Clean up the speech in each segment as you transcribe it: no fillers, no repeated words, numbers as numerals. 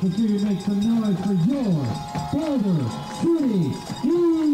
Continue to make some noise for your Boulder City Eagles.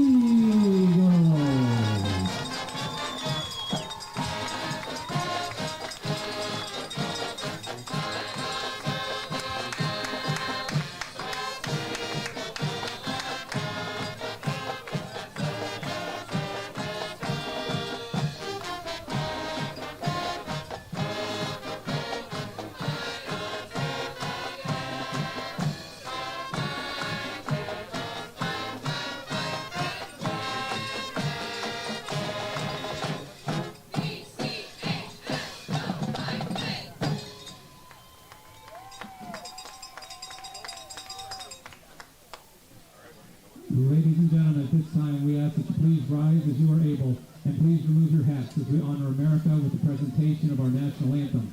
Ladies and gentlemen, at this time we ask that you please rise as you are able, and please remove your hats as we honor America with the presentation of our national anthem.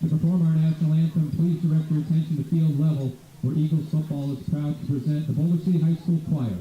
To perform our national anthem, please direct your attention to field level, where Eagles football is proud to present the Boulder City High School Choir.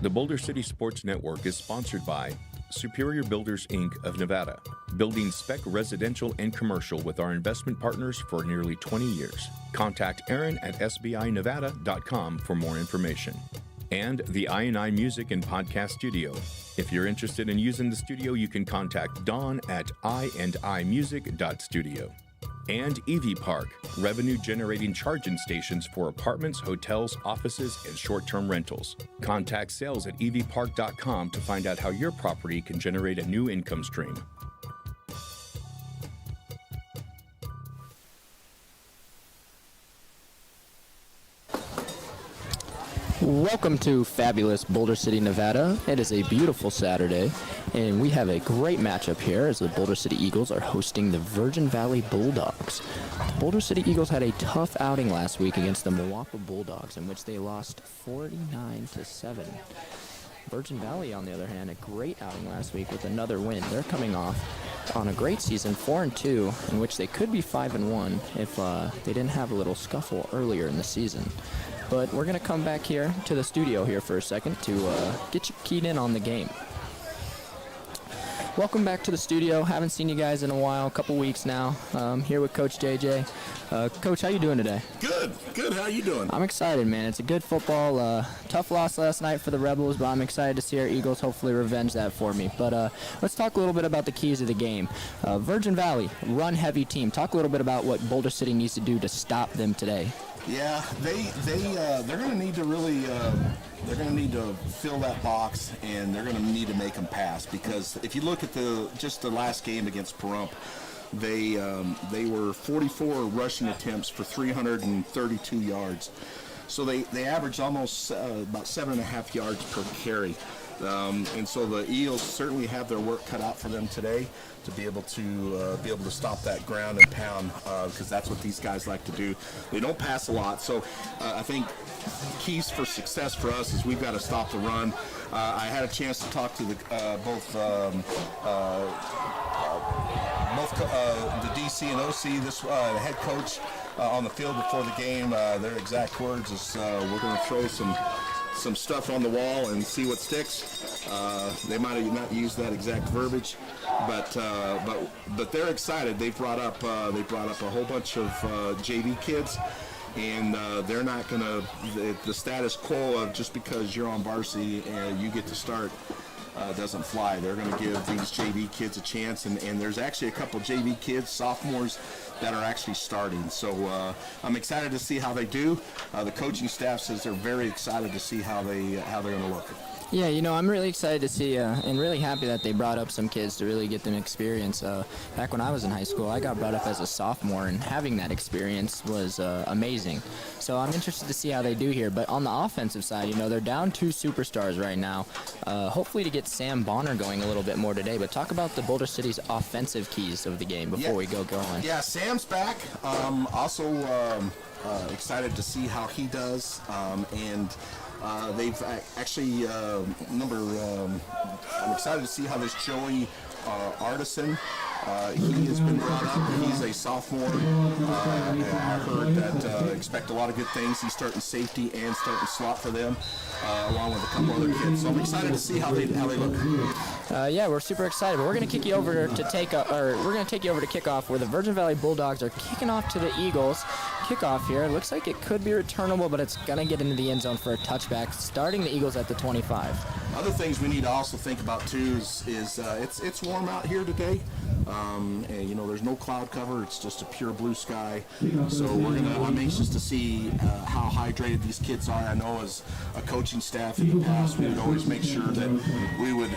The Boulder City Sports Network is sponsored by Superior Builders, Inc. of Nevada, building spec residential and commercial with our investment partners for nearly 20 years. Contact Aaron at sbinevada.com for more information. And the I&I Music and Podcast Studio. If you're interested in using the studio, you can contact Dawn at iandimusic.studio. And EV Park, revenue-generating charging stations for apartments, hotels, offices, and short-term rentals. Contact sales at evpark.com to find out how your property can generate a new income stream. Welcome to fabulous Boulder City, Nevada. It is a beautiful Saturday, and we have a great matchup here as the Boulder City Eagles are hosting the Virgin Valley Bulldogs. The Boulder City Eagles had a tough outing last week against the Milwaukee Bulldogs, in which they lost 49-7. Virgin Valley, on the other hand, a great outing last week with another win. They're coming off on a great season, 4-2, in which they could be 5-1 if they didn't have a little scuffle earlier in the season. But we're going to come back here to the studio here for a second to get you keyed in on the game. Welcome back to the studio. Haven't seen you guys in a while, a couple weeks now. Here with Coach JJ. Coach, how you doing today? Good. How you doing? I'm excited, man. It's a good football. Tough loss last night for the Rebels, but I'm excited to see our Eagles hopefully revenge that for me. But let's talk a little bit about the keys of the game. Virgin Valley, run-heavy team. Talk a little bit about what Boulder City needs to do to stop them today. Yeah, they're going to need to really they're going to need to fill that box, and they're going to need to make them pass, because if you look at the last game against Pahrump, they were 44 rushing attempts for 332 yards. So they averaged almost about 7.5 yards per carry. And so the Eagles certainly have their work cut out for them today to be able to stop that ground and pound, because that's what these guys like to do. They don't pass a lot, so I think keys for success for us is we've got to stop the run. I had a chance to talk to both the DC and OC, the head coach on the field before the game. Their exact words is we're going to throw some stuff on the wall and see what sticks. They might have not used that exact verbiage, but they're excited. They brought up a whole bunch of JV kids, and they're not gonna the status quo of just because you're on varsity and you get to start doesn't fly. They're going to give these JV kids a chance, and there's actually a couple JV kids, sophomores, that are actually starting. So I'm excited to see how they do. The coaching staff says they're very excited to see how they're going to look. Yeah, I'm really excited to see and really happy that they brought up some kids to really get them experience. Back when I was in high school, I got brought up as a sophomore, and having that experience was amazing. So I'm interested to see how they do here. But on the offensive side, they're down 2 superstars right now. Hopefully to get Sam Bonner going a little bit more today. But talk about the Boulder City's offensive keys of the game before we go going. Yeah, Sam's back. Also excited to see how he does. They've actually, I'm excited to see how this Joey Artisan, he has been brought up. He's a sophomore. I heard that expect a lot of good things. He's starting safety and starting slot for them, along with a couple other kids. So I'm excited to see how they look. Yeah, we're super excited. But we're going to kick you over to take you over to kickoff, where the Virgin Valley Bulldogs are kicking off to the Eagles. Kickoff here. It looks like it could be returnable, but it's going to get into the end zone for a touchback, starting the Eagles at the 25. Other things we need to also think about too is it's warm out here today. And there's no cloud cover. It's just a pure blue sky. So I'm anxious to see how hydrated these kids are. I know as a coaching staff in the past, we would always make sure that we would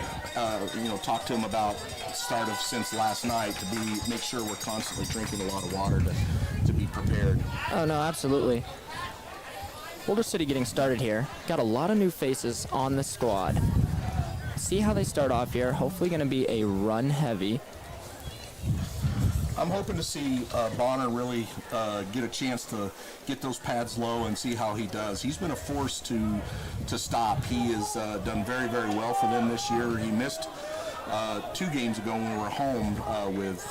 talk to them about start of since last night to make sure we're constantly drinking a lot of water to be prepared. Oh no, absolutely. Boulder City getting started here. Got a lot of new faces on the squad. See how they start off here. Hopefully going to be a run heavy. I'm hoping to see Bonner really get a chance to get those pads low and see how he does. He's been a force to stop. He has done very, very well for them this year. He missed 2 games ago when we were home with,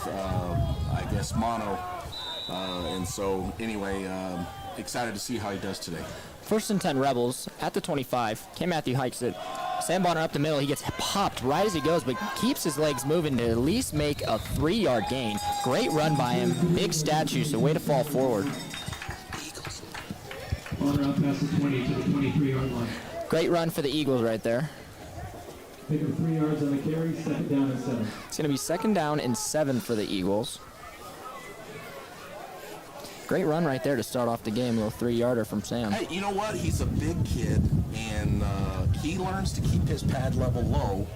mono. And so, anyway, excited to see how he does today. 1st and 10 Rebels at the 25. Cam Matthew hikes it. Sam Bonner up the middle. He gets popped right as he goes, but keeps his legs moving to at least make a 3-yard gain. Great run by him. Big statue, so way to fall forward. Bonner out past the 20 to the 23-yard line. Great run for the Eagles right there. Pick up 3 yards on the carry, 2nd down and 7. It's going to be 2nd down and 7 for the Eagles. Great run right there to start off the game. A little 3-yarder from Sam. Hey, you know what? He's a big kid, and he learns to keep his pad level low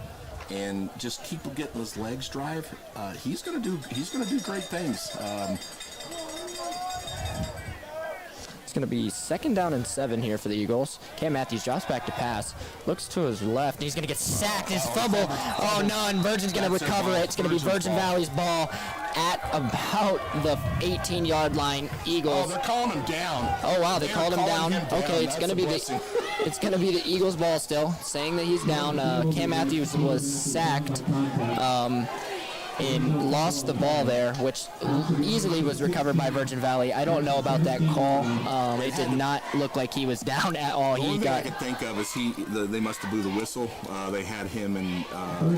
and just keep getting his legs drive. He's gonna do great things. It's going to be 2nd down and 7 here for the Eagles. Cam Matthews drops back to pass, looks to his left, and he's going to get sacked. His fumble. Oh, no, and Virgin's going to recover it. It's going to be Virgin Valley's ball at about the 18-yard line. Eagles. Oh, they're calling him down. Oh, wow, they called him down. Okay, it's going to be the Eagles' ball still, saying that he's down. Cam Matthews was sacked. And lost the ball there, which easily was recovered by Virgin Valley. I don't know about that call. It did not look like he was down at all. The only thing I could think of is they must have blew the whistle. They had him, and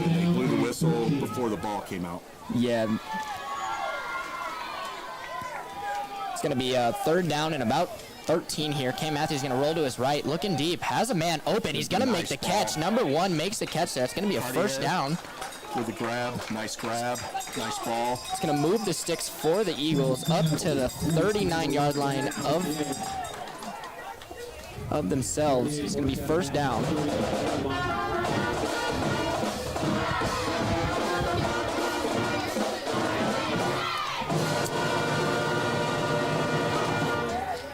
they blew the whistle before the ball came out. Yeah. It's going to be 3rd down and about 13 here. Cam Matthews going to roll to his right, looking deep, has a man open. He's going to make the catch. Number 1 makes the catch there. It's going to be a first down. With a grab, nice ball. It's going to move the sticks for the Eagles up to the 39-yard line of themselves. It's going to be first down.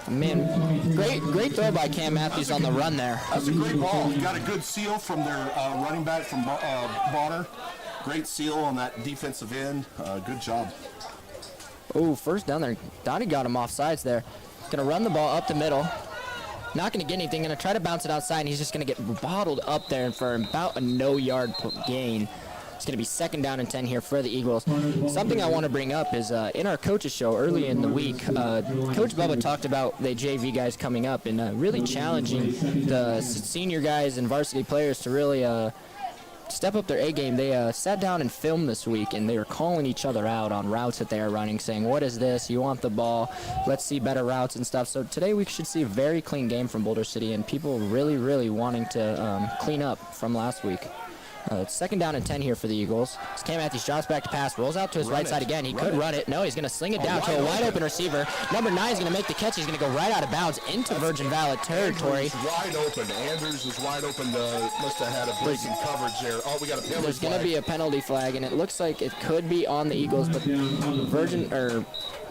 Man, great throw by Cam Matthews on the run there. That's a great ball. He got a good seal from their running back from Bonner. Great seal on that defensive end. Good job. Oh, first down there. Donnie got him off sides there. Going to run the ball up the middle. Not going to get anything. Going to try to bounce it outside, and he's just going to get bottled up there for about a no-yard gain. It's going to be 2nd down and 10 here for the Eagles. Something I want to bring up is in our coaches show early in the week, Coach Bubba talked about the JV guys coming up and really challenging the senior guys and varsity players to really step up their A game. They sat down and filmed this week, and they were calling each other out on routes that they are running, saying, what is this? You want the ball? Let's see better routes and stuff. So today we should see a very clean game from Boulder City, and people really, really wanting to clean up from last week. It's 2nd down and 10 here for the Eagles. Cam Matthews drops back to pass, rolls out to his right side again. He could run it. No, he's going to sling it down to a wide open receiver. Number 9 is going to make the catch. He's going to go right out of bounds into Virgin Valley territory. Andrews wide open. Andrews is wide open. Must have had a breaking coverage there. Oh, we got a penalty flag. There's going to be a penalty flag, and it looks like it could be on the Eagles, but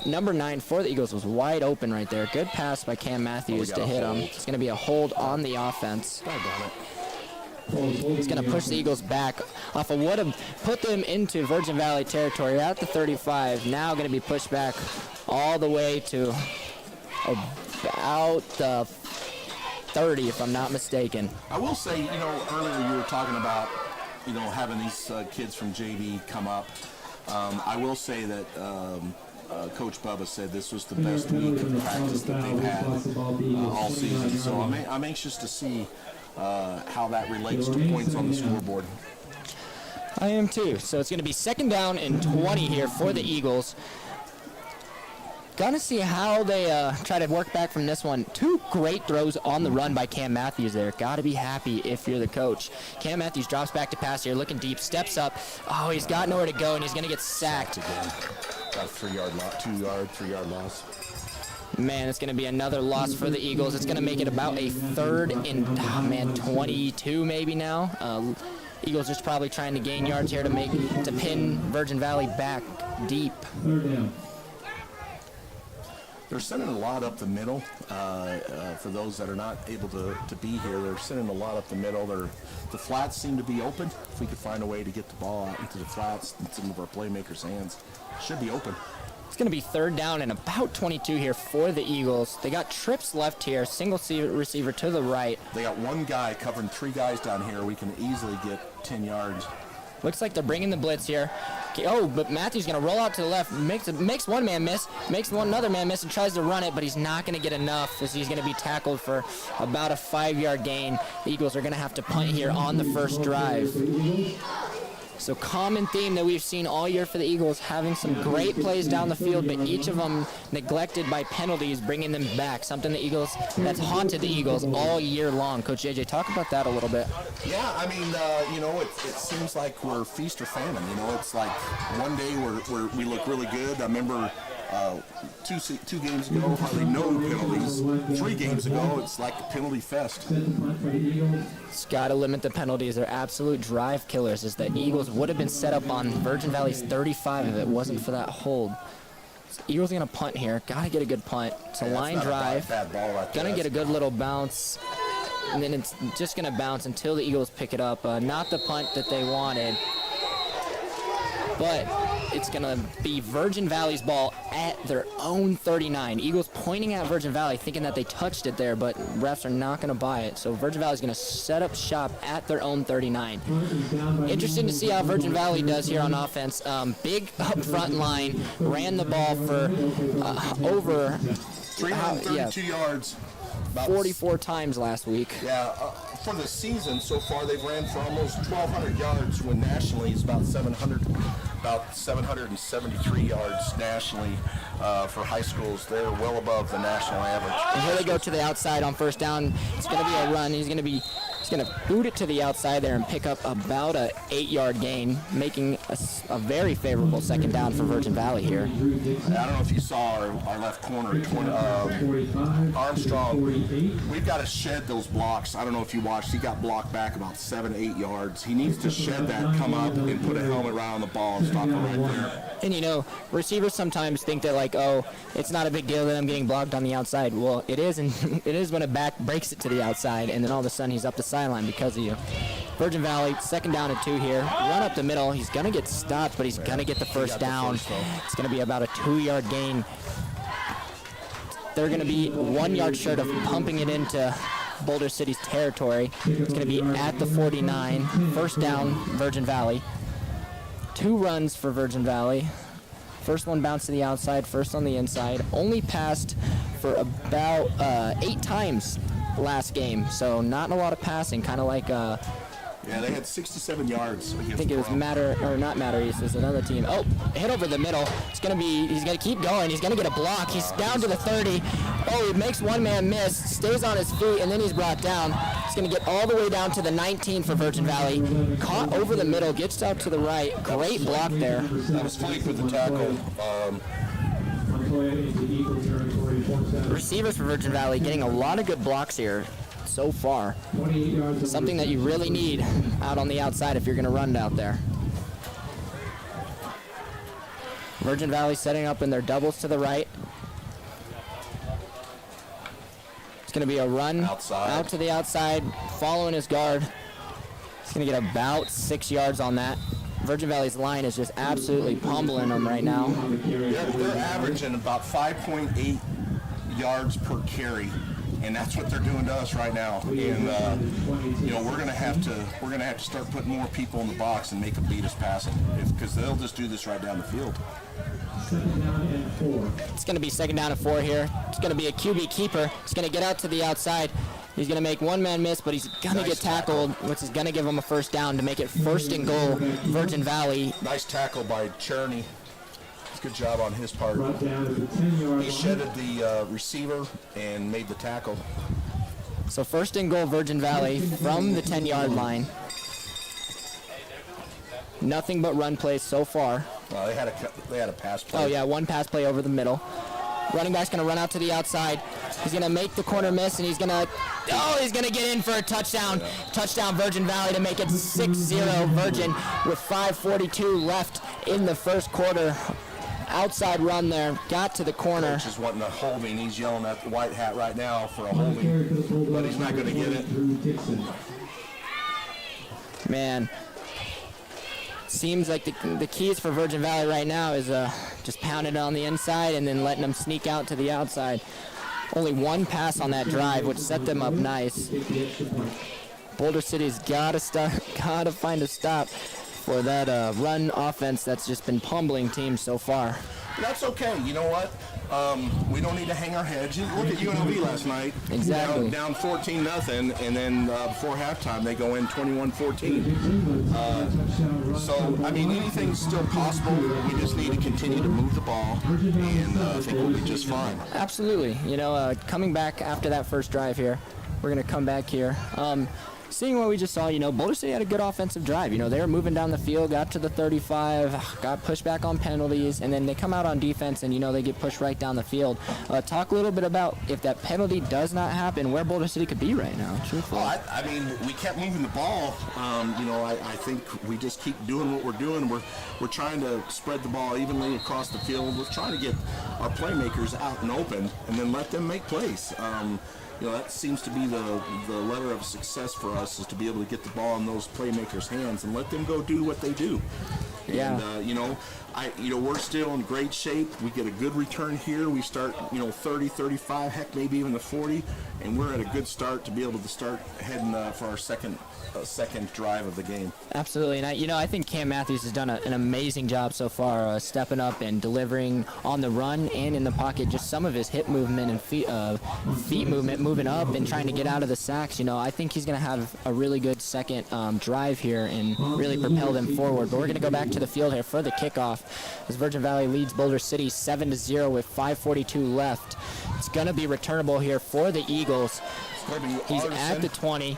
number 9 for the Eagles was wide open right there. Good pass by Cam Matthews to hit him. It's going to be a hold on the offense. He's going to push the Eagles back off of what have put them into Virgin Valley territory at the 35. Now going to be pushed back all the way to about the 30, if I'm not mistaken. I will say, earlier you were talking about, having these kids from JV come up. I will say that Coach Bubba said this was the best week of practice that they've had all season. So I'm anxious to see how that relates to points on the scoreboard. I am too. So it's going to be 2nd down and 20 here for the Eagles. Gonna see how they try to work back from this one. 2 great throws on the run by Cam Matthews there. Gotta be happy if you're the coach. Cam Matthews drops back to pass here, looking deep, steps up. Oh, he's got nowhere to go, and he's gonna get sacked. Again. Got a 3-yard loss. Man, it's going to be another loss for the Eagles. It's going to make it about a 3rd and 22 maybe now. Eagles just probably trying to gain yards here to pin Virgin Valley back deep. They're sending a lot up the middle. For those that are not able to be here, they're sending a lot up the middle. The flats seem to be open. If we could find a way to get the ball out into the flats in some of our playmakers' hands, should be open. It's going to be 3rd down and about 22 here for the Eagles. They got trips left here, single receiver to the right. They got 1 guy covering 3 guys down here. We can easily get 10 yards. Looks like they're bringing the blitz here. Okay, oh, but Matthews going to roll out to the left, makes one man miss, makes another man miss, and tries to run it, but he's not going to get enough as he's going to be tackled for about a 5-yard gain. The Eagles are going to have to punt here on the first drive. So common theme that we've seen all year for the Eagles, having some great plays down the field, but each of them neglected by penalties, bringing them back. Something that's haunted the Eagles all year long. Coach JJ, talk about that a little bit. Yeah, I mean, it seems like we're feast or famine. It's like one day we look really good. I remember 2 games ago, hardly no penalties. 3 games ago, it's like a penalty fest. It's got to limit the penalties. They're absolute drive killers, as the Eagles would have been set up on Virgin Valley's 35 if it wasn't for that hold. Eagles gonna punt here. Gotta get a good punt. It's a line drive. Bad ball right there. Gonna get a good little bounce, and then it's just gonna bounce until the Eagles pick it up. Not the punt that they wanted, but it's gonna be Virgin Valley's ball at their own 39. Eagles pointing at Virgin Valley, thinking that they touched it there, but refs are not gonna buy it. So Virgin Valley's gonna set up shop at their own 39. Interesting to see how Virgin Valley does here on offense. Big up front line, ran the ball for over 332 yards. About 44 times last week. Yeah, for the season so far, they've ran for almost 1,200 yards, when nationally it's about 773 yards nationally for high schools. They're well above the national average. And here they go to the outside on first down. It's going to be a run. He's going to boot it to the outside there and pick up about a 8-yard gain, making a very favorable second down for Virgin Valley here. I don't know if you saw our left corner, Armstrong. We've got to shed those blocks. I don't know if you watched. He got blocked back about 7-8 yards. He needs to shed that, come up, and put a helmet right on the ball and stop it right there. And you know, receivers sometimes think that like, oh, it's not a big deal that I'm getting blocked on the outside. Well, it is, and it is when a back breaks it to the outside, and then all of a sudden he's up the sideline because of you. Virgin Valley, second down and 2 here. Run up the middle. He's going to get stopped, but he's going to get the first down. It's going to be about a 2-yard gain. They're going to be 1 yard short of pumping it into Boulder City's territory. It's going to be at the 49. First down, Virgin Valley. 2 runs for Virgin Valley. First one bounced to the outside, first on the inside. Only passed for about 8 times last game, so not a lot of passing, kind of like yeah, they had 67 yards. I think it was not East, it's another team. Oh, hit over the middle. He's gonna keep going. He's gonna get a block. He's down to the 30. Oh, he makes one man miss, stays on his feet, and then he's brought down. He's gonna get all the way down to the 19 for Virgin Valley. Caught over the middle, gets out to the right. Great block there. That was Flake with the tackle. Receivers for Virgin Valley getting a lot of good blocks here so far. Something that you really need out on the outside if you're going to run out there. Virgin Valley setting up in their doubles to the right. It's going to be a run out to the outside, following his guard. He's going to get about 6 yards on that. Virgin Valley's line is just absolutely pummeling them right now. They're averaging about 5.8 yards per carry, and that's what they're doing to us right now. And you know, we're gonna have to start putting more people in the box and make them beat us passing, because they'll just do this right down the field. It's going to be second down and 4 here. It's going to be a QB keeper. He's going to get out to the outside. He's going to make one man miss, but he's going to get tackled, which is going to give him a first down to make it first and goal, Virgin Valley. Nice tackle by Cherney. Good job on his part. He shedded the receiver and made the tackle. So first and goal, Virgin Valley from the 10-yard line. Nothing but run plays so far. They had a pass play. Oh yeah, one pass play over the middle. Running back's gonna run out to the outside. He's gonna make the corner miss, and he's gonna get in for a touchdown. Yeah. Touchdown Virgin Valley to make it 6-0 Virgin with 5:42 left in the first quarter. Outside run there, got to the corner. Coach is wanting a holding. He's yelling at the white hat right now for a holding, but he's not gonna get it. Man. Seems like the keys for Virgin Valley right now is just pounding it on the inside and then letting them sneak out to the outside. Only one pass on that drive, which set them up nice. Boulder City's gotta find a stop for that run offense that's just been pummeling teams so far. That's okay. You know what? We don't need to hang our heads. You look at UNLV last night. Exactly. Down 14-0, and then before halftime they go in 21-14. So I mean, anything's still possible. We just need to continue to move the ball, and I think we'll be just fine. Absolutely. You know, coming back after that first drive here, we're gonna come back here. seeing what we just saw, Boulder City had a good offensive drive. They were moving down the field, got to the 35, got pushed back on penalties, and then they come out on defense and, they get pushed right down the field. Talk a little bit about if that penalty does not happen, where Boulder City could be right now, truthfully. Well, I mean, we kept moving the ball. I think we just keep doing what we're doing. We're trying to spread the ball evenly across the field. We're trying to get our playmakers out and open and then let them make plays. That seems to be the letter of success for us, is to be able to get the ball in those playmakers' hands and let them go do what they do. Yeah. And, we're still in great shape. We get a good return here. We start, 30, 35, heck, maybe even the 40, and we're at a good start to be able to start heading for our second drive of the game. Absolutely, and I think Cam Matthews has done an amazing job so far, stepping up and delivering on the run and in the pocket. Just some of his hip movement and feet movement, moving up and trying to get out of the sacks. I think he's going to have a really good second drive here and really propel them forward. But we're going to go back to the field here for the kickoff as Virgin Valley leads Boulder City 7-0 with 5:42 left. It's going to be returnable here for the Eagles. He's at the 20,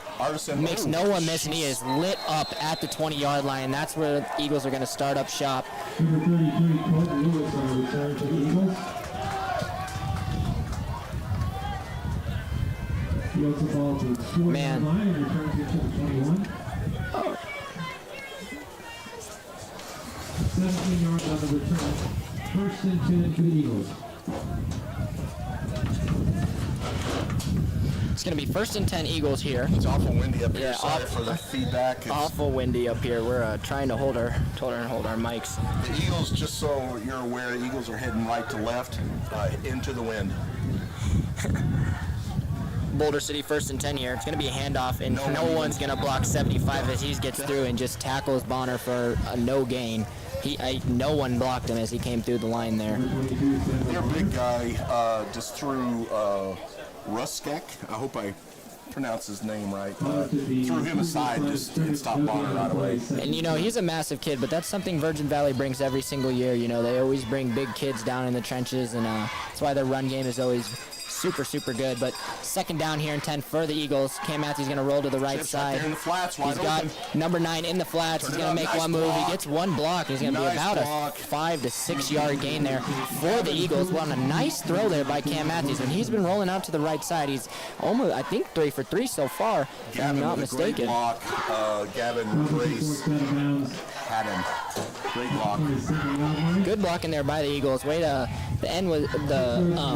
makes no one miss, and he is lit up at the 20-yard line. That's where the Eagles are going to start up shop. Number 33, Colton Lewis on the return to the Eagles. He gets the ball to the 4-yard line and returns it to the 21. 17 yards on the return. First and 10 for the Eagles. It's going to be first and 10 Eagles here. It's awful windy up here. Yeah, Sorry for the feedback. It's awful windy up here. We're trying to hold our mics. The Eagles, just so you're aware, the Eagles are heading right to left into the wind. Boulder City first and 10 here. It's going to be a handoff, and no one's going to block 75 as he gets through and just tackles Bonner for a no gain. No one blocked him as he came through the line there. Their big guy just threw Ruskek. I hope I pronounce his name right. Threw him aside and stopped Bonner right away. And he's a massive kid, but that's something Virgin Valley brings every single year. They always bring big kids down in the trenches, and that's why their run game is always super, super good. But second down here and 10 for the Eagles. Cam Matthews going to roll to the right side. Right there in the flats, wide He's got open. number 9 in the flats. He's going to make one move. He gets one block. He's going to be about a 5 to 6 yard gain there for the Eagles. Well, a nice throw there by Cam Matthews, and he's been rolling out to the right side. He's almost, I think, 3 for 3 so far, if I'm not mistaken. Great block. Gavin Grace had him. Great block. Good blocking there by the Eagles. The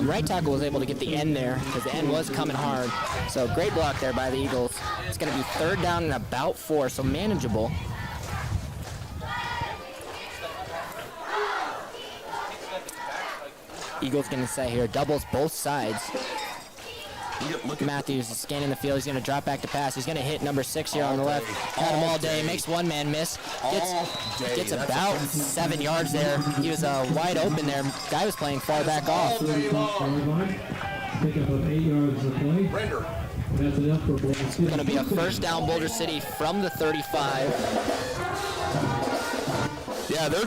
right tackle was able to get the end there because the end was coming hard. So great block there by the Eagles. It's going to be third down and about 4, so manageable. Eagles going to say here, doubles both sides. Matthews is scanning the field. He's going to drop back to pass. He's going to hit number 6 here on the left. Had him all day. Makes one man miss. Gets about 7 yards there. He was wide open there. Guy was playing far back off. Pick up of 8 yards of play. That's enough for Boulder City. Going to be a first down Boulder City from the 35. Yeah, their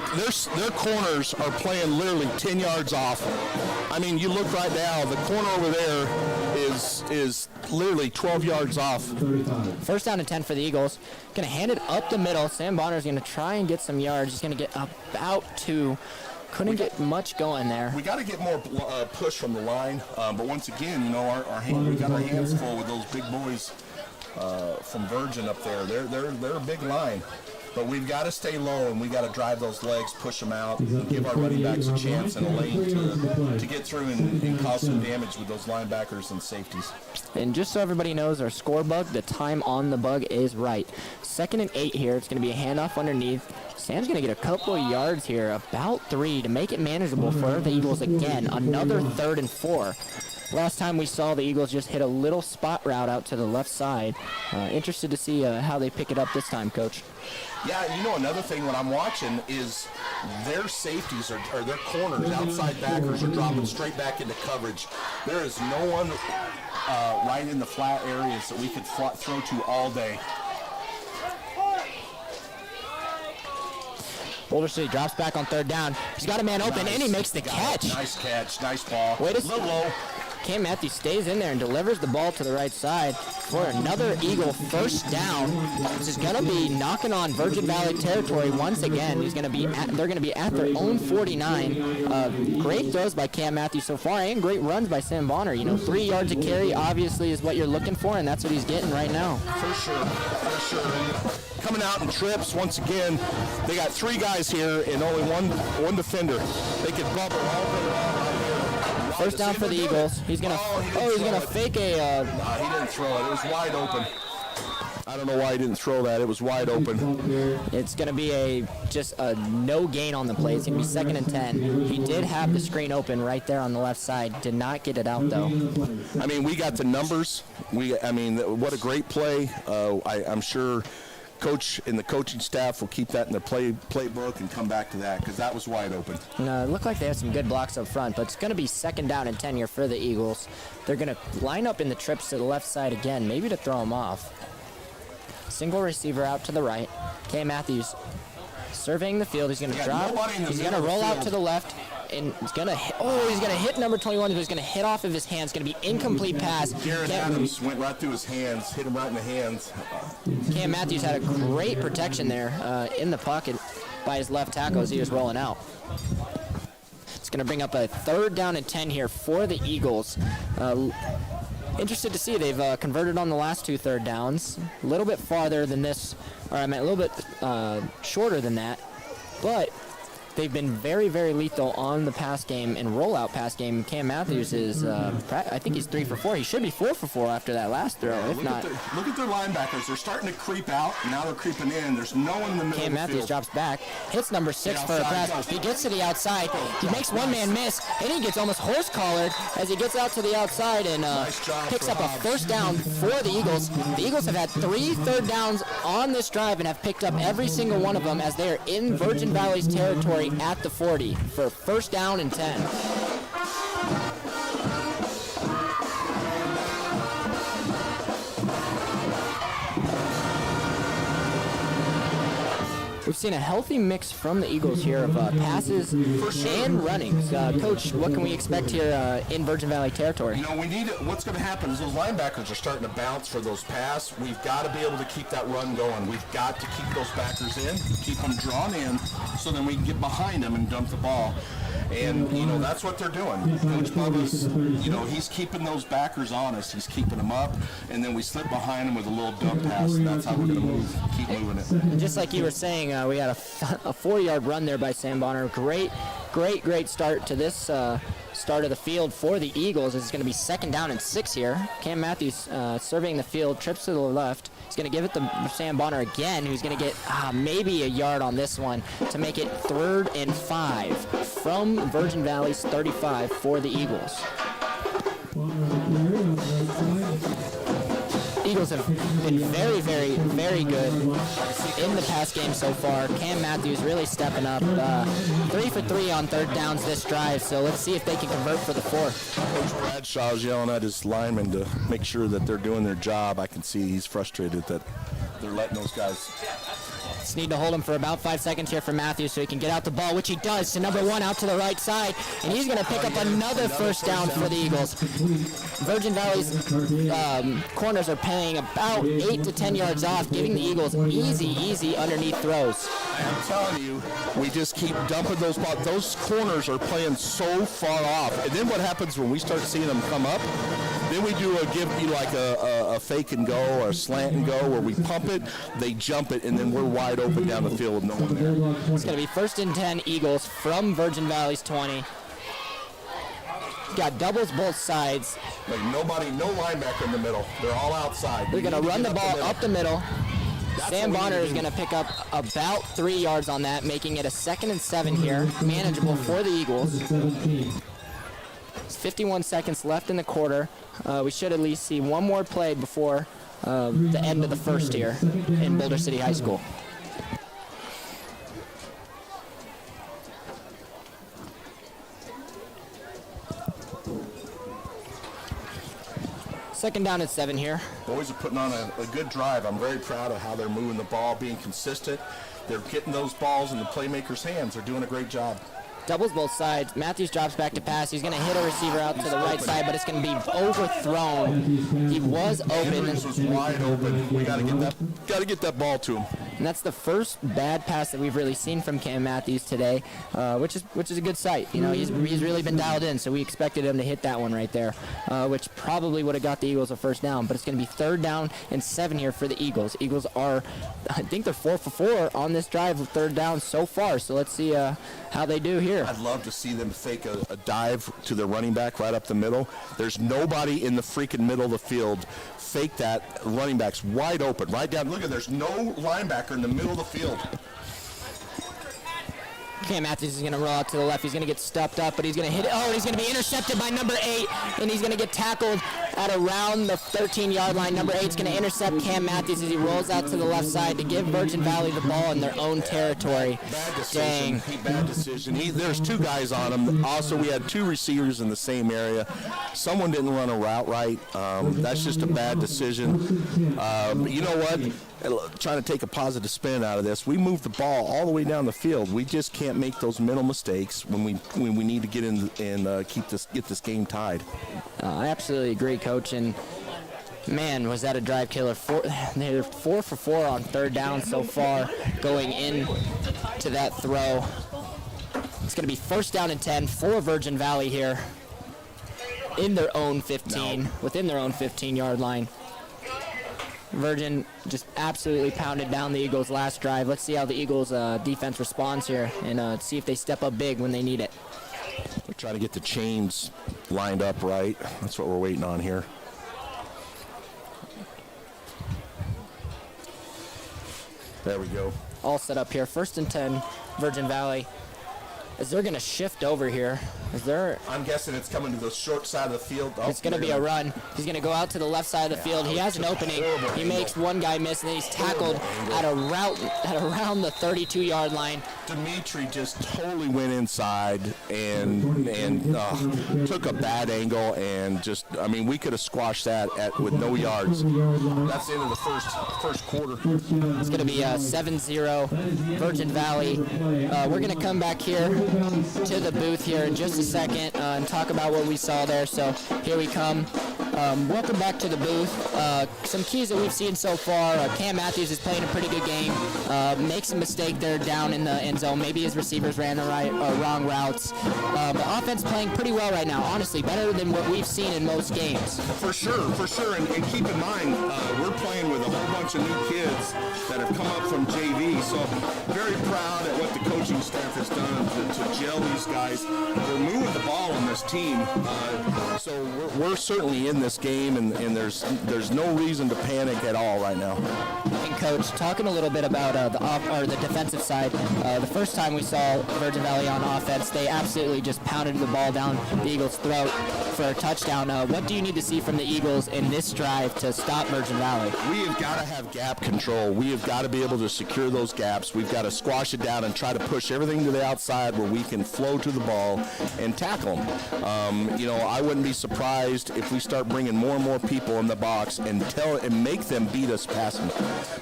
corners are playing literally 10 yards off. I mean, you look right now, the corner over there is literally 12 yards off. 35. First down and 10 for the Eagles. Going to hand it up the middle. Sam Bonner's going to try and get some yards. He's going to get about 2. Couldn't get much going there. We got to get more push from the line, but once again, we got our hands full with those big boys from Virgin up there. They're a big line. But we've got to stay low, and we got to drive those legs, push them out, and give our running backs a chance and a lane to get through and cause some damage with those linebackers and safeties. And just so everybody knows, our score bug, the time on the bug is right. 2nd and 8 here. It's going to be a handoff underneath. Sam's going to get a couple of yards here, about 3, to make it manageable for the Eagles again. Another 3rd and 4. Last time we saw the Eagles just hit a little spot route out to the left side. Interested to see how they pick it up this time, Coach. Yeah, another thing when I'm watching is their safeties or their corners, outside backers are dropping straight back into coverage. There is no one right in the flat areas that we could throw to all day. Boulder City drops back on 3rd down. He's got a man open, and he makes the catch. Nice catch. Nice ball. Wait a little low. Cam Matthews stays in there and delivers the ball to the right side for another Eagle first down. This is going to be knocking on Virgin Valley territory once again. They're going to be at their own 49. Great throws by Cam Matthews so far, and great runs by Sam Bonner. 3 yards a carry obviously is what you're looking for, and that's what he's getting right now. For sure. Coming out in trips once again. They got 3 guys here and only one defender. They could bubble all the way around right here. First down for the Eagles. He's gonna fake a. He didn't throw it. It was wide open. I don't know why he didn't throw that. It was wide open. It's going to be just a no gain on the play. It's going to be 2nd and 10. He did have the screen open right there on the left side. Did not get it out, though. I mean, we got the numbers. What a great play. I'm sure Coach and the coaching staff will keep that in their playbook and come back to that because that was wide open. It looked like they had some good blocks up front, but it's going to be 2nd down and 10 here for the Eagles. They're going to line up in the trips to the left side again, maybe to throw them off. Single receiver out to the right. Cam Matthews surveying the field. He's going to drop. He's going to roll out to the left. And he's going to hit number 21, but he's going to hit off of his hands. It's going to be incomplete pass. Garrett Adams went right through his hands, hit him right in the hands. Cam Matthews had a great protection there in the pocket by his left tackle as he was rolling out. It's going to bring up a 3rd down and 10 here for the Eagles. Interested to see they've converted on the last 2 third downs. A little bit farther than this, a little bit shorter than that. But they've been very, very lethal on the pass game and rollout pass game. Cam Matthews is, I think he's 3 for 4. He should be 4 for 4 after that last throw. If not, look at their linebackers. They're starting to creep out. Now they're creeping in. There's no one in the middle. Cam Matthews drops back, hits number 6 for a pass. He gets to the outside. He makes one man miss, and he gets almost horse collared as he gets out to the outside and picks up a first down for the Eagles. The Eagles have had 3 third downs on this drive and have picked up every single one of them as they are in Virgin Valley's territory at the 40 for 1st down and 10. We've seen a healthy mix from the Eagles here of passes and runnings. Coach, what can we expect here in Virgin Valley territory? What's going to happen is those linebackers are starting to bounce for those passes. We've got to be able to keep that run going. We've got to keep those backers in, keep them drawn in, so then we can get behind them and dump the ball. And, that's what they're doing. Coach Bubba's, he's keeping those backers honest. He's keeping them up, and then we slip behind them with a little dump pass, and that's how we're going to keep moving it. And just like you were saying, we had a 4-yard run there by Sam Bonner. Great start to this start of the field for the Eagles. It's going to be 2nd down and 6 here. Cam Matthews surveying the field, trips to the left. He's going to give it to Sam Bonner again, who's going to get maybe a yard on this one to make it 3rd and 5 from Virgin Valley's 35 for the Eagles. Eagles have been very, very, very good in the pass game so far. Cam Matthews really stepping up. 3 for 3 on 3rd downs this drive, so let's see if they can convert for the 4th. Coach Bradshaw's yelling at his linemen to make sure that they're doing their job. I can see he's frustrated that they're letting those guys. Just need to hold him for about 5 seconds here for Matthews so he can get out the ball, which he does to number 1 out to the right side, and he's going to pick up another first down for the Eagles. Virgin Valley's corners are paying about 8 to 10 yards off, giving the Eagles easy underneath throws. I'm telling you, we just keep dumping those balls. Those corners are playing so far off. And then what happens when we start seeing them come up? Then we do a fake and go or a slant and go where we pump it, they jump it, and then we're wide open down the field with no one there. It's going to be 1st and 10 Eagles from Virgin Valley's 20. Got doubles both sides. No linebacker in the middle. They're all outside. They're going to run the ball up the middle. Sam Bonner is going to pick up about 3 yards on that, making it a 2nd and 7 here. Manageable for the Eagles. It's 51 seconds left in the quarter. We should at least see one more play before the end of the first here in Boulder City High School. Second down at 7 here. Boys are putting on a good drive. I'm very proud of how they're moving the ball, being consistent. They're getting those balls in the playmakers' hands. They're doing a great job. doubles both sides. Matthews drops back to pass. He's going to hit a receiver out to the right side, but it's going to be overthrown. He was open. Andrews was wide open. We got to get that ball to him. And that's the first bad pass that we've really seen from Cam Matthews today, which is a good sight. You know, he's really been dialed in, so we expected him to hit that one right there, which probably would have got the Eagles a first down. But it's going to be 3rd down and 7 here for the Eagles. Eagles are, I think they're 4 for 4 on this drive with 3rd down so far. So let's see how they do here. I'd love to see them fake a dive to their running back right up the middle. There's nobody in the freaking middle of the field. Fake that. Running back's wide open, right down. Look at, there's no linebacker in the middle of the field. Cam Matthews is going to roll out to the left. He's going to get stuffed up, but he's going to hit it. Oh, he's going to be intercepted by number 8, and he's going to get tackled at around the 13-yard line. Number 8 is going to intercept Cam Matthews as he rolls out to the left side to give Virgin Valley the ball in their own territory. Bad decision. Bad decision. There's 2 guys on him. Also, we had 2 receivers in the same area. Someone didn't run a route right. That's just a bad decision. But you know what? Trying to take a positive spin out of this, we moved the ball all the way down the field. We just can't make those mental mistakes when we need to get in and get this game tied. I absolutely agree, Coach. And man, was that a drive killer? They're 4 for 4 on 3rd down so far, going in to that throw. It's going to be 1st down and 10 for Virgin Valley here in their own 15, within their own 15-yard line. Virgin just absolutely pounded down the Eagles last drive. Let's see how the Eagles defense responds here and see if they step up big when they need it. We're trying to get the chains lined up right. That's what we're waiting on here. There we go. All set up here. 1st and 10, Virgin Valley. As they're going to shift over here. I'm guessing it's coming to the short side of the field. It's going to be a run. He's going to go out to the left side of the field. He has an opening. He makes one guy miss, and then he's tackled at around the 32-yard line. Dimitri just totally went inside and took a bad angle, and just, I mean, we could have squashed that with no yards. That's the end of the first quarter. It's going to be 7-0 Virgin Valley. We're going to come back here to the booth here in just a second and talk about what we saw there. So here we come. Welcome back to the booth. Some keys that we've seen so far. Cam Matthews is playing a pretty good game. Makes a mistake there down in the end zone. Maybe his receivers ran the wrong routes. But offense playing pretty well right now. Honestly, better than what we've seen in most games. For sure. And keep in mind, we're playing with a whole bunch of new kids that have come up from JV. So very proud at what the coaching staff has done to gel these guys. We're moving the ball on this team. So we're certainly in this game, and there's no reason to panic at all right now. And Coach, talking a little bit about the defensive side, the first time we saw Virgin Valley on offense, they absolutely just pounded the ball down the Eagles' throat for a touchdown. What do you need to see from the Eagles in this drive to stop Virgin Valley? We have got to have gap control. We have got to be able to secure those gaps. We've got to squash it down and try to push everything to the outside where we can flow to the ball and tackle them. I wouldn't be surprised if we start bringing more and more people in the box and make them beat us passing.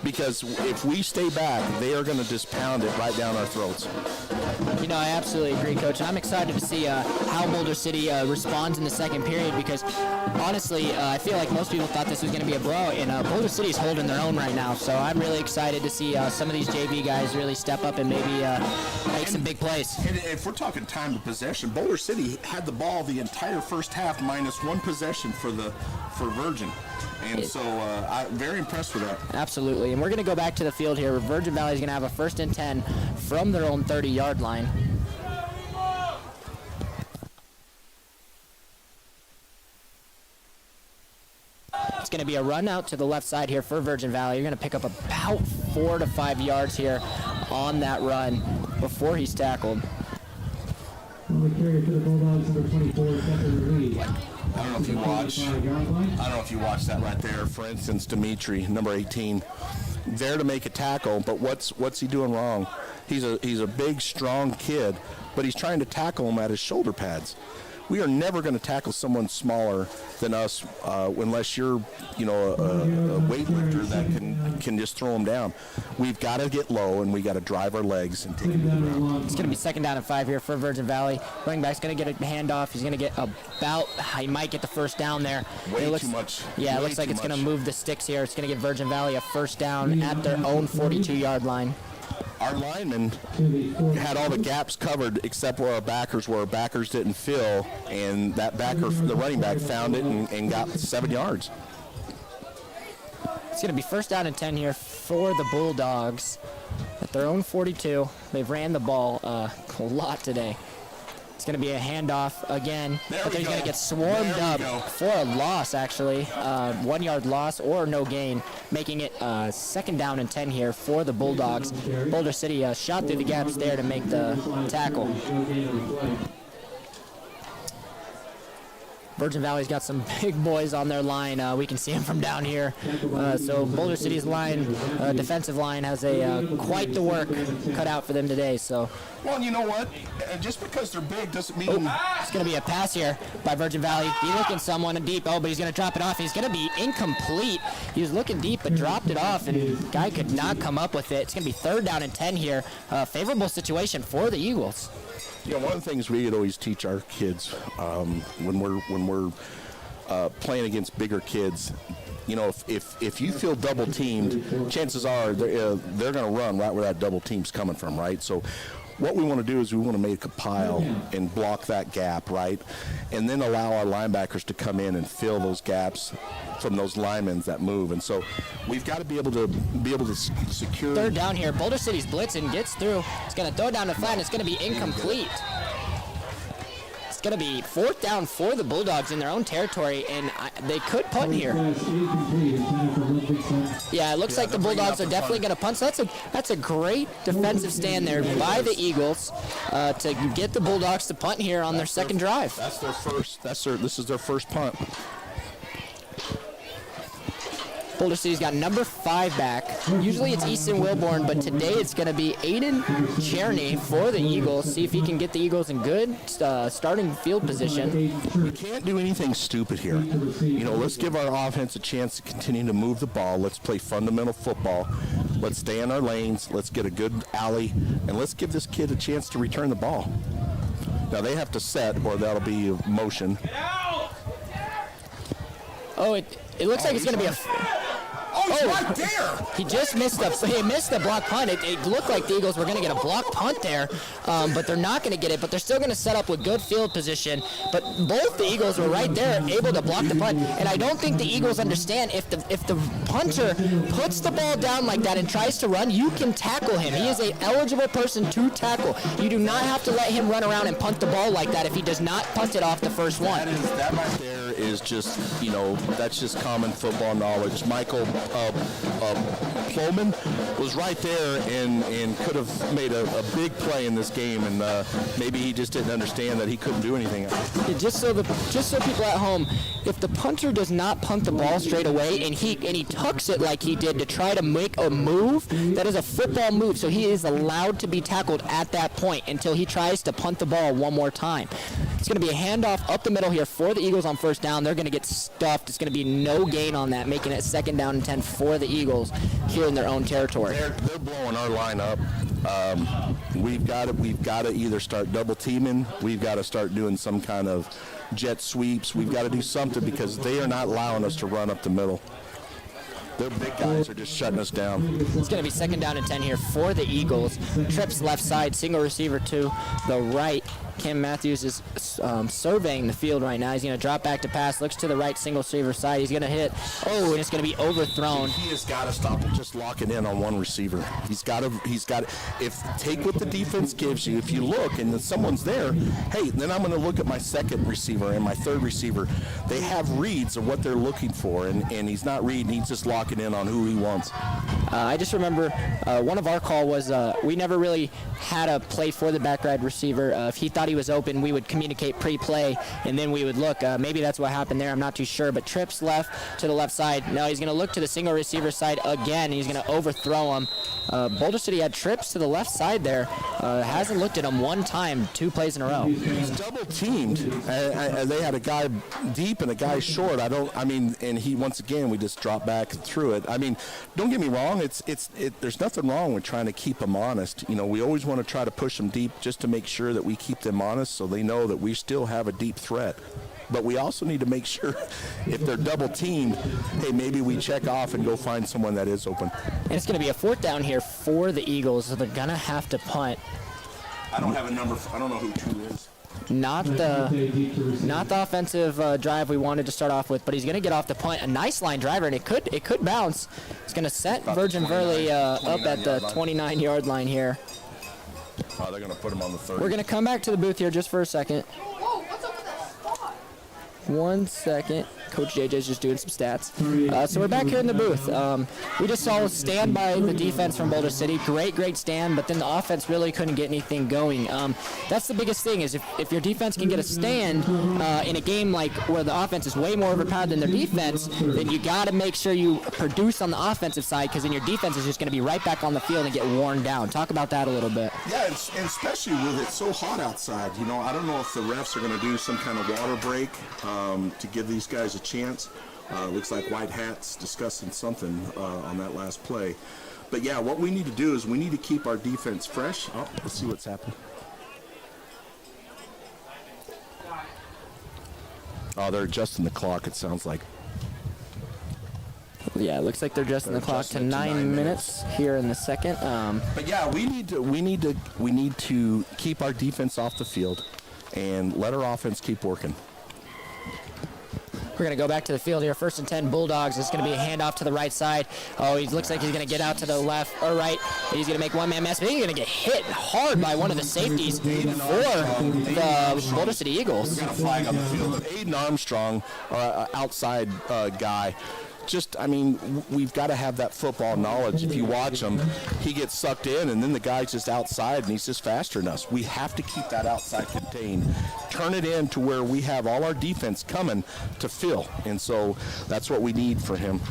Because if we stay back, they are going to just pound it right down our throats. I absolutely agree, Coach. I'm excited to see how Boulder City responds in the second period because, honestly, I feel like most people thought this was going to be a blowout, and Boulder City is holding their own right now. So I'm really excited to see some of these JV guys really step up and maybe make some big plays. And if we're talking time of possession, Boulder City had the ball the entire first half minus one possession for Virgin. And so I'm very impressed with that. Absolutely. And we're going to go back to the field here. Virgin Valley is going to have a 1st and 10 from their own 30-yard line. It's going to be a run out to the left side here for Virgin Valley. You're going to pick up about 4 to 5 yards here on that run before he's tackled. On the carry for the Bulldogs, number 24, second lead. I don't know if you watch that right there. For instance, Dimitri, number 18, there to make a tackle, but what's he doing wrong? He's a big, strong kid, but he's trying to tackle him at his shoulder pads. We are never going to tackle someone smaller than us unless you're, you know, a weightlifter that can just throw them down. We've got to get low, and we got to drive our legs and take it to the ground. It's going to be 2nd down and 5 here for Virgin Valley. Running back's going to get a handoff. He's going to get he might get the first down there. Way too much. Yeah, it looks like it's going to move the sticks here. It's going to give Virgin Valley a first down at their own 42-yard line. Our linemen had all the gaps covered except where our backers were. Backers didn't fill, and that backer, the running back, found it and got 7 yards. It's going to be 1st down and 10 here for the Bulldogs at their own 42. They've ran the ball a lot today. It's going to be a handoff again, but he's going to get swarmed up for a loss, actually. 1 yard loss or no gain, making it 2nd down and 10 here for the Bulldogs. Boulder City shot through the gaps there to make the tackle. Virgin Valley's got some big boys on their line. We can see them from down here. So Boulder City's line, defensive line, has quite the work cut out for them today. So. Well, you know what? Just because they're big doesn't mean... It's going to be a pass here by Virgin Valley. He's looking someone deep. But he's going to drop it off. He's going to be incomplete. He was looking deep but dropped it off, and the guy could not come up with it. It's going to be 3rd down and 10 here. Favorable situation for the Eagles. You know, one of the things we'd always teach our kids when we're playing against bigger kids, you know, if you feel double teamed, chances are they're going to run right where that double team's coming from, right? So what we want to do is we want to make a pile and block that gap, right? And then allow our linebackers to come in and fill those gaps from those linemen that move. And so we've got to be able to secure. 3rd down here. Boulder City's blitzing, gets through. It's going to throw down the flat, and it's going to be incomplete. It's going to be 4th down for the Bulldogs in their own territory, and they could punt here. Yeah, it looks like the Bulldogs are definitely going to punt. So that's a great defensive stand there by the Eagles to get the Bulldogs to punt here on their 2nd drive. That's their first. This is their first punt. Boulder City's got number 5 back. Usually it's Easton Wilborn, but today it's going to be Aiden Cherney for the Eagles. See if he can get the Eagles in good starting field position. We can't do anything stupid here. You know, let's give our offense a chance to continue to move the ball. Let's play fundamental football. Let's stay in our lanes. Let's get a good alley, and let's give this kid a chance to return the ball. Now they have to set, or that'll be motion. Oh, it looks like it's going to be a... Oh, he's right there! He just missed the block punt. It looked like the Eagles were going to get a block punt there, but they're not going to get it. But they're still going to set up with good field position. But both the Eagles were right there, able to block the punt. And I don't think the Eagles understand if the punter puts the ball down like that and tries to run, you can tackle him. He is an eligible person to tackle. You do not have to let him run around and punt the ball like that if he does not punt it off the first one. That right there is just, you know, that's just common football knowledge. Michael Plowman was right there and could have made a big play in this game, and maybe he just didn't understand that he couldn't do anything else. Yeah, just so people at home, if the punter does not punt the ball straight away and he tucks it like he did to try to make a move, that is a football move, so he is allowed to be tackled at that point until he tries to punt the ball one more time. It's going to be a handoff up the middle here for the Eagles on 1st down. They're going to get stuffed. It's going to be no gain on that, making it 2nd down and 10 for the Eagles here in their own territory. They're blowing our line up. We've got to either start double teaming. We've got to start doing some kind of jet sweeps. We've got to do something because they are not allowing us to run up the middle. Their big guys are just shutting us down. It's going to be 2nd down and 10 here for the Eagles. Trips left side, single receiver to the right. Cam Matthews is surveying the field right now. He's going to drop back to pass, looks to the right single receiver side. He's going to hit. Oh, and it's going to be overthrown. He has got to stop just locking in on one receiver. He's got to. If take what the defense gives you. If you look and then someone's there, hey, then I'm going to look at my 2nd receiver and my 3rd receiver. They have reads of what they're looking for, and he's not reading. He's just locking in on who he wants. I just remember one of our call was we never really had a play for the back ride receiver. If he thought he he was open, we would communicate pre-play, and then we would look. Maybe that's what happened there. I'm not too sure. But trips left to the left side. Now he's going to look to the single receiver side again, and he's going to overthrow him. Boulder City had trips to the left side there. Hasn't looked at him one time, 2 plays in a row. He's double teamed. They had a guy deep and a guy short. And he, once again, we just dropped back and threw it. I mean, don't get me wrong. There's nothing wrong with trying to keep them honest. You know, we always want to try to push them deep just to make sure that we keep them honest so they know that we still have a deep threat. But we also need to make sure if they're double teamed, hey, maybe we check off and go find someone that is open. And it's going to be a 4th down here for the Eagles, so they're going to have to punt. I don't have a number. I don't know who 2 is. Not the offensive drive we wanted to start off with, but he's going to get off the punt. A nice line driver, and it could bounce. It's going to set Virgin Verley up at the 29-yard line here. They're going to put him on the 30. We're going to come back to the booth here just for a second. Whoa, what's up with that spot? 1 second. Coach JJ's just doing some stats. So we're back here in the booth. We just saw a stand by the defense from Boulder City. Great stand, but then the offense really couldn't get anything going. That's the biggest thing is if your defense can get a stand in a game like where the offense is way more overpowered than their defense, then you got to make sure you produce on the offensive side because then your defense is just going to be right back on the field and get worn down. Talk about that a little bit. Yeah, and especially with it so hot outside. You know, I don't know if the refs are going to do some kind of water break to give these guys a chance. Looks like White Hat's discussing something on that last play. But yeah, what we need to do is we need to keep our defense fresh. Oh, let's see what's happening. Oh, they're adjusting the clock, it sounds like. Yeah, it looks like they're adjusting the clock to 9 minutes here in the second. But yeah, we need to keep our defense off the field and let our offense keep working. We're going to go back to the field here. 1st and 10 Bulldogs. It's going to be a handoff to the right side. Oh, he looks like he's going to get out to the left or right. He's going to make one-man miss, but he's going to get hit hard by one of the safeties for the Boulder City Eagles. We got a flag on the field. Aiden Armstrong, outside guy. We've got to have that football knowledge. If you watch him, he gets sucked in, and then the guy's just outside, and he's just faster than us. We have to keep that outside contained. Turn it in to where we have all our defense coming to fill, and so that's what we need for him.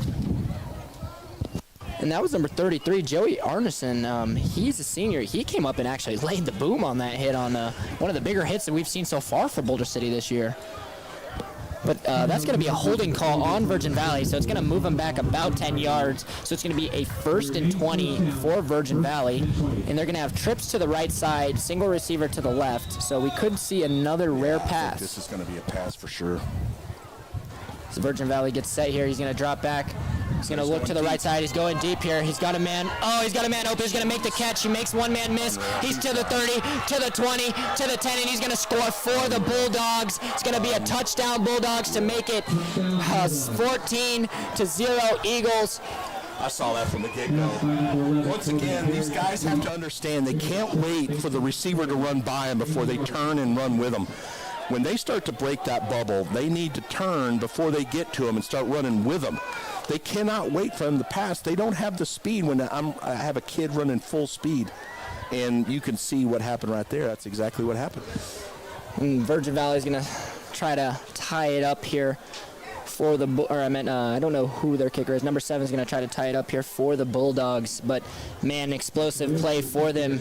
And that was number 33, Joey Arneson. He's a senior. He came up and actually laid the boom on that hit on one of the bigger hits that we've seen so far for Boulder City this year. But that's going to be a holding call on Virgin Valley, so it's going to move them back about 10 yards. So it's going to be a 1st and 20 for Virgin Valley, and they're going to have trips to the right side, single receiver to the left. So we could see another rare pass. This is going to be a pass for sure. So Virgin Valley gets set here. He's going to drop back. He's going to look to the right side. He's going deep here. He's got a man. Oh, he's got a man open. He's going to make the catch. He makes one-man miss. He's to the 30, to the 20, to the 10, and he's going to score for the Bulldogs. It's going to be a touchdown Bulldogs to make it 14-0 Eagles. I saw that from the get-go. Once again, these guys have to understand they can't wait for the receiver to run by them before they turn and run with them. When they start to break that bubble, they need to turn before they get to them and start running with them. They cannot wait for them to pass. They don't have the speed when I have a kid running full speed. And you can see what happened right there. That's exactly what happened. And Virgin Valley is going to try to tie it up here for the, I don't know who their kicker is. Number 7 is going to try to tie it up here for the Bulldogs. But, man, explosive play for them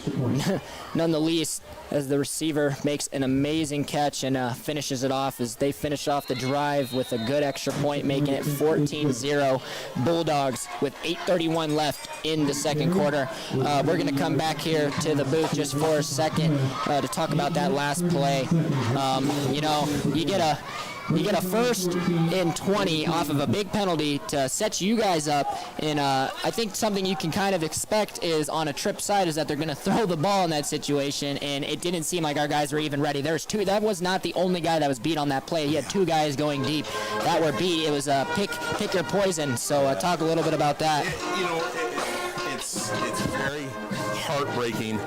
none the least, as the receiver makes an amazing catch and finishes it off as they finish off the drive with a good extra point, making it 14-0 Bulldogs with 8:31 left in the second quarter. We're going to come back here to the booth just for a second to talk about that last play. You get a 1st and 20 off of a big penalty to set you guys up, and I think something you can kind of expect is on a trip side is that they're going to throw the ball in that situation, and it didn't seem like our guys were even ready. There's 2. That was not the only guy that was beat on that play. He had 2 guys going deep that were beat. It was pick your poison. So talk a little bit about that. It's very heartbreaking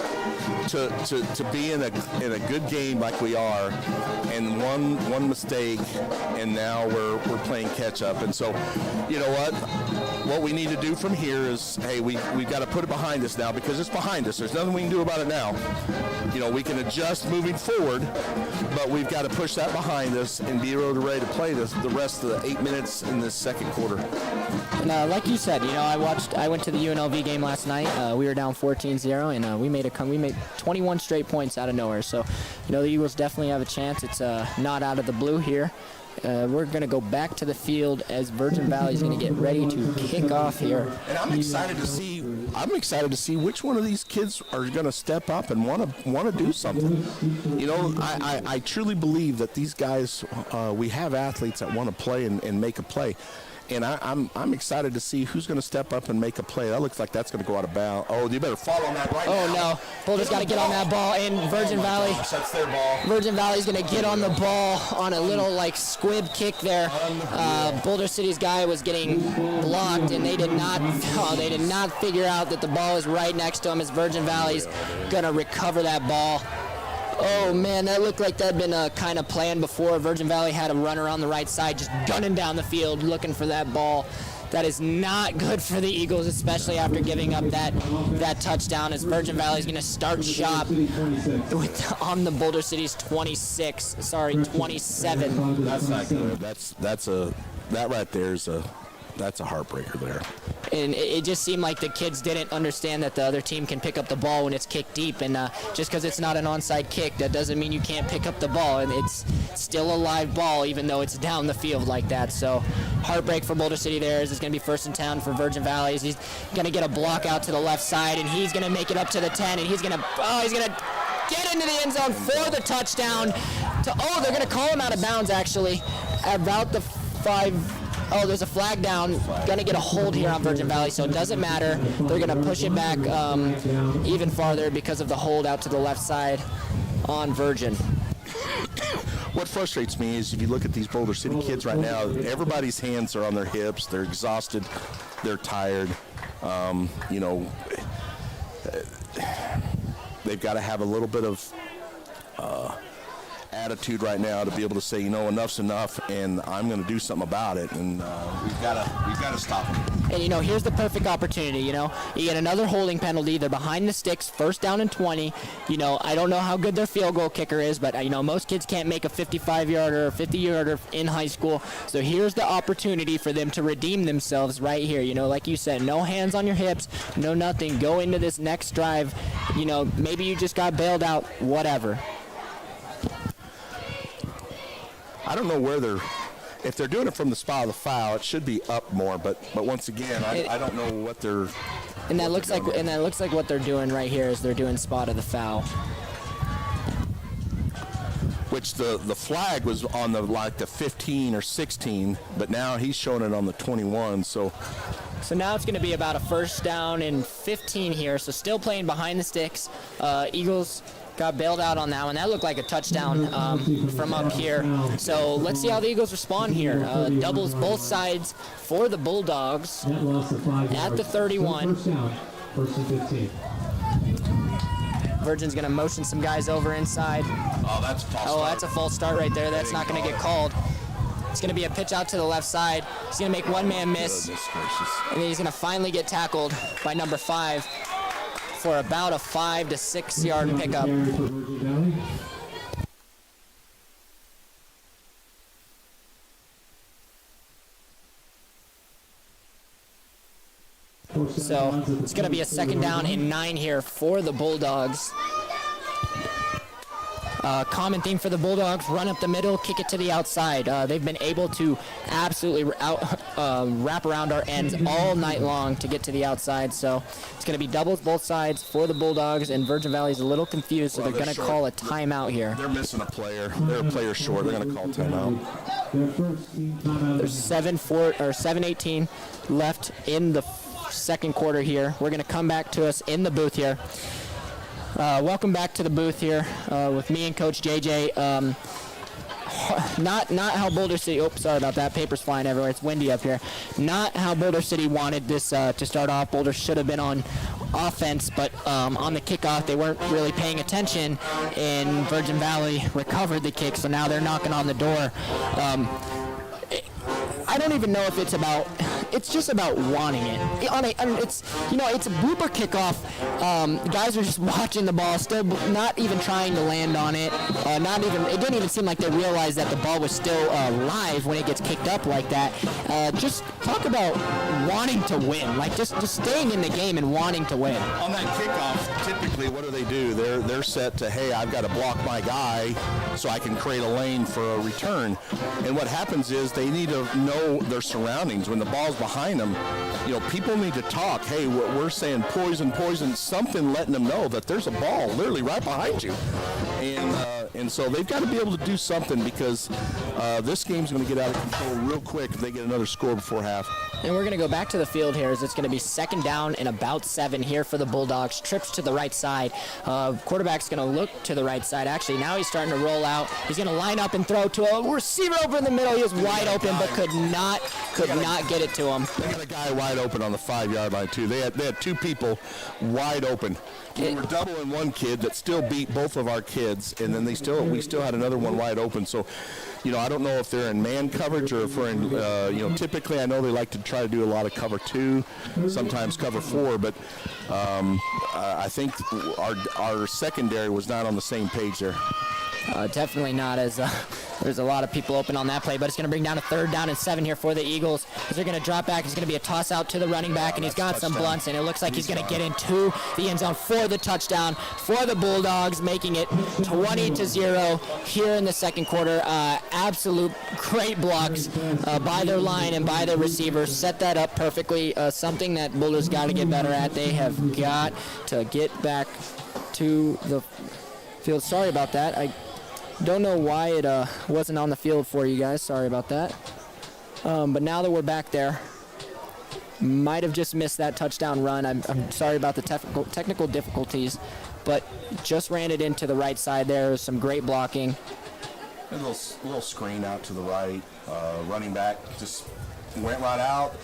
to be in a good game like we are, and one mistake, and now we're playing catch up. And so, you know what? what we need to do from here is, hey, we got to put it behind us now because it's behind us. There's nothing we can do about it now. You know, we can adjust moving forward, but we've got to push that behind us and be ready to play the rest of the 8 minutes in this second quarter. And like you said, you know, I went to the UNLV game last night. We were down 14-0, and we made 21 straight points out of nowhere. So, you know, the Eagles definitely have a chance. It's not out of the blue here. We're going to go back to the field as Virgin Valley is going to get ready to kick off here. And I'm excited to see which one of these kids are going to step up and want to do something. You know, I truly believe that these guys, we have athletes that want to play and make a play. And I'm excited to see who's going to step up and make a play. That looks like that's going to go out of bounds. Oh, you better fall on that right now. Oh, no. Boulder's got to get on that ball, and Virgin Valley. Gosh, that's their ball. Virgin Valley's going to get on the ball on a little, like, squib kick there. Boulder City's guy was getting blocked, and they did not figure out that the ball is right next to him as Virgin Valley's going to recover that ball. Oh, man, that looked like that had been kind of planned before. Virgin Valley had a runner on the right side just gunning down the field looking for that ball. That is not good for the Eagles, especially after giving up that touchdown, as Virgin Valley is going to start shop on the Boulder City's 27. That's not good. That right there is that's a heartbreaker there. And it just seemed like the kids didn't understand that the other team can pick up the ball when it's kicked deep. And just because it's not an onside kick, that doesn't mean you can't pick up the ball. And it's still a live ball, even though it's down the field like that. So heartbreak for Boulder City there, as it's going to be first and 10 for Virgin Valley. He's going to get a block out to the left side, and he's going to make it up to the 10, and he's going to get into the end zone for the touchdown. They're going to call him out of bounds, actually, about the 5. Oh, there's a flag down. Going to get a hold here on Virgin Valley, so it doesn't matter. They're going to push it back even farther because of the hold out to the left side on Virgin. What frustrates me is if you look at these Boulder City kids right now, everybody's hands are on their hips. They're exhausted. They're tired. You know, they've got to have a little bit of attitude right now to be able to say, you know, enough's enough, and I'm going to do something about it, and we've got to stop them. And, you know, here's the perfect opportunity, you know. You get another holding penalty. They're behind the sticks, first down and 20. You know, I don't know how good their field goal kicker is, but, you know, most kids can't make a 55-yarder or 50-yarder in high school. So here's the opportunity for them to redeem themselves right here. You know, like you said, no hands on your hips, no nothing. Go into this next drive. You know, maybe you just got bailed out, whatever. I don't know where if they're doing it from the spot of the foul, it should be up more. But once again, I don't know what they're. And that looks like what they're doing right here is they're doing spot of the foul. Which the flag was on the 15 or 16, but now he's showing it on the 21. So now it's going to be about a first down and 15 here. So still playing behind the sticks. Eagles got bailed out on that one. That looked like a touchdown from up here. So let's see how the Eagles respond here. Doubles both sides for the Bulldogs at the 31. First and 15. Virgin's going to motion some guys over inside. Oh, that's a false start. That's a false start right there. That's not going to get called. It's going to be a pitch out to the left side. He's going to make one man miss. And then he's going to finally get tackled by number 5 for about a 5 to 6 yard pickup. So it's going to be a second down and 9 here for the Bulldogs. Common theme for the Bulldogs, run up the middle, kick it to the outside. They've been able to absolutely wrap around our ends all night long to get to the outside. So it's going to be doubles both sides for the Bulldogs, and Virgin Valley's a little confused, so they're going to call a timeout here. They're missing a player. They're a player short. They're going to call timeout. There's 7:18 left in the second quarter here. We're going to come back to us in the booth here. Welcome back to the booth here with me and Coach JJ. Not how Boulder City. Oh, sorry about that. Paper's flying everywhere. It's windy up here. Not how Boulder City wanted this to start off. Boulder should have been on offense, but on the kickoff they weren't really paying attention, and Virgin Valley recovered the kick. So now they're knocking on the door. I don't even know if it's about it's just about wanting it. It's it's a blooper kickoff. Guys are just watching the ball, still not even trying to land on it. It didn't even seem like they realized that the ball was still live when it gets kicked up like that. Just talk about wanting to win, like just staying in the game and wanting to win. On that kickoff, typically what do? They're set to, hey, I've got to block my guy so I can create a lane for a return. And what happens is they need to know their surroundings. When the ball's behind them, people need to talk. Hey, we're saying poison, something letting them know that there's a ball literally right behind you. And so they've got to be able to do something, because this game's going to get out of control real quick if they get another score before half. And we're going to go back to the field here, as it's going to be second down and about 7 here for the Bulldogs. Trips to the right side. Quarterback's going to look to the right side. Actually, now he's starting to roll out. He's going to line up and throw to a receiver over in the middle. He was wide open, but could not get it to him. They got a guy wide open on the 5-yard line, too. They had 2 people wide open. We were doubling one kid that still beat both of our kids, and then we still had another one wide open. So, I don't know if they're in man coverage or if we're in, typically I know they like to try to do a lot of cover 2, sometimes cover 4, but I think our secondary was not on the same page there. Definitely not, as there's a lot of people open on that play, but it's going to bring down a 3rd down and 7 here for the Eagles, as they're going to drop back. It's going to be a toss out to the running back, and he's got some blunts, and it looks like he's going to get into the end zone for the touchdown for the Bulldogs, making it 20-0 here in the second quarter. Absolute great blocks by their line and by their receivers. Set that up perfectly. Something that Boulder's got to get better at. They have got to get back to the field. Sorry about that. I don't know why it wasn't on the field for you guys. Sorry about that. But now that we're back there, might have just missed that touchdown run. I'm sorry about the technical difficulties, but just ran it into the right side there. Some great blocking. A little screen out to the right. Running back just went right out.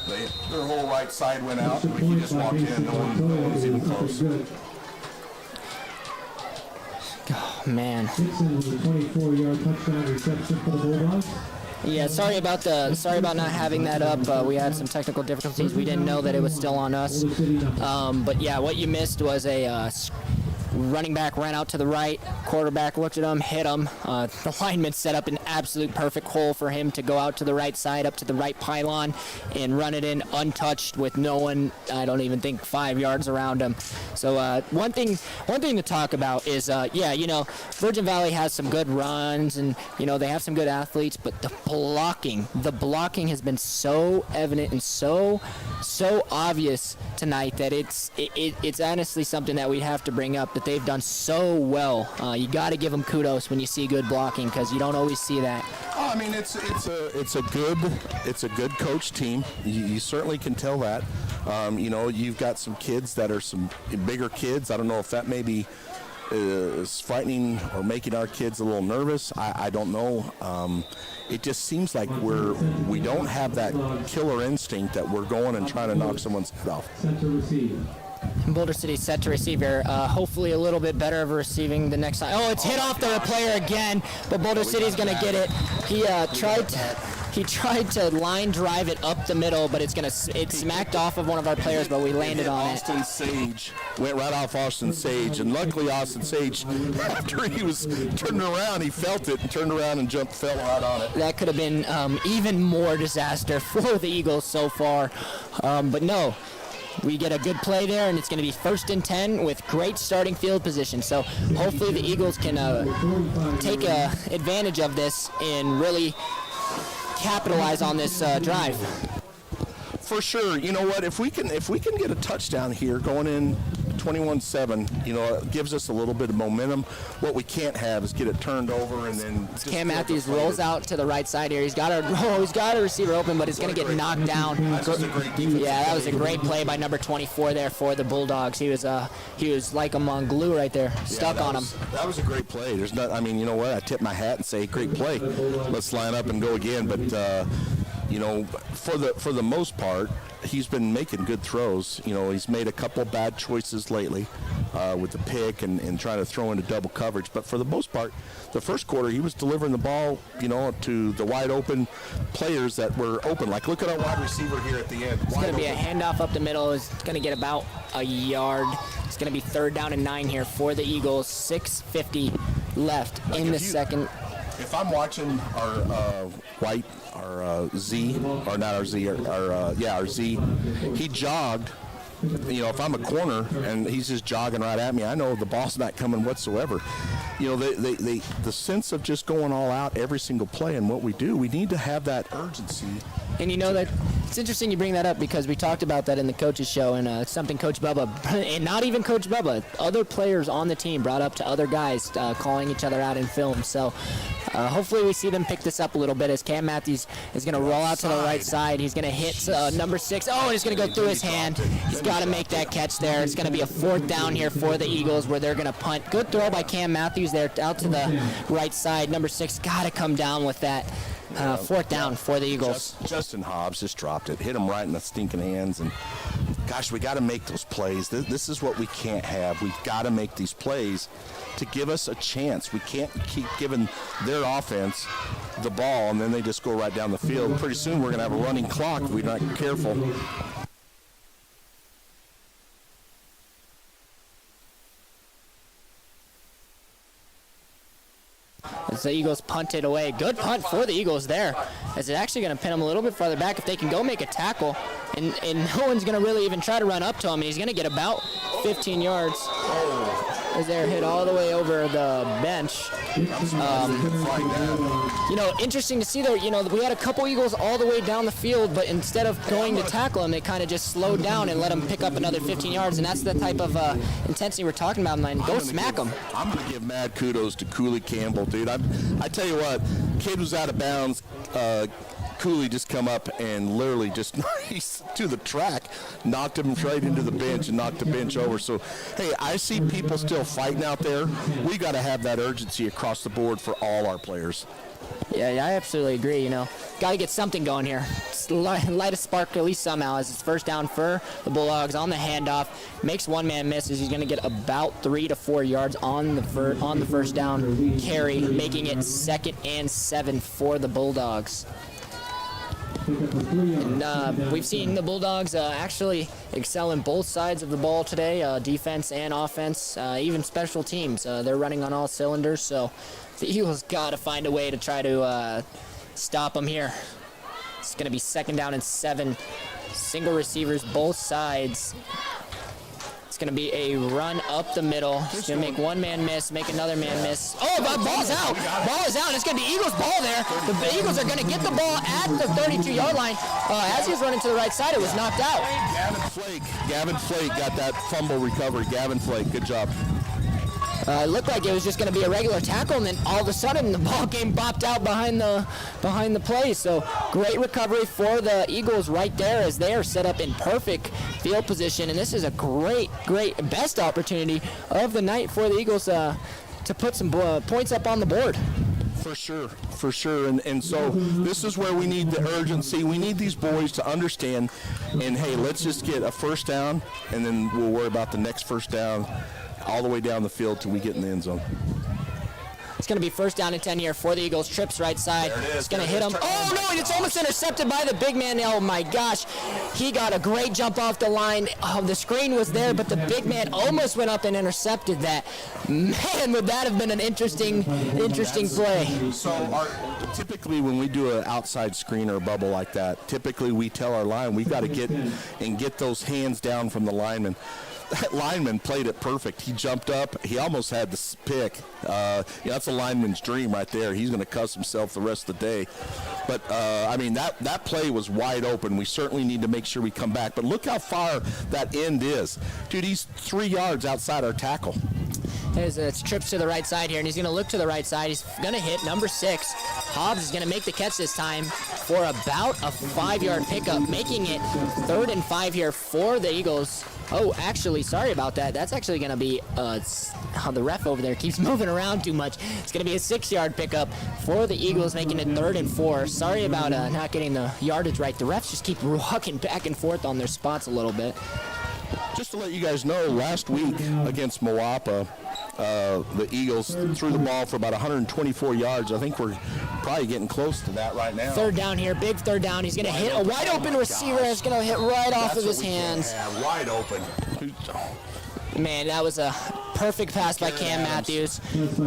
Their whole right side went out. He just walked in. No one was even close. Oh, man. 24-yard touchdown reception for the Bulldogs. Yeah, sorry about not having that up. We had some technical difficulties. We didn't know that it was still on us. But yeah, what you missed was a running back ran out to the right. Quarterback looked at him, hit him. The lineman set up an absolute perfect hole for him to go out to the right side, up to the right pylon, and run it in untouched with no one, I don't even think, 5 yards around him. So one thing to talk about is, Virgin Valley has some good runs, and, they have some good athletes, but the blocking has been so evident and so obvious tonight that it's honestly something that we have to bring up, that they've done so well. You got to give them kudos when you see good blocking, because you don't always see that. I mean, it's a good coach team. You certainly can tell that. You've got some kids that are some bigger kids. I don't know if that maybe is frightening or making our kids a little nervous. I don't know. It just seems like we don't have that killer instinct that we're going and trying to knock someone's head off. Boulder City set to receive here. Hopefully a little bit better of receiving the next time. Oh, it's hit off the player again, but Boulder City's going to get it. He tried to line drive it up the middle, but it smacked off of one of our players, but we landed on it. Austin Sage went right off Austin Sage, and luckily Austin Sage, after he was turning around, he felt it and turned around and fell right on it. That could have been even more disaster for the Eagles so far, but no. We get a good play there, and it's going to be 1st and 10 with great starting field position. So hopefully the Eagles can take advantage of this and really capitalize on this drive. For sure. You know what? If we can get a touchdown here going in 21-7, it gives us a little bit of momentum. What we can't have is get it turned over and then Cam Matthews rolls out to the right side here. He's got a receiver open, but it's going to get knocked down. That was a great play by number 24 there for the Bulldogs. He was like among glue right there, stuck on him. That was a great play. You know what? I tip my hat and say, great play. Let's line up and go again. But you know, for the most part, he's been making good throws. You know, he's made a couple bad choices lately with the pick and trying to throw into double coverage. But for the most part, the first quarter, he was delivering the ball, you know, to the wide open players that were open. Like, look at our wide receiver here at the end. It's going to be a handoff up the middle. It's going to get about a yard. It's going to be 3rd down and 9 here for the Eagles. 6:50 left in the second. If I'm watching our our Z, or not our Z, our Z, he jogged. You know, if I'm a corner and he's just jogging right at me, I know the ball's not coming whatsoever. You know, the sense of just going all out every single play and what we do, we need to have that urgency. And you know that it's interesting you bring that up because we talked about that in the coaches show, and it's something Coach Bubba, and not even Coach Bubba, other players on the team brought up to other guys calling each other out in film. So hopefully we see them pick this up a little bit as Cam Matthews is going to roll out to the right side. He's going to hit number 6. Oh, and he's going to go through his hand. He's got to make that catch there. It's going to be a 4th down here for the Eagles where they're going to punt. Good throw by Cam Matthews there out to the right side. Number 6 got to come down with that. 4th down for the Eagles. Justin Hobbs just dropped it, hit him right in the stinking hands, and gosh, we got to make those plays. This is what we can't have. We've got to make these plays to give us a chance. We can't keep giving their offense the ball and then they just go right down the field. Pretty soon we're going to have a running clock if we're not careful. As the Eagles punt it away. Good punt for the Eagles there. As it's actually going to pin them a little bit farther back if they can go make a tackle. And no one's going to really even try to run up to him. He's going to get about 15 yards. As they're hit all the way over the bench. You know, interesting to see there, you know, we had a couple Eagles all the way down the field, but instead of going to tackle him, they kind of just slowed down and let him pick up another 15 yards, and that's the type of intensity we're talking about, man. Go smack him. I'm going to give mad kudos to Cooley Campbell, dude. I tell you what, kid was out of bounds. Cooley just come up and literally just to the track, knocked him straight into the bench and knocked the bench over. So, hey, I see people still fighting out there. We got to have that urgency across the board for all our players. Yeah, I absolutely agree. You know, got to get something going here. Light a spark at least somehow. As it's 1st down for the Bulldogs on the handoff, makes one man miss. As he's going to get about 3 to 4 yards on the 1st down carry, making it 2nd and 7 for the Bulldogs. And we've seen the Bulldogs actually excel in both sides of the ball today, defense and offense, even special teams. They're running on all cylinders, so the Eagles got to find a way to try to stop them here. It's going to be 2nd down and 7. Single receivers, both sides. It's going to be a run up the middle. It's going to make one man miss, make another man miss. Oh, the ball's out. Ball is out. It's going to be Eagles ball there. The Eagles are going to get the ball at the 32-yard line. As he was running to the right side, it was knocked out. Gavin Flake got that fumble recovery. Gavin Flake, good job. It looked like it was just going to be a regular tackle, and then all of a sudden the ball game bopped out behind the play. So great recovery for the Eagles right there as they are set up in perfect field position. And this is a great best opportunity of the night for the Eagles to put some points up on the board. For sure. And so this is where we need the urgency. We need these boys to understand, and hey, let's just get a 1st down, and then we'll worry about the next 1st down all the way down the field till we get in the end zone. It's going to be 1st down and 10 here for the Eagles. Trips right side. It's going to hit him. Oh, no, and it's almost intercepted by the big man. Oh, my gosh. He got a great jump off the line. Oh, the screen was there, but the big man almost went up and intercepted that. Man, would that have been an interesting play. So typically when we do an outside screen or a bubble like that, typically we tell our line, we got to get those hands down from the lineman. That lineman played it perfect. He jumped up. He almost had the pick. That's a lineman's dream right there. He's going to cuss himself the rest of the day. But, I mean, that play was wide open. We certainly need to make sure we come back. But look how far that end is. Dude, he's 3 yards outside our tackle. His trips to the right side here, and he's going to look to the right side. He's going to hit number 6. Hobbs is going to make the catch this time for about a 5-yard pickup, making it 3rd and 5 here for the Eagles. Oh, actually, sorry about that. That's actually going to be, the ref over there keeps moving around too much. It's going to be a 6-yard pickup for the Eagles, making it 3rd and 4. Sorry about not getting the yardage right. The refs just keep rocking back and forth on their spots a little bit. Just to let you guys know, last week against Moapa, the Eagles threw the ball for about 124 yards. I think we're probably getting close to that right now. 3rd down here, big 3rd down. He's going to hit a wide open receiver. It's going to hit right off of his hands. Yeah, wide open. Man, that was a perfect pass by Cam Matthews.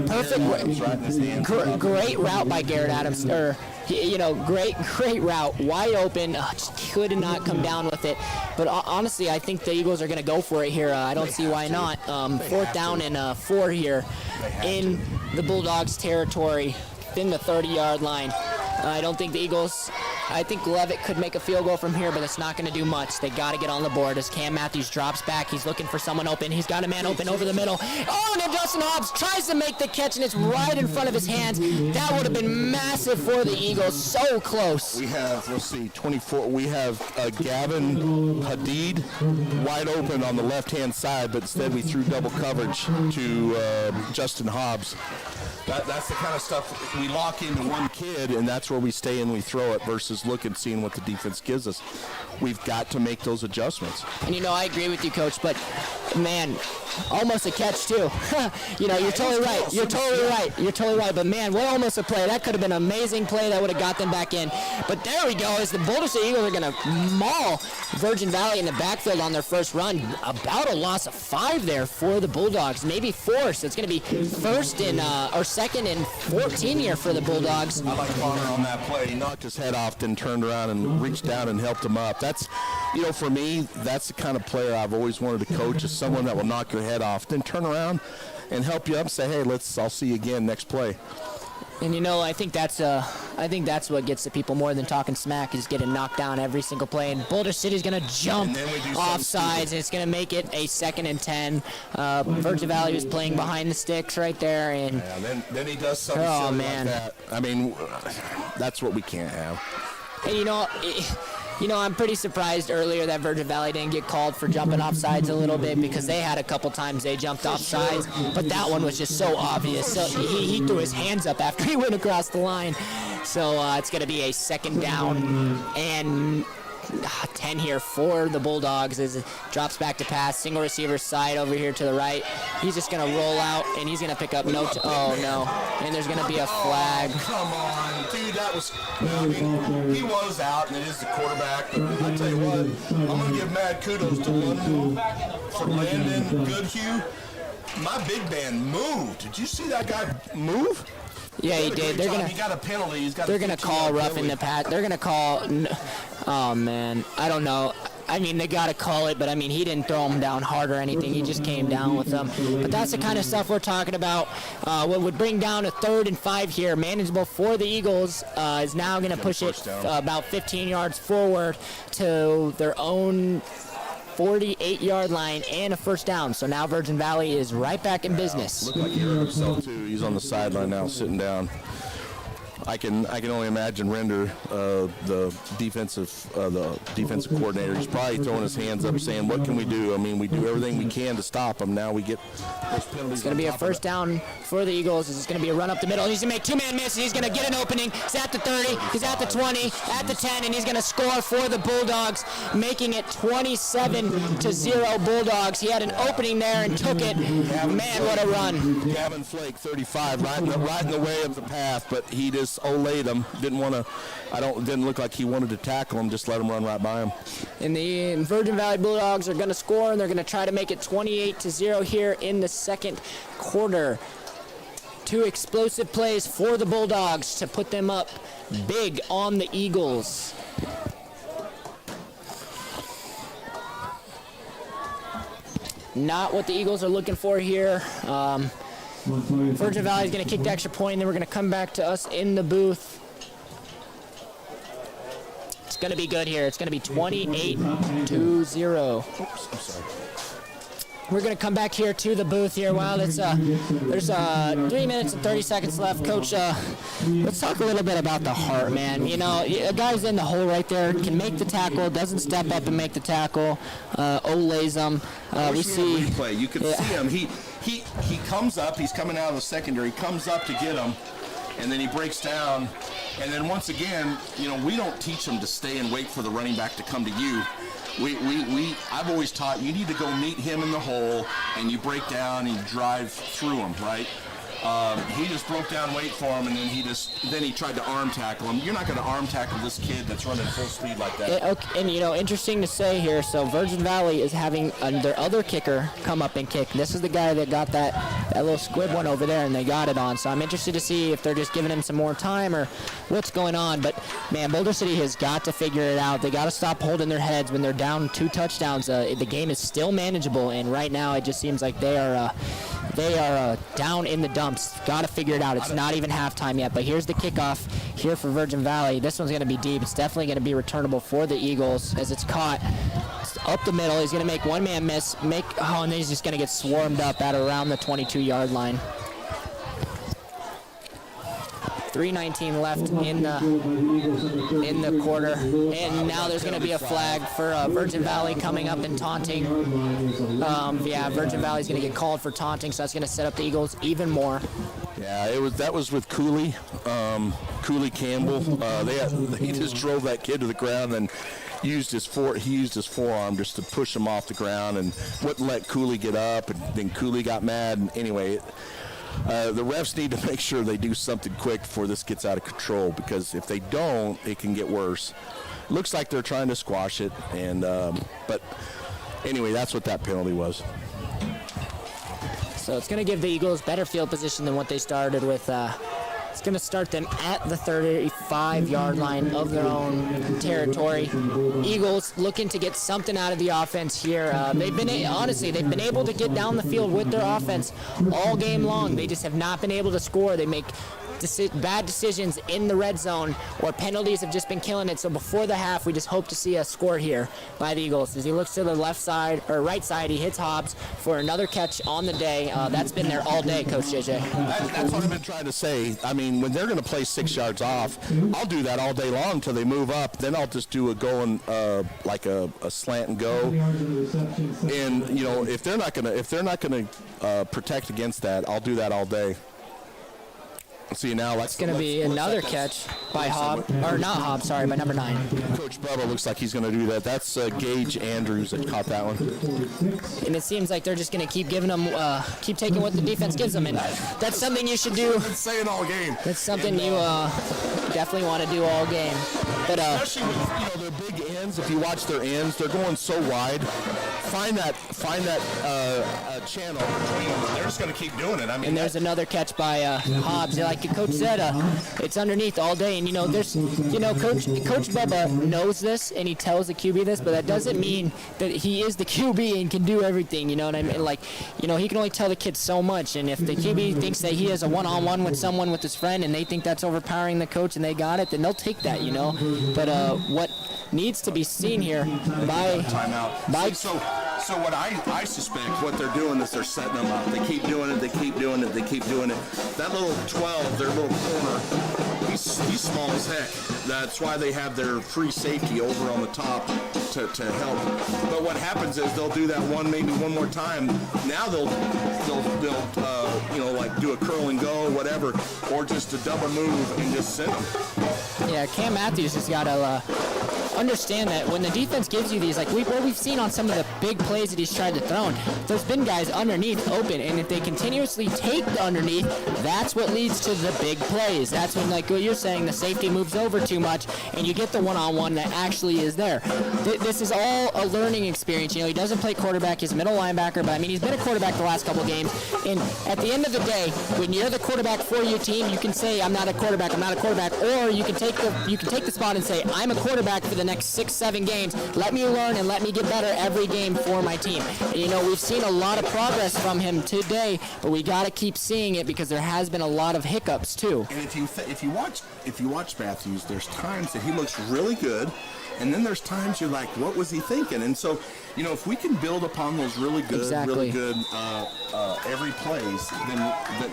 Perfect, great route by Garrett Adams. Great route, wide open. Just could not come down with it. But honestly, I think the Eagles are going to go for it here. I don't see why not. 4th down and 4 here in the Bulldogs' territory, within the 30-yard line. I don't think the Eagles. I think Levitt could make a field goal from here, but it's not going to do much. They got to get on the board as Cam Matthews drops back. He's looking for someone open. He's got a man open over the middle. Oh, and then Justin Hobbs tries to make the catch, and it's right in front of his hands. That would have been massive for the Eagles. So close. We have, 24. We have Gavin Hadid wide open on the left-hand side, but instead we threw double coverage to Justin Hobbs. That's the kind of stuff we lock into one kid, and that's where we stay and we throw it versus look and seeing what the defense gives us. We've got to make those adjustments. And I agree with you, Coach, but man, almost a catch too. You're totally right. You're totally right. But man, what almost a play? That could have been an amazing play that would have got them back in. But there we go. As the Boulder City Eagles are going to maul Virgin Valley in the backfield on their first run. About a loss of 5 there for the Bulldogs, maybe 4. So it's going to be 2nd and 14 here for the Bulldogs. I like Connor on that play. He knocked his head off, then turned around and reached down and helped him up. That's, for me, that's the kind of player I've always wanted to coach, is someone that will knock your head off, then turn around and help you up and say, hey, I'll see you again next play. And I think that's what gets the people more than talking smack, is getting knocked down every single play. And Boulder City's going to jump offsides, and it's going to make it a 2nd and 10. Virgin Valley was playing behind the sticks right there, and then he does something silly like that. I mean, that's what we can't have. And I'm pretty surprised earlier that Virgin Valley didn't get called for jumping off sides a little bit, because they had a couple times they jumped off sides, but that one was just so obvious. So he threw his hands up after he went across the line. So it's going to be a 2nd down and 10 here for the Bulldogs as it drops back to pass. Single receiver side over here to the right. He's just going to roll out, and he's going to pick up oh, no. And there's going to be a flag. Oh, come on, dude, that was, he was out, and it is the quarterback. But I tell you what, I'm going to give mad kudos to London for Landon Goodhue. My big man moved. Did you see that guy move? Yeah, he did. He got a penalty. They're gonna call roughing the pass. They're gonna call. Oh man, I don't know. I mean, they gotta call it, but I mean, he didn't throw him down hard or anything. He just came down with them. But that's the kind of stuff we're talking about. What would bring down a 3rd and 5 here, manageable for the Eagles, is now gonna push it about 15 yards forward to their own 48-yard line and a 1st down. So now Virgin Valley is right back in business. Looked like he hurt himself too. He's on the sideline now, sitting down. I can only imagine Render, the defensive coordinator. He's probably throwing his hands up, saying, "What can we do? I mean, we do everything we can to stop them. Now we get those penalties." It's going to be a 1st down for the Eagles. It's going to be a run up the middle. He's going to make 2-man misses. He's going to get an opening. He's at the 30. He's at the 20. At the 10, and he's going to score for the Bulldogs, making it 27-0 Bulldogs. He had an opening there and took it. Man, what a run! Gavin Flake, 35, right in the way of the path, but he just olayed him. Didn't look like he wanted to tackle him. Just let him run right by him. And the Virgin Valley Bulldogs are going to score, and they're going to try to make it 28-0 here in the 2nd quarter. 2 explosive plays for the Bulldogs to put them up big on the Eagles. Not what the Eagles are looking for here. Virgin Valley is going to kick the extra point, and then we're going to come back to us in the booth. It's going to be good here. It's going to be 28-0. Oops, I'm sorry. We're going to come back here to the booth here. Wow, there's 3 minutes and 30 seconds left. Coach, let's talk a little bit about the heart, man. You know, a guy's in the hole right there, can make the tackle, doesn't step up and make the tackle, olays them. We see replay. You can see him. He comes up. He's coming out of the secondary. He comes up to get him, and then he breaks down. And then once again, you know, we don't teach him to stay and wait for the running back to come to you. I've always taught you need to go meet him in the hole, and you break down and you drive through him, right? He just broke down, wait for him, and then he tried to arm tackle him. You're not going to arm tackle this kid that's running full speed like that. Okay, and you know, interesting to say here. So Virgin Valley is having their other kicker come up and kick. This is the guy that got that little squib one over there, and they got it on. So I'm interested to see if they're just giving him some more time or what's going on. But man, Boulder City has got to figure it out. They got to stop holding their heads when they're down 2 touchdowns. The game is still manageable, and right now it just seems like they are down in the dumps. Got to figure it out. It's not even halftime yet, but here's the kickoff here for Virgin Valley. This one's going to be deep. It's definitely going to be returnable for the Eagles as it's caught up the middle. He's going to make one man miss, and then he's just going to get swarmed up at around the 22-yard line. 3:19 left in the quarter, and now there's going to be a flag for Virgin Valley coming up and taunting. Virgin Valley's going to get called for taunting, so that's going to set up the Eagles even more. Yeah, that was with Cooley Campbell. He just drove that kid to the ground and used his forearm just to push him off the ground and wouldn't let Cooley get up, and then Cooley got mad. And anyway, the refs need to make sure they do something quick before this gets out of control, because if they don't, it can get worse. It looks like they're trying to squash it, and but anyway, that's what that penalty was. So it's going to give the Eagles better field position than what they started with. It's going to start them at the 35-yard line of their own territory. Eagles looking to get something out of the offense here. They've been able to get down the field with their offense all game long. They just have not been able to score. They make bad decisions in the red zone, or penalties have just been killing it. So before the half, we just hope to see a score here by the Eagles. As he looks to the left side or right side, he hits Hobbs for another catch on the day. That's been there all day, Coach JJ. That's what I've been trying to say. I mean, when they're going to play 6 yards off, I'll do that all day long until they move up. Then I'll just do a going like a slant and go. And you know, if they're not going to protect against that, I'll do that all day. See, now it's going to be another catch by by number 9. Coach Bubba looks like he's going to do that. That's Gage Andrews that caught that one. And it seems like they're just going to keep giving them, keep taking what the defense gives them, and that's something you should do. I've been saying all game. That's something you definitely want to do all game. But especially with their big ends. If you watch their ends, they're going so wide. Find that channel between them. They're just going to keep doing it. I mean, and there's another catch by Hobbs. Like Coach said, it's underneath all day, and Coach Bubba knows this, and he tells the QB this, but that doesn't mean that he is the QB and can do everything. You know what I mean? Like, he can only tell the kids so much, and if the QB thinks that he has a one-on-one with someone, with his friend, and they think that's overpowering the coach, and they got it, then they'll take that. But what needs to be seen here by timeout. So what I suspect what they're doing is they're setting them up. They keep doing it. That little 12, their little corner, he's small as heck. That's why they have their free safety over on the top to help. But what happens is they'll do that maybe one more time. Now they'll like do a curl and go or whatever, or just a double move and just send them. Yeah, Cam Matthews has got to understand that when the defense gives you these, like what we've seen on some of the big plays that he's tried to throw, there's been guys underneath open, and if they continuously take the underneath, that's what leads to the big plays. That's when, like what you're saying, the safety moves over too much, and you get the one-on-one that actually is there. This is all a learning experience. He doesn't play quarterback, he's a middle linebacker, but I mean, he's been a quarterback the last couple of games, and at the end of the day, when you're the quarterback for your team, you can say, I'm not a quarterback, or you can take the spot and say, I'm a quarterback for the next 6-7 games. Let me learn and let me get better every game for my team. And, we've seen a lot of progress from him today, but we got to keep seeing it because there has been a lot of hiccups too. And if you watch Matthews, there's times that he looks really good, And then there's times you're like, what was he thinking? And so, if we can build upon those really good, every plays, then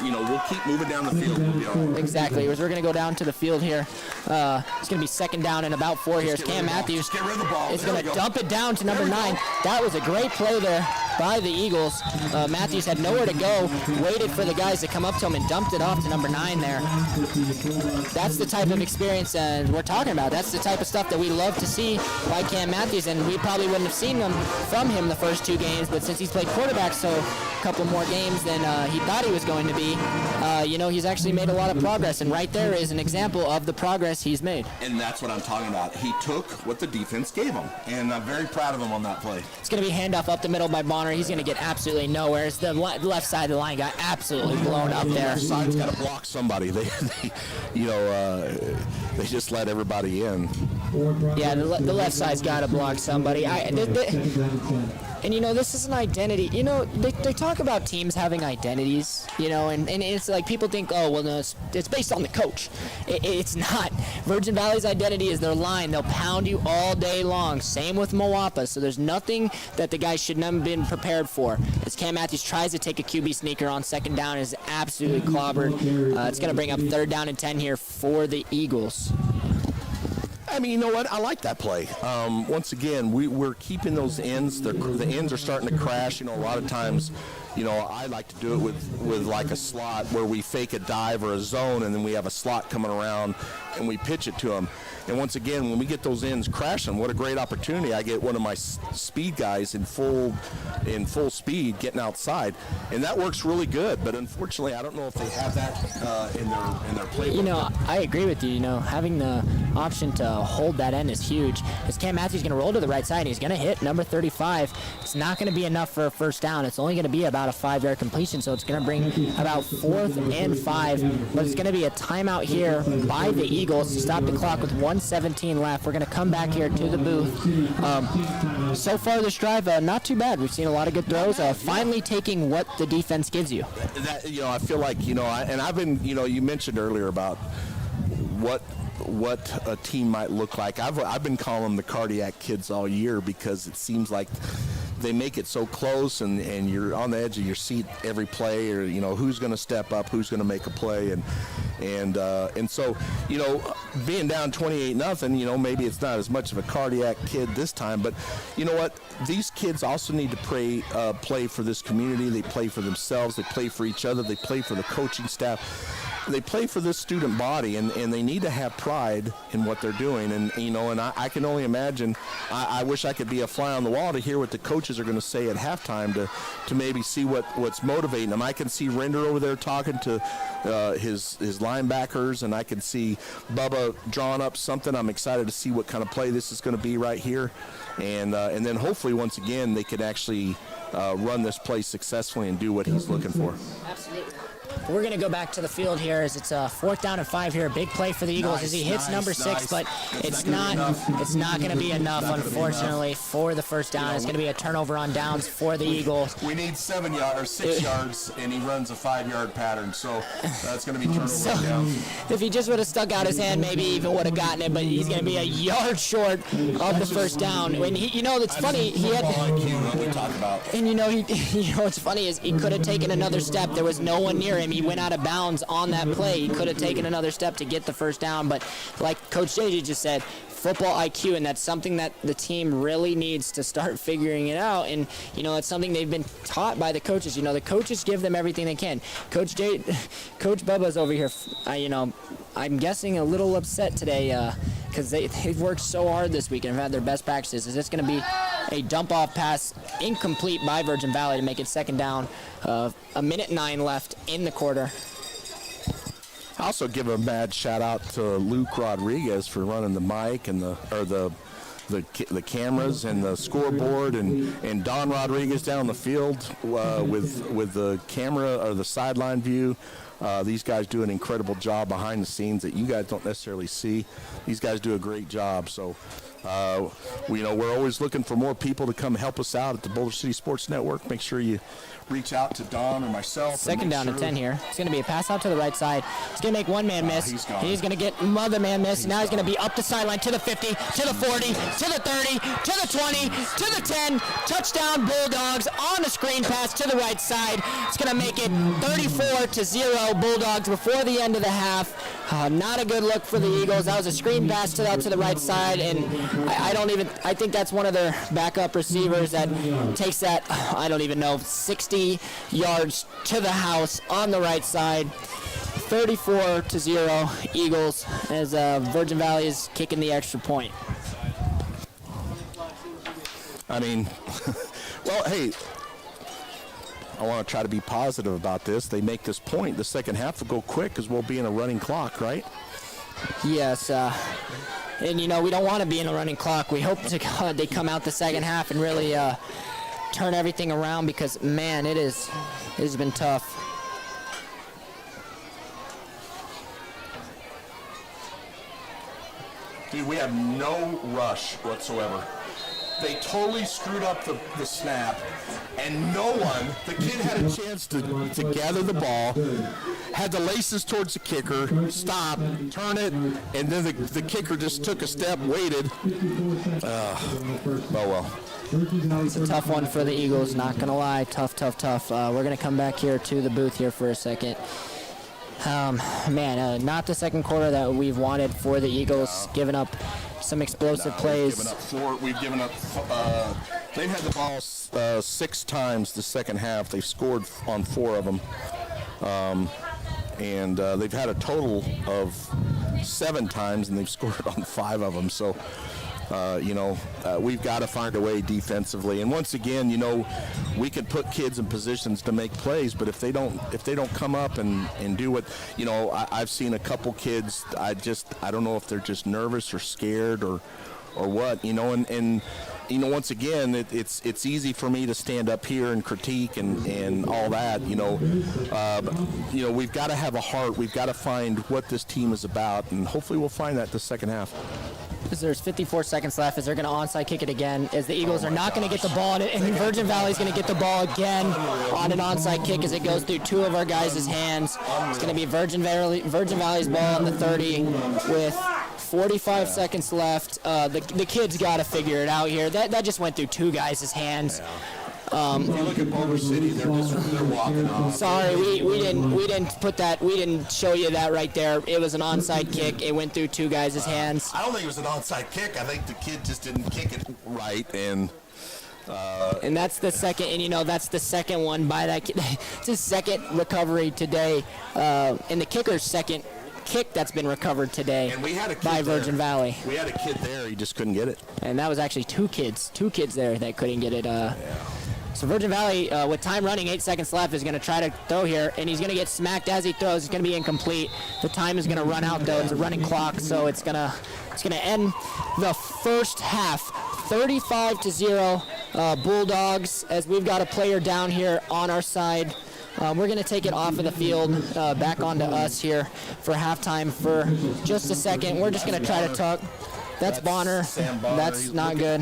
we'll keep moving down the field. We'll be all right. Exactly. We're going to go down to the field here. It's going to be second down and about 4 here. Cam Matthews is going to dump it down to number 9. That was a great play there by the Eagles. Matthews had nowhere to go, waited for the guys to come up to him and dumped it off to number 9 there. That's the type of experience we're talking about. That's the type of stuff that we love to see by Cam Matthews, and we probably wouldn't have seen them from him the first 2 games, but since he's played quarterback so a couple more games than he thought he was going to be, he's actually made a lot of progress, and right there is an example of the progress he's made. And that's what I'm talking about. He took what the defense gave him, and I'm very proud of him on that play. It's going to be handoff up the middle by Bonner. He's going to get absolutely nowhere. It's the left side of the line got absolutely blown up there. Side's got to block somebody. They just let everybody in. Yeah, the left side's got to block somebody. And this is an identity. They talk about teams having identities, and it's like people think, oh, well, no, it's based on the coach. It's not. Virgin Valley's identity is their line. They'll pound you all day long. Same with Moapa. So there's nothing that the guys should not have been prepared for. As Cam Matthews tries to take a QB sneaker on second down, is absolutely clobbered. It's going to bring up 3rd down and 10 here for the Eagles. I mean, you know what? I like that play. Once again, we're keeping those ends. The ends are starting to crash. A lot of times, I like to do it with like a slot where we fake a dive or a zone, and then we have a slot coming around, and we pitch it to them. And once again, when we get those ends crashing, what a great opportunity. I get one of my speed guys in full speed getting outside, and that works really good. But unfortunately, I don't know if they have that in their playbook. I agree with you. Having the option to hold that end is huge. As Cam Matthews is going to roll to the right side, and he's going to hit number 35. It's not going to be enough for a first down. It's only going to be about a 5-yard completion, so it's going to bring about 4th and 5. But it's going to be a timeout here by the Eagles to stop the clock with 1:17 left. We're going to come back here to the booth. So far this drive, not too bad. We've seen a lot of good throws. Finally taking what the defense gives you. I feel like, and I've been, you mentioned earlier about what a team might look like. I've been calling them the cardiac kids all year because it seems like they make it so close, and you're on the edge of your seat every play, or who's going to step up, who's going to make a play, and so being down 28-0, maybe it's not as much of a cardiac kid this time, but you know what? These kids also need to play for this community. They play for themselves. They play for each other. They play for the coaching staff. They play for this student body, and they need to have pride in what they're doing. And I can only imagine. I wish I could be a fly on the wall to hear what the coaches are going to say at halftime to maybe see what's motivating them. I can see Render over there talking to his linebackers, and I can see Bubba drawing up something. I'm excited to see what kind of play this is going to be right here, and then hopefully once again they can actually run this play successfully and do what he's looking for. Absolutely. We're going to go back to the field here as it's 4th down and 5 here. Big play for the Eagles as he hits number 6, but it's not going to be enough, unfortunately, for the first down. It's going to be a turnover on downs for the Eagles. We need 6 yards, and he runs a 5-yard pattern, so that's going to be turnover on downs. If he just would have stuck out his hand, maybe even would have gotten it, but he's going to be a yard short of the first down. When it's funny, he had, and what's funny is he could have taken another step. There was no one near him. He went out of bounds on that play. He could have taken another step to get the first down, but like Coach JJ just said, football IQ, and that's something that the team really needs to start figuring it out. And it's something they've been taught by the coaches. The coaches give them everything they can. Coach Bubba's over here. I'm guessing a little upset today because they've worked so hard this week and have had their best practices. Is this going to be a dump-off pass incomplete by Virgin Valley to make it second down? 1:09 left in the quarter. I also give a mad shout out to Luke Rodriguez for running the mic and the cameras and the scoreboard, and Don Rodriguez down the field with the camera or the sideline view. These guys do an incredible job behind the scenes that you guys don't necessarily see. These guys do a great job. So, we're always looking for more people to come help us out at the Boulder City Sports Network. Make sure you reach out to Don or myself. Second down and 10 here. It's going to be a pass out to the right side. He's going to make one man miss. He's going to get another man miss. Now he's going to be up the sideline to the 50, to the 40, to the 30, to the 20, to the 10. Touchdown Bulldogs on the screen pass to the right side. It's going to make it 34-0 Bulldogs before the end of the half. Not a good look for the Eagles. That was a screen pass to the right side, and I think that's one of their backup receivers that takes that, I don't even know, 60 yards to the house on the right side. 34-0 Eagles as Virgin Valley is kicking the extra point. I mean, well, hey, I want to try to be positive about this. They make this point. The second half will go quick because we'll be in a running clock, right? Yes, and we don't want to be in a running clock. We hope they come out the second half and really turn everything around because, man, it has been tough. Dude, we have no rush whatsoever. They totally screwed up the snap, and no one, The kid had a chance to gather the ball, had the laces towards the kicker, stop, turn it, and then the kicker just took a step, waited. Oh, well. It's a tough one for the Eagles, not going to lie. Tough. We're going to come back here to the booth here for a second. Not the second quarter that we've wanted for the Eagles, giving up some explosive plays. We've given up. They've had the ball 6 times the second half. They've scored on 4 of them. And they've had a total of 7 times, and they've scored on 5 of them. So, we've got to find a way defensively. And once again, we can put kids in positions to make plays, but if they don't come up and do what, I've seen a couple kids. I don't know if they're just nervous or scared or what, and once again, it's easy for me to stand up here and critique and all that, but, we've got to have a heart. We've got to find what this team is about, and hopefully we'll find that the second half. There's 54 seconds left. Is they're going to onside kick it again? As the Eagles are not going to get the ball, and Virgin Valley's going to get the ball again on an onside kick as it goes through 2 of our guys' hands. It's going to be Virgin Valley's ball on the 30 with 45 seconds left. The kids got to figure it out here. That just went through 2 guys' hands. if you look at Boulder City, they're walking off. Sorry, we didn't put that. We didn't show you that right there. It was an onside kick. It went through 2 guys' hands. I don't think it was an onside kick. I think the kid just didn't kick it right, and that's the second. And that's the second one by that kid. It's his second recovery today, and the kicker's second kick that's been recovered today and we had a kid by Virgin Valley. We had a kid there. He just couldn't get it. And that was actually 2 kids there that couldn't get it. So Virgin Valley, with time running, 8 seconds left, is going to try to throw here, and he's going to get smacked as he throws. It's going to be incomplete. The time is going to run out, though. It's a running clock, so it's going to end the first half, 35-0 Bulldogs. As we've got a player down here on our side. We're going to take it off of the field, back onto us here for halftime for just a second. We're just going to try to talk. That's Bonner. Sam Bonner. That's He's not good.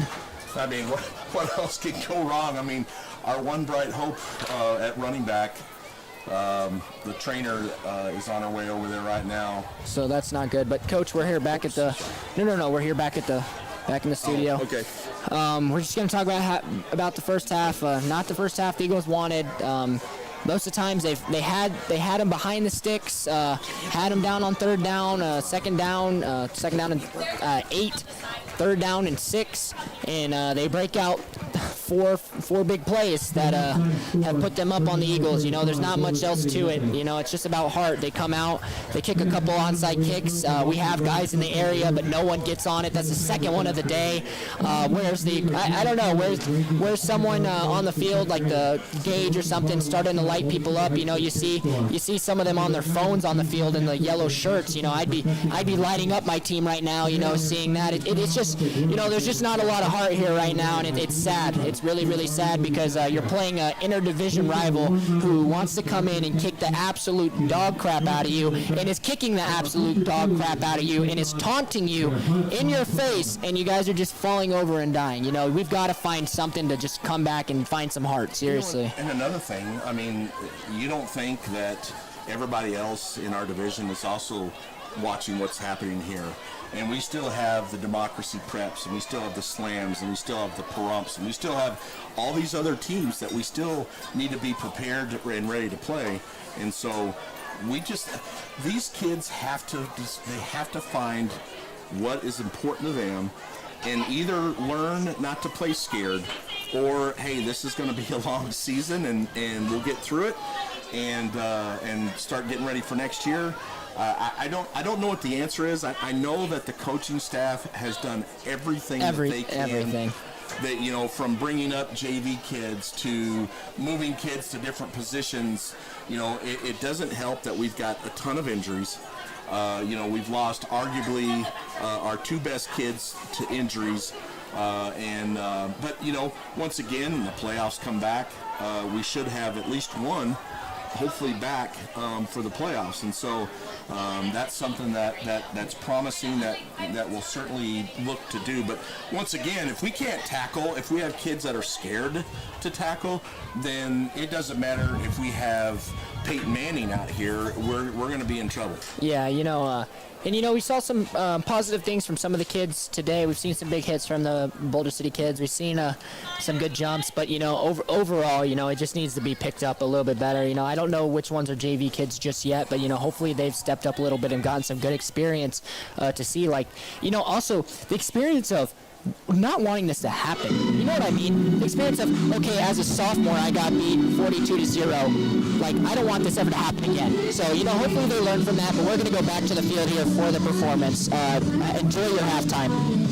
I mean, what else could go wrong? I mean, our one bright hope at running back, the trainer is on her way over there right now. So that's not good. But Coach, we're here back at the. No. We're here back in the studio. Oh, okay. We're just going to talk about the first half. Not the first half the Eagles wanted. Most of the times they had him behind the sticks, had him down on third down, second down and 8, third down and 6, and they break out four big plays that have put them up on the Eagles. There's not much else to it. It's just about heart. They come out, they kick a couple onside kicks. We have guys in the area, but no one gets on it. That's the second one of the day. Where's I don't know. Where's someone on the field like the Gage or something starting to light people up? You see some of them on their phones on the field in the yellow shirts. I'd be lighting up my team right now. Seeing that it's just there's just not a lot of heart here right now, and it's sad. It's it's really, really sad because you're playing an interdivision rival who wants to come in and kick the absolute dog crap out of you, and is kicking the absolute dog crap out of you, and is taunting you in your face, and you guys are just falling over and dying. You know, we've got to find something to just come back and find some heart, seriously. And another thing, I mean, you don't think that everybody else in our division is also watching what's happening here. And we still have the democracy preps, and we still have the slams, and we still have the perumps, and we still have all these other teams that we still need to be prepared and ready to play. And so these kids have to find what is important to them and either learn not to play scared, or, hey, this is going to be a long season and we'll get through it and start getting ready for next year. I don't know what the answer is. I know that the coaching staff has done everything that they can. Everything. That, you know, from bringing up JV kids to moving kids to different positions. You know, it doesn't help that we've got a ton of injuries. You know, we've lost arguably our two best kids to injuries. But, you know, once again, when the playoffs come back, we should have at least one hopefully back for the playoffs. And so that's something that's promising that we'll certainly look to do. But once again, if we can't tackle, if we have kids that are scared to tackle, then it doesn't matter if we have Peyton Manning out here, we're going to be in trouble. Yeah, you know, and, you know, we saw some positive things from some of the kids today. We've seen some big hits from the Boulder City kids. We've seen some good jumps. But, you know, overall, you know, it just needs to be picked up a little bit better. You know, I don't know which ones are JV kids just yet. But, you know, hopefully they've stepped up a little bit and gotten some good experience to see. Like, you know, also the experience of not wanting this to happen. You know what I mean? The experience of, okay, as a sophomore, I got beat 42-0. Like, I don't want this ever to happen again. So, you know, hopefully they learn from that. But we're going to go back to the field here for the performance. Enjoy your halftime.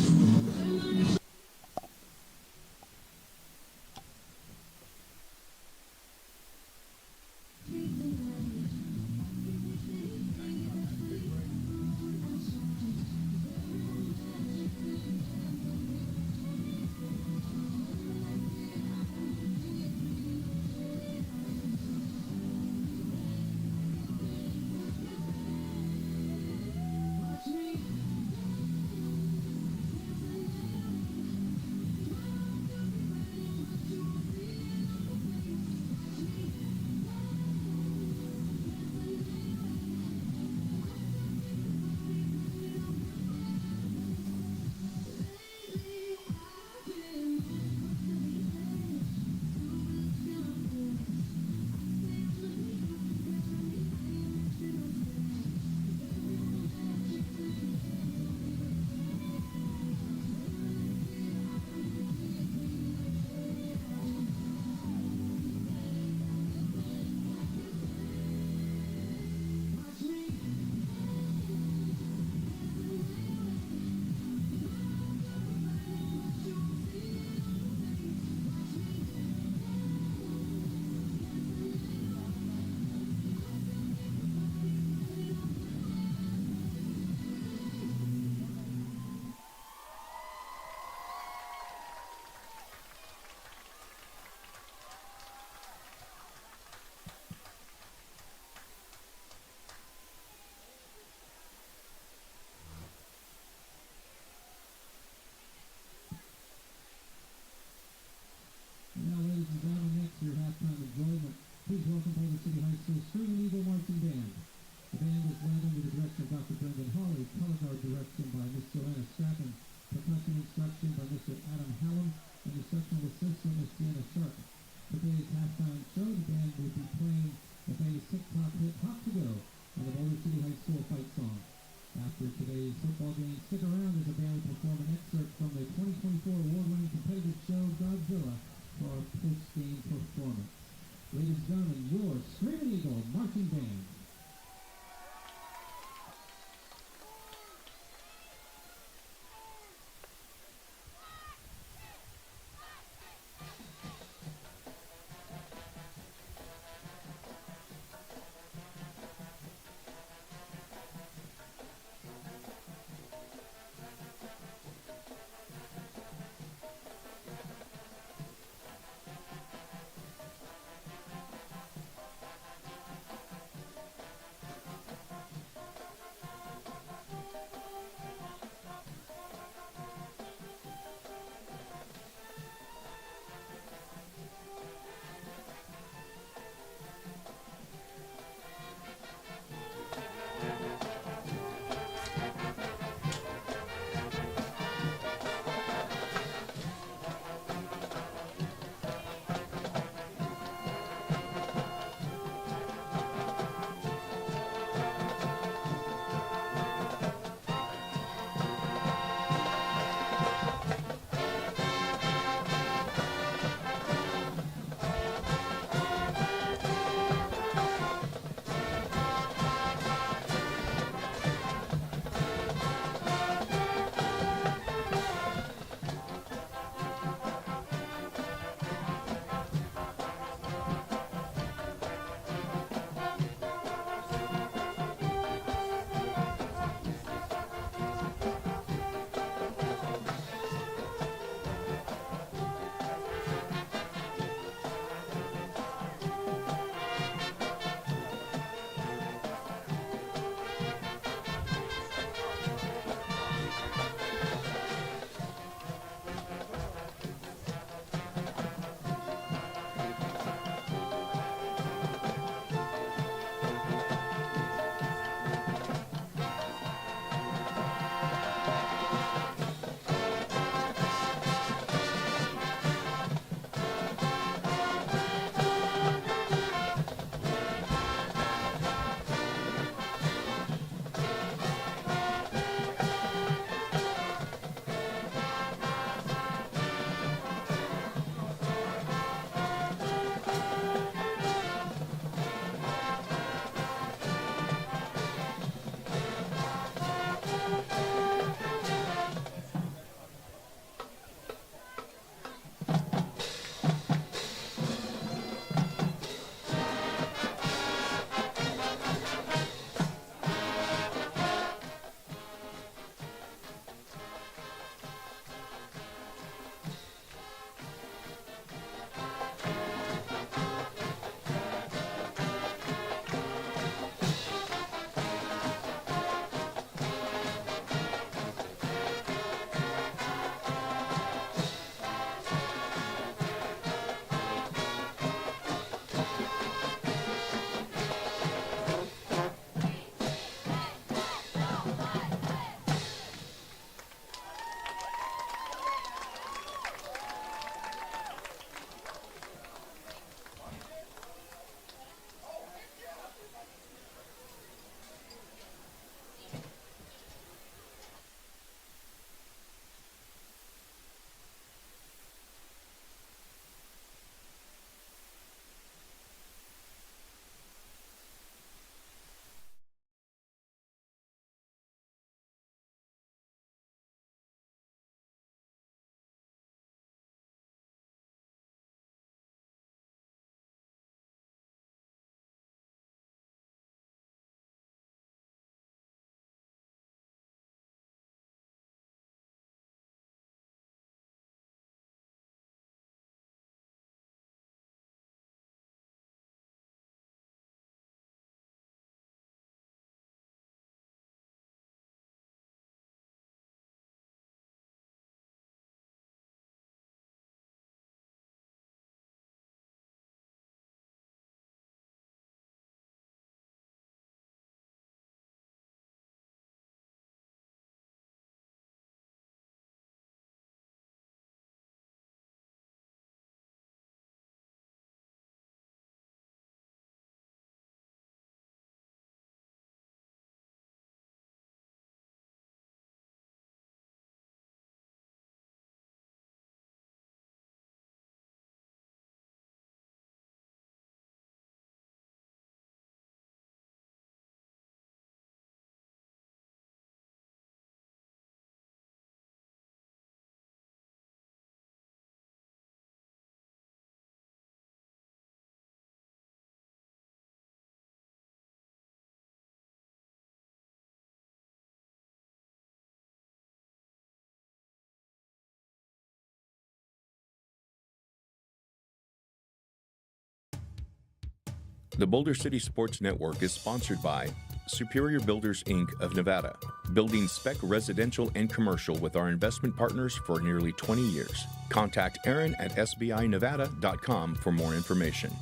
The Boulder City Sports Network is sponsored by Superior Builders Inc. of Nevada, building spec residential and commercial with our investment partners for nearly 20 years. Contact Aaron at sbinevada.com for more information.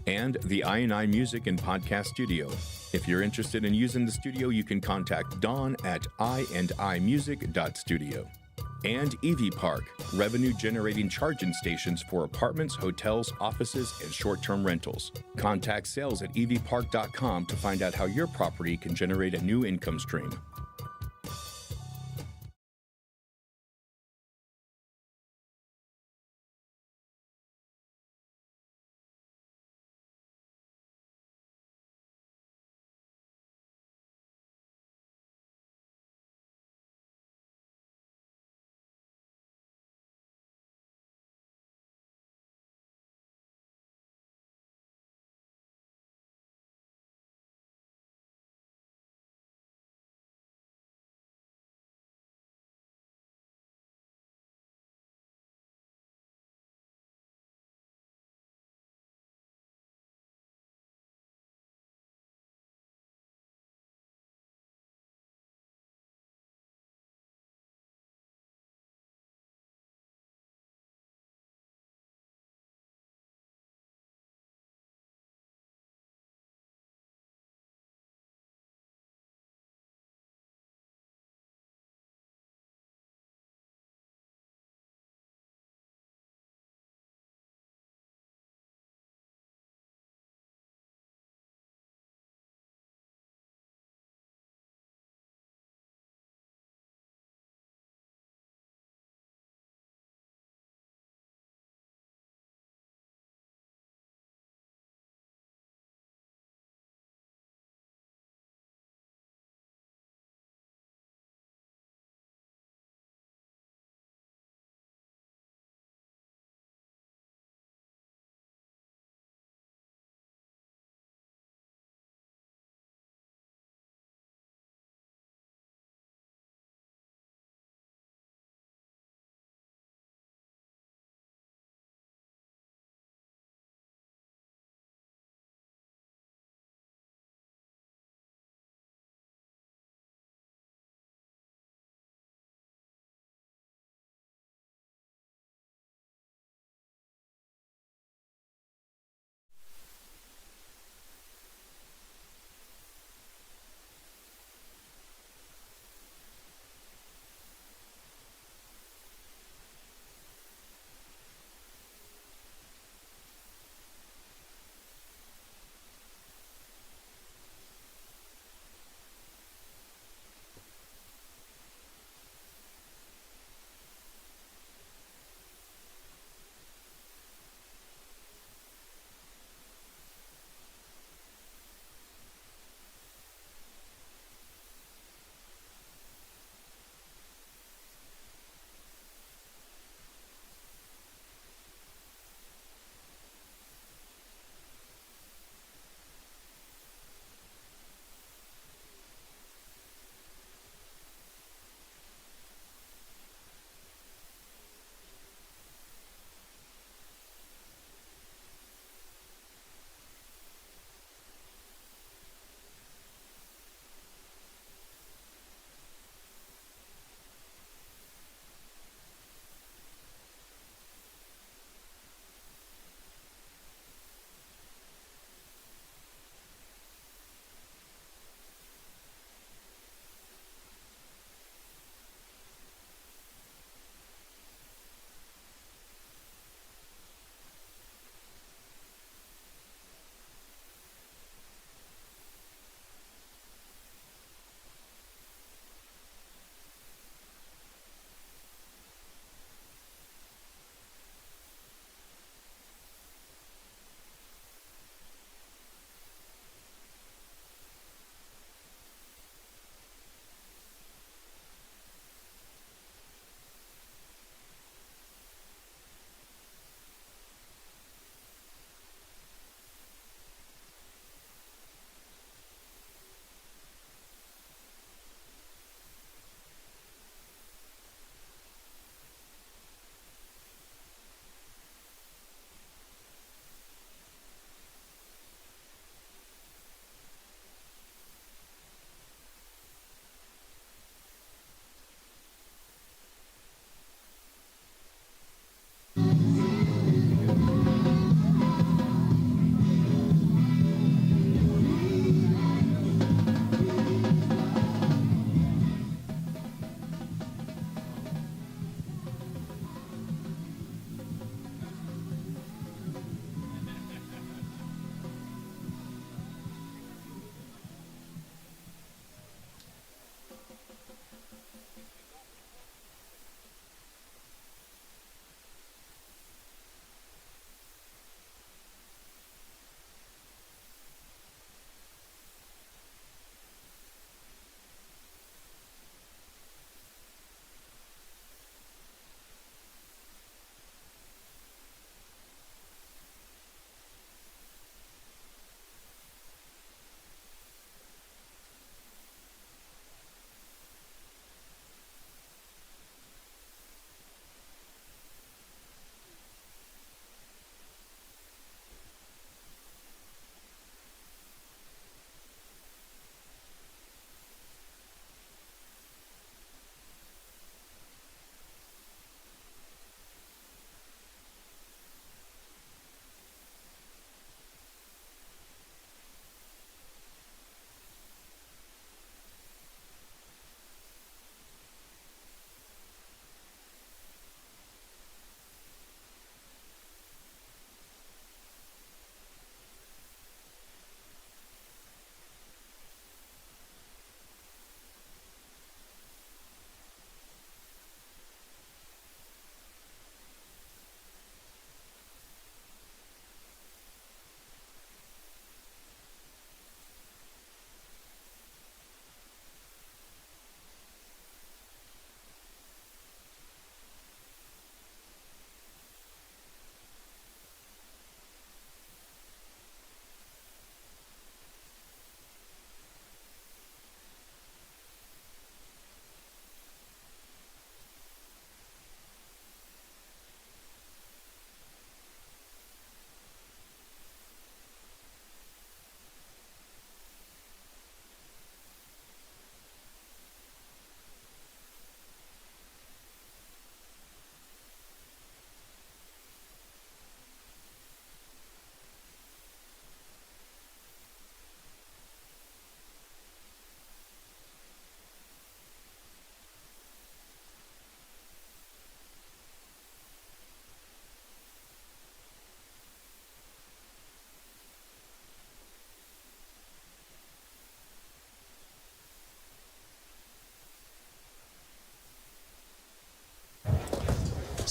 And the I&I Music and Podcast Studio. If you're interested in using the studio, you can contact Dawn at iandimusic.studio. And EV Park, revenue-generating charging stations for apartments, hotels, offices, and short-term rentals. Contact sales at evpark.com to find out how your property can generate a new income stream.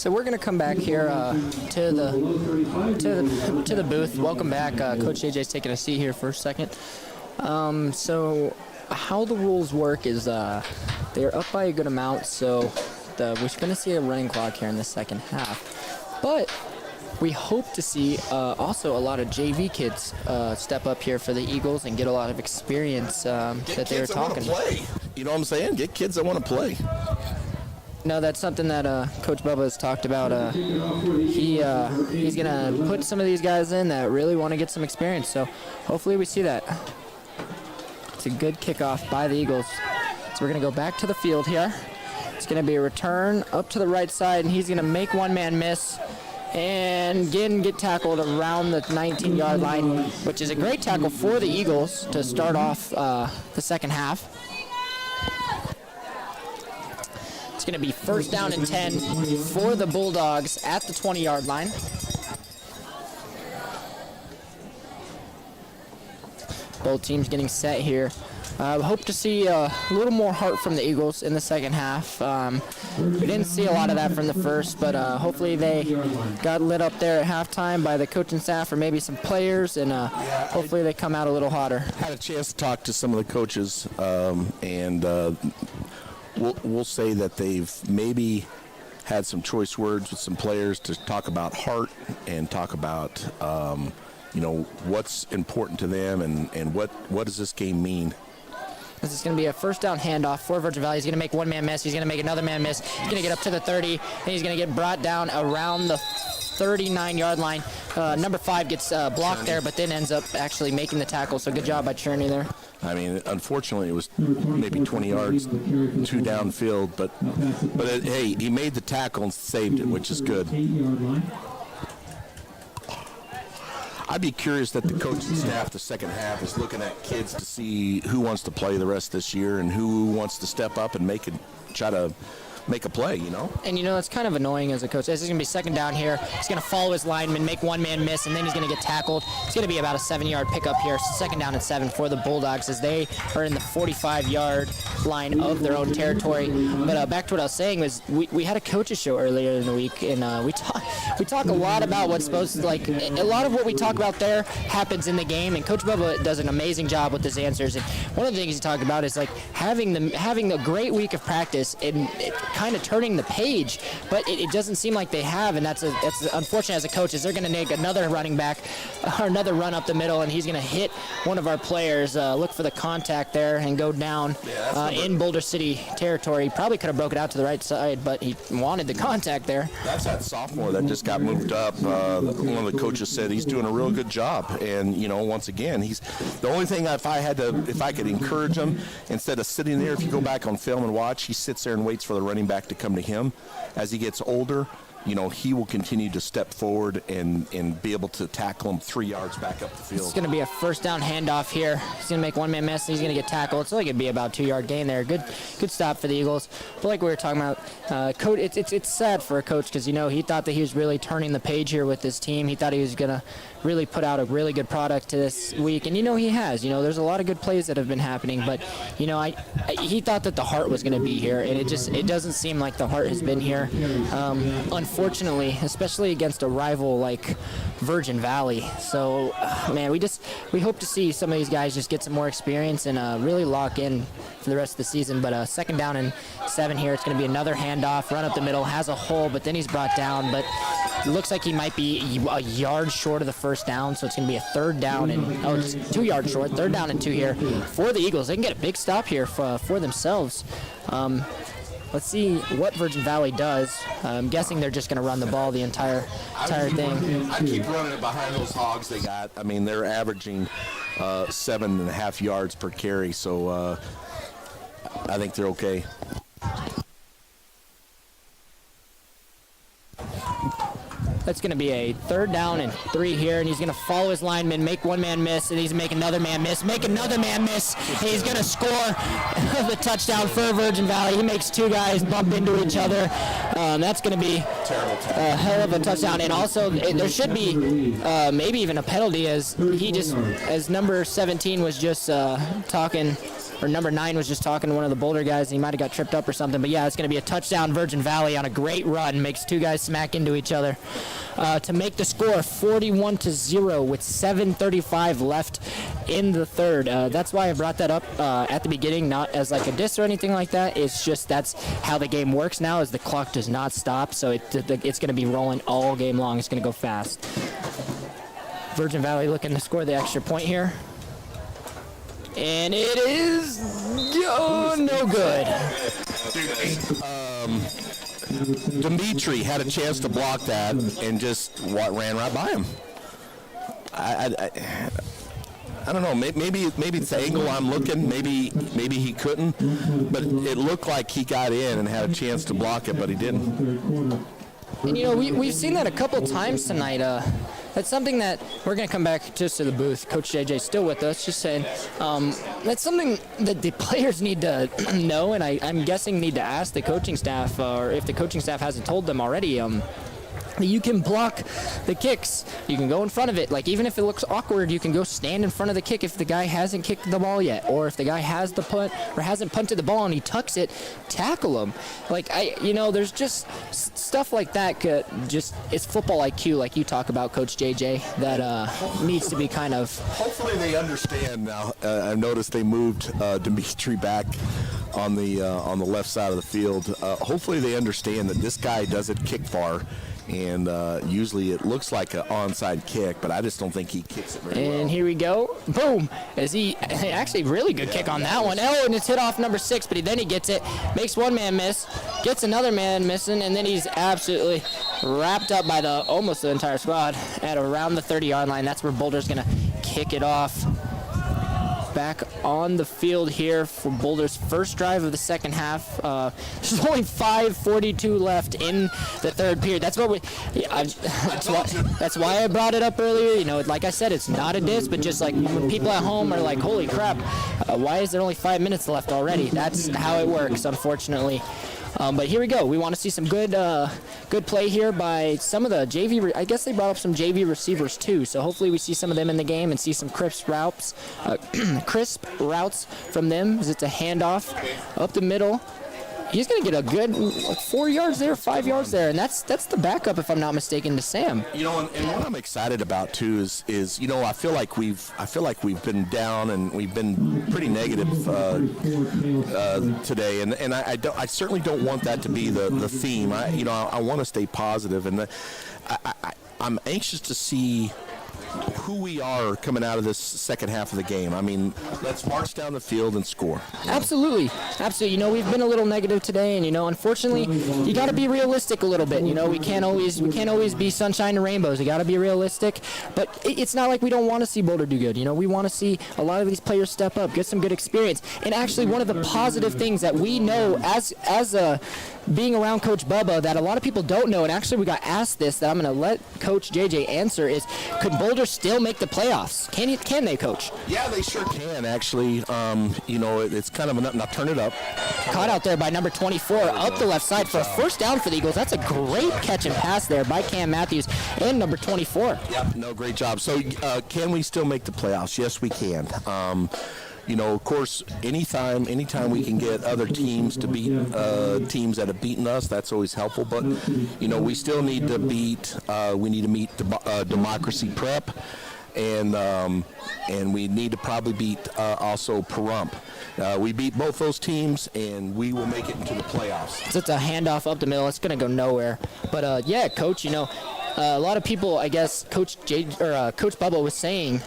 So we're gonna come back here to the booth. Welcome back, Coach JJ's taking a seat here for a second. So how the rules work is they're up by a good amount, so we're going to see a running clock here in the second half. But we hope to see also a lot of JV kids step up here for the Eagles and get a lot of experience that they were talking about. Play. You know what I'm saying? Get kids that want to play. No, that's something that Coach Bubba has talked about. He's going to put some of these guys in that really want to get some experience, so hopefully we see that. It's a good kickoff by the Eagles. So we're going to go back to the field here. It's going to be a return up to the right side, and he's going to make one man miss and again get tackled around the 19-yard line, which is a great tackle for the Eagles to start off the second half. It's going to be first down and 10 for the Bulldogs at the 20-yard line. Both teams getting set here. Hope to see a little more heart from the Eagles in the second half. We didn't see a lot of that from the first, but hopefully they got lit up there at halftime by the coaching staff or maybe some players, and hopefully they come out a little hotter. Had a chance to talk to some of the coaches, and we'll say that they've maybe had some choice words with some players to talk about heart and talk about what's important to them and what does this game mean. This is going to be a first down handoff for Virgin Valley. He's going to make one man miss. He's going to make another man miss. He's going to get up to the 30, and he's going to get brought down around the 39-yard line. Number 5 gets blocked there, but then ends up actually making the tackle. So good job by Cherney there. I mean, unfortunately, it was maybe 20 yards too downfield, but hey, he made the tackle and saved it, which is good. I'd be curious that the coaching staff the second half is looking at kids to see who wants to play the rest of this year and who wants to step up and try to make a play, And, it's kind of annoying as a coach. This is going to be second down here. He's going to follow his lineman, make one man miss, and then he's going to get tackled. It's going to be about a 7-yard pickup here. Second down and 7 for the Bulldogs as they are in the 45-yard line of their own territory. But back to what I was saying was we had a coaches show earlier in the week, and we talk a lot about what's supposed to, a lot of what we talk about there happens in the game, and Coach Bubba does an amazing job with his answers. And one of the things he talked about is having the great week of practice and kind of turning the page, but it doesn't seem like they have, and that's unfortunate as a coach. Is they're going to make another running back or another run up the middle, and he's going to hit one of our players. Look for the contact there and go down in Boulder City territory. He probably could have broke it out to the right side, but he wanted the contact there. That's that sophomore that just got moved up. One of the coaches said he's doing a real good job, and once again, he's the only thing. If I could encourage him, instead of sitting there, if you go back on film and watch, he sits there and waits for the running back to come to him. As he gets older, he will continue to step forward and be able to tackle him 3 yards back up the field. It's going to be a first down handoff here. He's going to make one man miss, and he's going to get tackled. It's only going to be about 2-yard gain there. Good stop for the Eagles. But like we were talking about, coach, it's sad for a coach because, he thought that he was really turning the page here with his team. He thought he was going to really put out a really good product to this week, and he has. There's a lot of good plays that have been happening, but he thought that the heart was going to be here, and it doesn't seem like the heart has been here. Unfortunately, especially against a rival like Virgin Valley. So, man, we hope to see some of these guys just get some more experience and really lock in for the rest of the season. But second down and 7 here. It's going to be another handoff, run up the middle, has a hole, but then he's brought down. But it looks like he might be a yard short of the first down, so it's going to be a third down and it's 2 yards short. Third down and 2 here for the Eagles. They can get a big stop here for themselves. Let's see what Virgin Valley does. I'm guessing they're just going to run the ball the entire thing. I keep running it behind those hogs they got. I mean, they're averaging 7.5 yards per carry, so I think they're okay. That's going to be a third down and 3 here, and he's going to follow his lineman, make one man miss, and he's going to make another man miss, and he's going to score the touchdown for Virgin Valley. He makes 2 guys bump into each other. That's going to be a hell of a touchdown, and also there should be maybe even a penalty as number 17 was just talking or number 9 was just talking to one of the Boulder guys, and he might have got tripped up or something. But yeah, it's going to be a touchdown Virgin Valley on a great run. Makes 2 guys smack into each other to make the score 41-0 with 7:35 left in the third. That's why I brought that up at the beginning, not as like a diss or anything like that. It's just that's how the game works now, is the clock does not stop, so it's going to be rolling all game long. It's going to go fast. Virgin Valley looking to score the extra point here. And it is no good. Dimitri had a chance to block that and just ran right by him. I don't know. Maybe it's the angle I'm looking. Maybe he couldn't, but it looked like he got in and had a chance to block it, but he didn't. And, you know, we've seen that a couple times tonight. That's something that we're going to come back just to the booth. Coach JJ still with us, just saying that's something that the players need to know, and I'm guessing need to ask the coaching staff, or if the coaching staff hasn't told them already. You can block the kicks. You can go in front of it. Like, even if it looks awkward, you can go stand in front of the kick if the guy hasn't kicked the ball yet, or if the guy has the punt or hasn't punted the ball and he tucks it, tackle him. Like, there's just stuff like that. It's football IQ, like you talk about, Coach JJ, that needs to be kind of. Hopefully they understand now. I've noticed they moved Dimitri back on the left side of the field. Hopefully they understand that this guy doesn't kick far. And usually it looks like an onside kick, but I just don't think he kicks it very well. And here we go. Boom. Actually really good kick on that one. Oh, and it's hit off number 6, but then he gets it, makes one man miss, gets another man missing, and then he's absolutely wrapped up by almost the entire squad at around the 30-yard line. That's where Boulder's going to kick it off. Back on the field here for Boulder's first drive of the second half. There's only 5:42 left in the third period. That's why I brought it up earlier. You know, like I said, it's not a diss, but just like when people at home are like, "Holy crap, why is there only 5 minutes left already?" That's how it works, unfortunately. But here we go. We want to see some good play here by some of the JV. I guess they brought up some JV receivers too. So hopefully we see some of them in the game and see some crisp routes from them. As it's a handoff up the middle. He's going to get a good 4 yards there, 5 yards there, and that's the backup, if I'm not mistaken, to Sam. You know, and what I'm excited about too is you know, I feel like we've been down and we've been pretty negative today, and I certainly don't want that to be the theme. I want to stay positive, and I'm anxious to see who we are coming out of this second half of the game. I mean, let's march down the field and score. Absolutely. You know, we've been a little negative today, and you know, unfortunately, you got to be realistic a little bit. You know, we can't always be sunshine and rainbows. You got to be realistic. But it's not like we don't want to see Boulder do good. You know, we want to see a lot of these players step up, get some good experience. And actually, one of the positive things that we know as being around Coach Bubba that a lot of people don't know, and actually we got asked this, that I'm going to let Coach JJ answer, is could Boulder still make the playoffs? Can they, Coach? Yeah, they sure can, actually. You know, it's kind of now turn it up. Caught out there by number 24 up the left side for a first down for the Eagles. That's a great catch and pass there by Cam Matthews and number 24. Yep, no, great job. So can we still make the playoffs? Yes, we can. You know, of course, anytime we can get other teams to beat teams that have beaten us, that's always helpful. But, you know, we still need to meet Democracy Prep, and we need to probably beat also Pahrump. We beat both those teams, and we will make it into the playoffs. So it's a handoff up the middle. It's going to go nowhere. But, yeah, Coach, you know, a lot of people, I guess, Coach Bubba was saying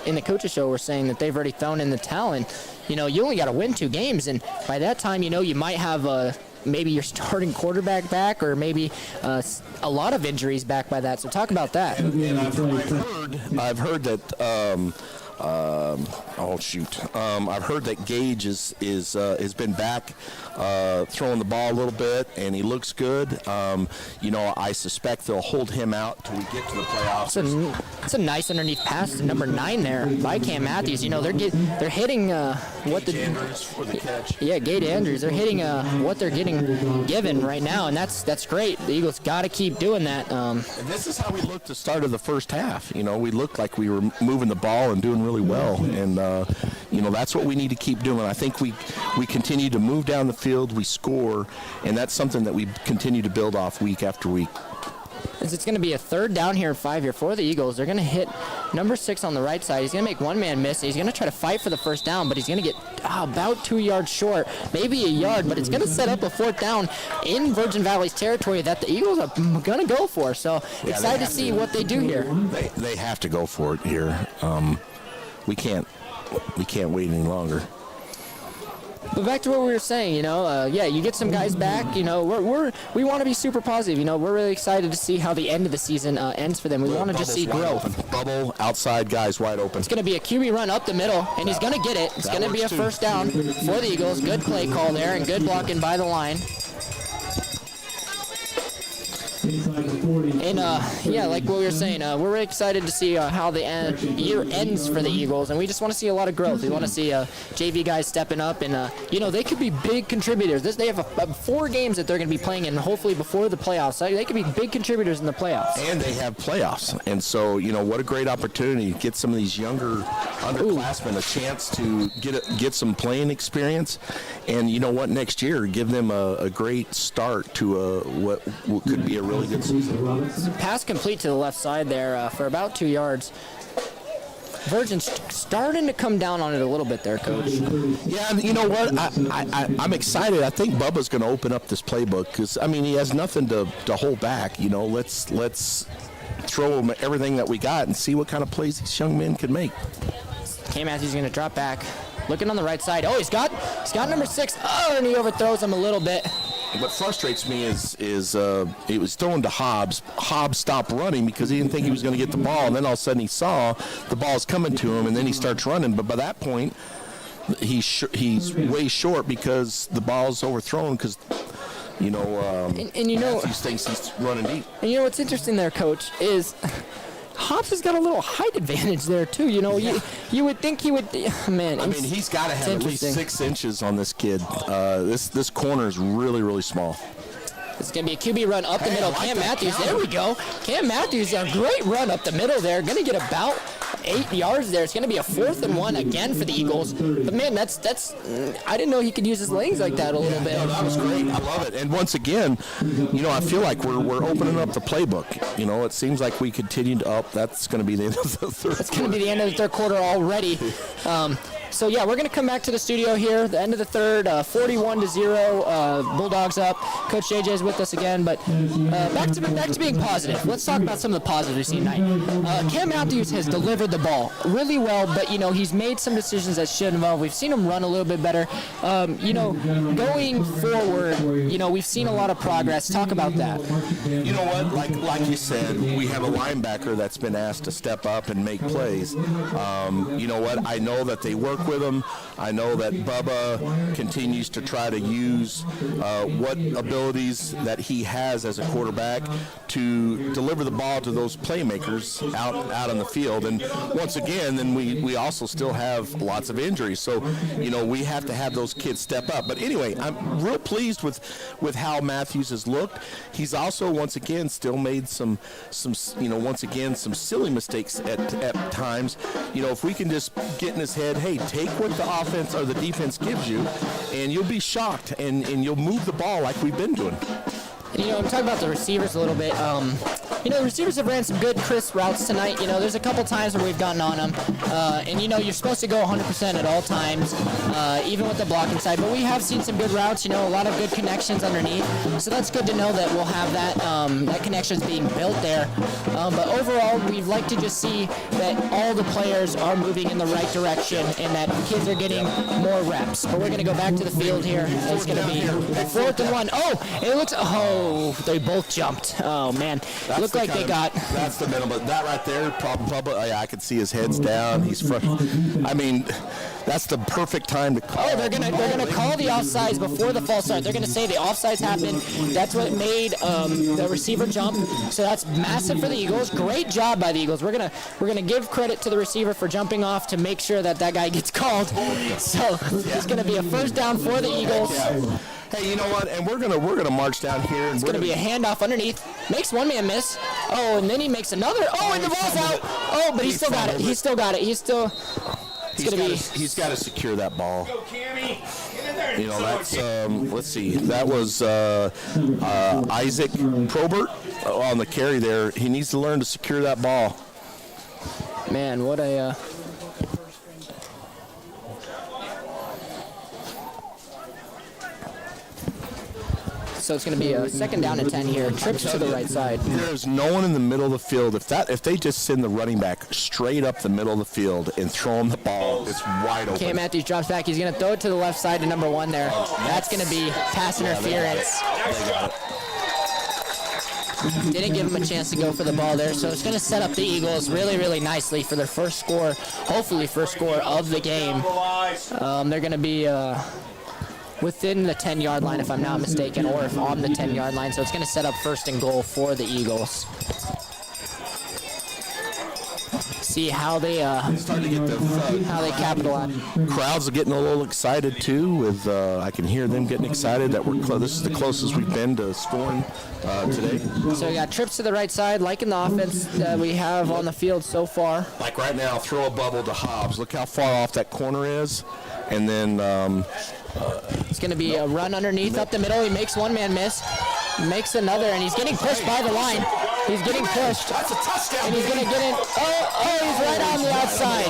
in the coaches show, were saying that they've already thrown in the towel. And, you know, you only got to win 2 games. And by that time, you know, you might have maybe your starting quarterback back, or maybe a lot of injuries back by that. So talk about that. And I've heard that. I've heard that Gage has been back throwing the ball a little bit, and he looks good. You know, I suspect they'll hold him out till we get to the playoffs. It's a nice underneath pass to number 9 there by Cam Matthews. You know, they're hitting Gage Andrews for the catch. Yeah, Gage Andrews. They're hitting what they're getting given right now, and that's great. The Eagles got to keep doing that. And this is how we looked at the start of the first half. You know, we looked like we were moving the ball and doing really well, and that's what we need to keep doing. I think we continue to move down the field, we score, and that's something that we continue to build off week after week. As it's going to be a 3rd down here and 5 here for the Eagles. They're going to hit number 6 on the right side. He's going to make one man miss. He's going to try to fight for the first down, but he's going to get about 2 yards short, maybe a yard, but it's going to set up a 4th down in Virgin Valley's territory that the Eagles are going to go for. So excited to see what they do here. They have to go for it here. We can't wait any longer. But back to what we were saying, you get some guys back. We want to be super positive. We're really excited to see how the end of the season ends for them. We want to just see growth. Bubble, outside guys wide open. It's going to be a QB run up the middle, and he's going to get it. It's going to be a first down for the Eagles. Good play call there, and good blocking by the line. And like what we were saying, we're really excited to see how the year ends for the Eagles, and we just want to see a lot of growth. We want to see JV guys stepping up, and they could be big contributors. They have 4 games that they're going to be playing in, hopefully before the playoffs. So they could be big contributors in the playoffs. And they have playoffs, and so what a great opportunity to get some of these younger underclassmen a chance to get some playing experience, and next year give them a great start to what could be a really good season. Pass complete to the left side there for about 2 yards. Virgin's starting to come down on it a little bit there, Coach. Yeah, you know what? I'm excited. I think Bubba's going to open up this playbook because, he has nothing to hold back. Let's throw him everything that we got and see what kind of plays these young men can make. K. Matthews going to drop back. Looking on the right side. Oh, he's got number 6. Oh, and he overthrows him a little bit. What frustrates me is it was thrown to Hobbs. Hobbs stopped running because he didn't think he was going to get the ball, and then all of a sudden he saw the ball's coming to him, and then he starts running. But by that point, he's way short because the ball's overthrown because Matthews thinks he's running deep. And what's interesting there, Coach, is Hobbs has got a little height advantage there too. You would think he would. He's got to have at least 6 inches on this kid. This corner is really, really small. It's going to be a QB run up the middle. Cam Matthews, there we go. Cam Matthews, a great run up the middle there. Going to get about 8 yards there. It's going to be a 4th and 1 again for the Eagles. But man, that's I didn't know he could use his legs like that a little bit. No, that was great. I love it. And once again, I feel like we're opening up the playbook. It seems like we continue to that's going to be the end of the third. That's going to be the end of the third quarter already. So we're going to come back to the studio here. The end of the third, 41-0. Bulldogs up. Coach JJ's with us again, but back to being positive. Let's talk about some of the positives we've seen tonight. Cam Matthews has delivered the ball really well, but he's made some decisions that shouldn't have. We've seen him run a little bit better. Going forward, we've seen a lot of progress. Talk about that. You know what? Like you said, we have a linebacker that's been asked to step up and make plays. You know what? I know that they work with him. I know that Bubba continues to try to use what abilities that he has as a quarterback to deliver the ball to those playmakers out on the field. And once again, then we also still have lots of injuries. So, we have to have those kids step up. But anyway, I'm real pleased with how Matthews has looked. He's also, once again, still made some some silly mistakes at times. If we can just get in his head, hey, take what the offense or the defense gives you, and you'll be shocked, and you'll move the ball like we've been doing. I'm talking about the receivers a little bit. The receivers have ran some good, crisp routes tonight. There's a couple times where we've gotten on them. And you're supposed to go 100% at all times, even with the blocking side. But we have seen some good routes, a lot of good connections underneath. So that's good to know that we'll have that connections being built there. But overall, we'd like to just see that all the players are moving in the right direction and that kids are getting more reps. But we're going to go back to the field here. It's going to be 4th and 1. Oh, it looks, they both jumped. Oh, man. Looked like they got. That's the minimum. That right there, probably. I could see his head's down. He's frustrated. That's the perfect time to call. Oh, they're gonna call the offsides before the false start. They're gonna say the offsides happened. That's what made the receiver jump. So that's massive for the Eagles. Great job by the Eagles. We're gonna give credit to the receiver for jumping off to make sure that guy gets called. So it's gonna be a first down for the Eagles. Hey, you know what? And we're gonna march down here. And It's going to be a handoff underneath. Makes one man miss. Oh, and then he makes another. Oh, and the ball's out. Oh, but he still got it. He still got it. He's got to secure that ball. You know, that's let's see. That was Isaac Probert on the carry there. He needs to learn to secure that ball. Man, what a. So it's going to be a second down and 10 here. Trips to the right side. There's no one in the middle of the field. If they just send the running back straight up the middle of the field and throw him the ball, it's wide open. Okay, Matthews drops back. He's going to throw it to the left side to number 1 there. That's going to be pass interference. They got it. Didn't give him a chance to go for the ball there, so it's going to set up the Eagles really, really nicely for their first score, hopefully first score of the game. They're going to be within the 10-yard line, if I'm not mistaken, or if on the 10-yard line, so it's going to set up first and goal for the Eagles. See how they capitalize. Crowds are getting a little excited too. With I can hear them getting excited that we're this is the closest we've been to scoring today. So we got trips to the right side, liking the offense that we have on the field so far. Like right now, throw a bubble to Hobbs. Look how far off that corner is, and then it's going to be a run underneath up the middle. He makes one man miss, makes another, and he's getting pushed by the line. He's getting pushed. That's a touchdown. And he's going to get in. Oh, he's right on the outside.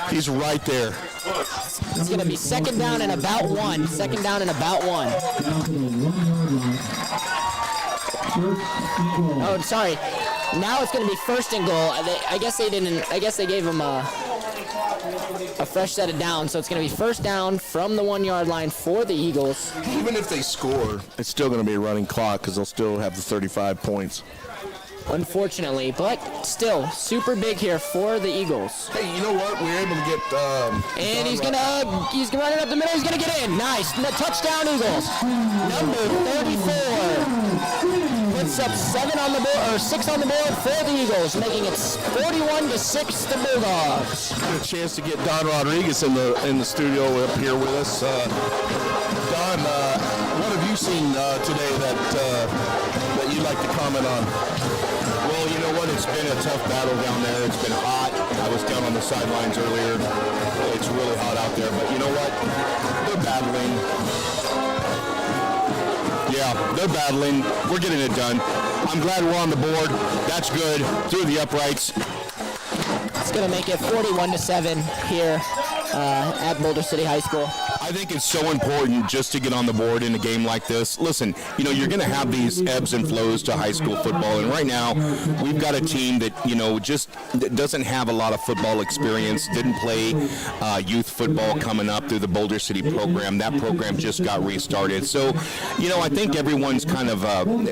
He's right there. It's going to be second down and about 1. Second down and about 1. Down to the 1 yard line. First and goal. Oh, sorry. Now it's going to be first and goal. I guess they didn't. I guess they gave him a fresh set of downs. So it's going to be first down from the 1 yard line for the Eagles. Even if they score, it's still going to be a running clock because they'll still have the 35 points. Unfortunately, but still super big here for the Eagles. Hey, you know what? We were able to get. And he's running up the middle. He's gonna get in. Nice, touchdown Eagles. Number 34 puts up 6 on the board for the Eagles, making it 41-6 the Bulldogs. Get a chance to get Don Rodriguez in the studio up here with us. Don, what have you seen today that you'd like to comment on? Well, you know what? It's been a tough battle down there. It's been hot. I was down on the sidelines earlier. It's really hot out there. But you know what? They're battling. Yeah, they're battling. We're getting it done. I'm glad we're on the board. That's good. Through the uprights. It's going to make it 41-7 here at Boulder City High School. I think it's so important just to get on the board in a game like this. Listen, you know, you're going to have these ebbs and flows to high school football, and right now we've got a team that, you know, just doesn't have a lot of football experience, didn't play youth football coming up through the Boulder City program. That program just got restarted. So, you know, I think everyone's kind of,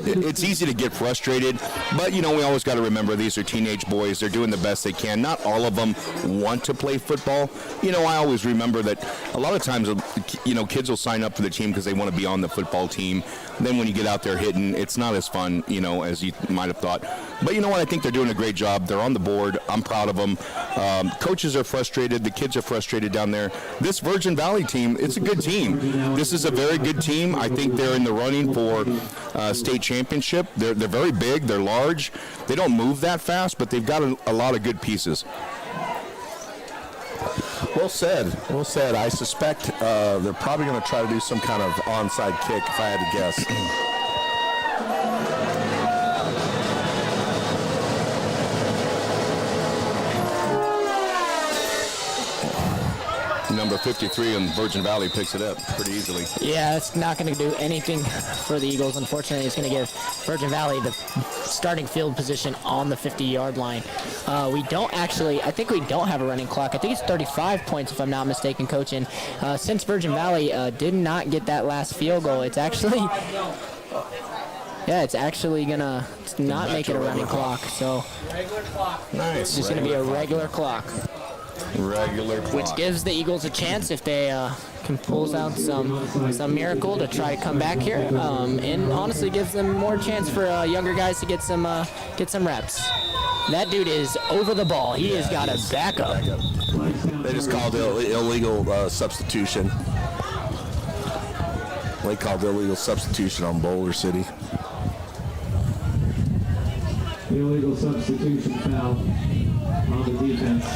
it's easy to get frustrated, but, you know, we always got to remember these are teenage boys. They're doing the best they can. Not all of them want to play football. You know, I always remember that a lot of times, you know, kids will sign up for the team because they want to be on the football team. Then when you get out there hitting, it's not as fun, you know, as you might have thought. But you know what? I think they're doing a great job. They're on the board. I'm proud of them. Coaches are frustrated. The kids are frustrated down there. This Virgin Valley team, it's a good team. This is a very good team. I think they're in the running for state championship. They're very big. They're large. They don't move that fast, but they've got a lot of good pieces. Well said. Well said. I suspect they're probably going to try to do some kind of onside kick, if I had to guess. Number 53 in Virgin Valley picks it up pretty easily. Yeah, it's not going to do anything for the Eagles. Unfortunately, it's going to give Virgin Valley the starting field position on the 50-yard line. I think we don't have a running clock. I think it's 35 points, if I'm not mistaken, Coach. And since Virgin Valley did not get that last field goal, it's actually going to not make it a running clock. So Nice. it's just going to be a regular clock. Which gives the Eagles a chance if they can pull out some miracle to try to come back here, and honestly gives them more chance for younger guys to get some reps. That dude is over the ball. He has got a backup. They just called illegal substitution. They called illegal substitution on Boulder City. The illegal substitution foul on the defense.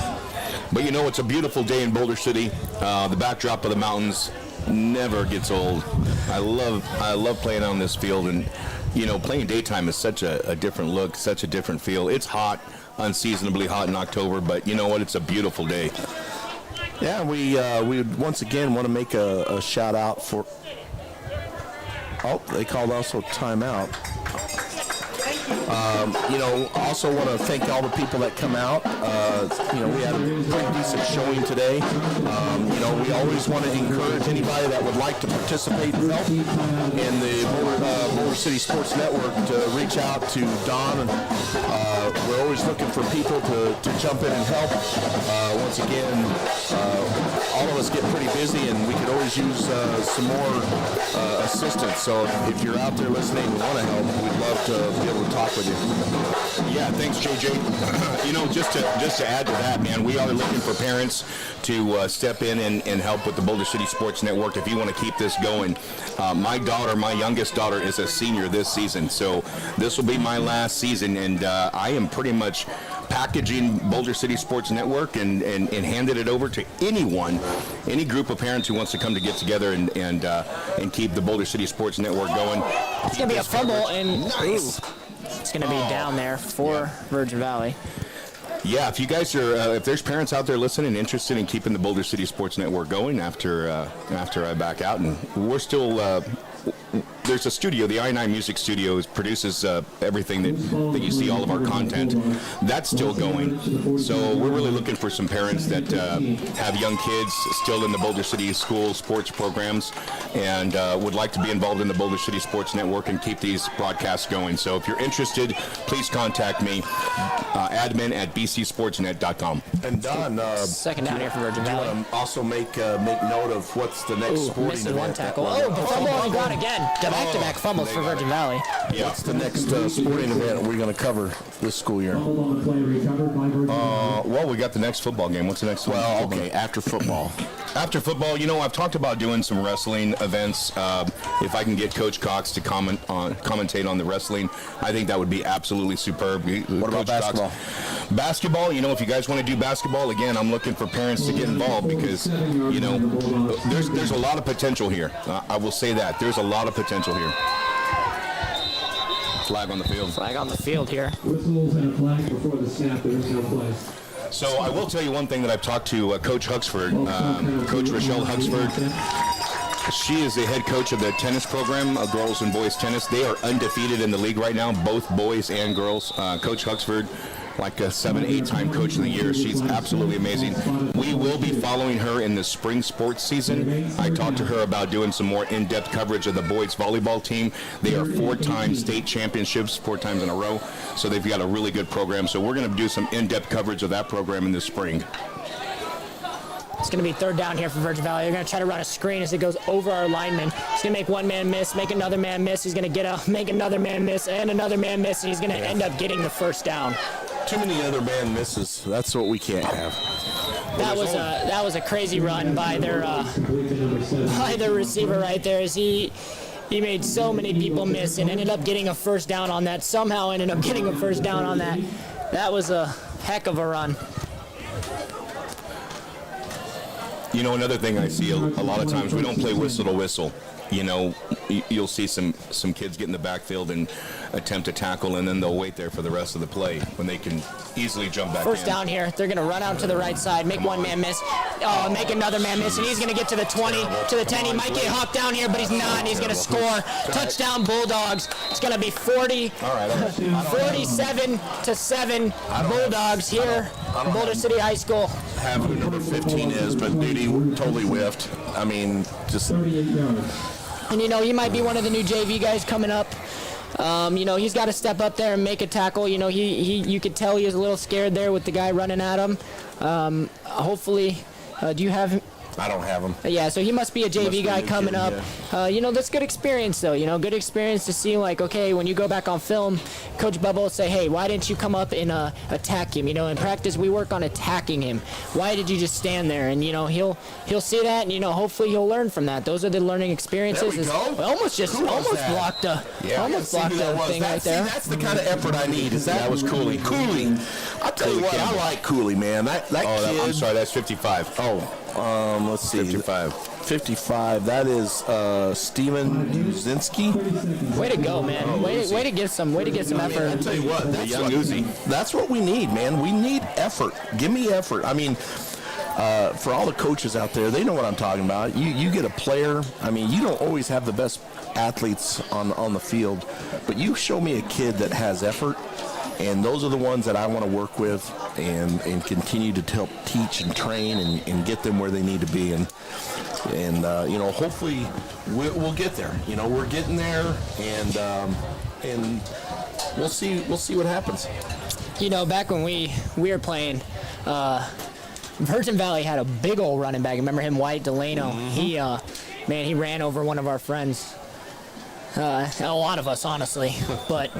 But you know, it's a beautiful day in Boulder City. The backdrop of the mountains never gets old. I love playing on this field, and you know, playing daytime is such a different look, such a different feel. It's hot, unseasonably hot in October, but you know what? It's a beautiful day. Yeah, we once again want to make a shout out for. Oh, they called also timeout. You know, also want to thank all the people that come out. You know, we had a pretty decent showing today. You know, we always want to encourage anybody that would like to participate and help in the Boulder City Sports Network to reach out to Don. And we're always looking for people to jump in and help. Once again, all of us get pretty busy, and we could always use some more assistance. So if you're out there listening and want to help, we'd love to be able to talk with you. Yeah, thanks, JJ. You know, just to add to that, man, we are looking for parents to step in and help with the Boulder City Sports Network if you want to keep this going. My youngest daughter, is a senior this season, so this will be my last season, and I am pretty much packaging Boulder City Sports Network and handed it over to any group of parents who wants to come to get together and keep the Boulder City Sports Network going. It's going to be a fumble, and nice. It's going to be down there for Virgin Valley. Yeah, if you guys are, if there's parents out there listening and interested in keeping the Boulder City Sports Network going after I back out, and we're still, there's a studio, the I9 Music Studio produces everything that you see, all of our content. That's still going. So we're really looking for some parents that have young kids still in the Boulder City school sports programs and would like to be involved in the Boulder City Sports Network and keep these broadcasts going. So if you're interested, please contact me, admin@bcsportsnet.com. And Don, Second down here for Virgin do you Valley. want to also make note of what's the next sporting Misses event? one that tackle. we're- Oh, the fumble on ground again. Back-to-back fumbles for Virgin Valley. What's the next sporting event we're going to cover this school year? Fumble on the play recovered by Virgin Valley. Well, we got the next football game. What's the next one? Well, okay, after football. After football, you know, I've talked about doing some wrestling events. If I can get Coach Cox to commentate on the wrestling, I think that would be absolutely superb. What about basketball? Basketball, you know, if you guys want to do basketball, again, I'm looking for parents to get involved because, you know, there's a lot of potential here. I will say that. There's a lot of potential here. Flag on the field. Flag on the field here. Whistles and a flag before the snap. There is no play. So I will tell you one thing that I've talked to Coach Huxford, Coach Rochelle Huxford. She is the head coach of the tennis program, girls and boys tennis. They are undefeated in the league right now, both boys and girls. Coach Huxford, like a 7-8-time coach of the year. She's absolutely amazing. We will be following her in the spring sports season. I talked to her about doing some more in-depth coverage of the boys volleyball team. They are 4-time state championships, 4 times in a row. So they've got a really good program. So we're going to do some in-depth coverage of that program in the spring. It's going to be third down here for Virgin Valley. They're going to try to run a screen as it goes over our lineman. He's going to make one man miss, make another man miss. He's going to make another man miss and another man miss, and he's going to end up getting the first down. Too many other man misses. That's what we can't have. That was a crazy run by their receiver right there. As he made so many people miss and ended up getting a first down on that. Somehow ended up getting a first down on that. That was a heck of a run. You know, another thing I see a lot of times, we don't play whistle to whistle. You know, you'll see some kids get in the backfield and attempt to tackle, and then they'll wait there for the rest of the play when they can easily jump back First in. down here. They're going to run out to the right side, make one man miss, make another man miss, and he's going to get to the 20, to the 10. He might get hawked down here, but he's not, and he's going to score. Touchdown Bulldogs. It's going to be 47-7 Bulldogs here in Boulder City High School. Have who number 15 is, but Duty totally whiffed. I mean, just 38 yards. And, you know, he might be one of the new JV guys coming up. You know, he's got to step up there and make a tackle. You know, you could tell he was a little scared there with the guy running at him. Hopefully, do you have I don't have him. Yeah, so he must be a JV guy new coming kid, up. That's good experience, though. Good experience to see, like, okay, when you go back on film, Coach Bubba will say, hey, why didn't you come up and attack him? In practice, we work on attacking him. Why did you just stand there? And, he'll see that, and, hopefully he'll learn from that. Those are the learning experiences. There we go. Almost blocked a thing right there. That's the kind of effort I need. That was Cooley. Cooley. I'll tell you what, I like Cooley, man. That kid. I'm sorry, that's 55. Let's see. 55. That is Steven Uzinski. Way to go, man. Way to get some effort. I'll tell you what, that's young Uzi. That's what we need, man. We need effort. Give me effort. I mean, for all the coaches out there, they know what I'm talking about. You get a player. I mean, you don't always have the best athletes on the field, but you show me a kid that has effort, and those are the ones that I want to work with and continue to help teach and train and get them where they need to be. And hopefully we'll get there. We're getting there, and we'll see what happens. Back when we were playing, Virgin Valley had a big old running back. Remember him, White Delano? Mm-hmm. He ran over one of our friends. A lot of us, honestly. But,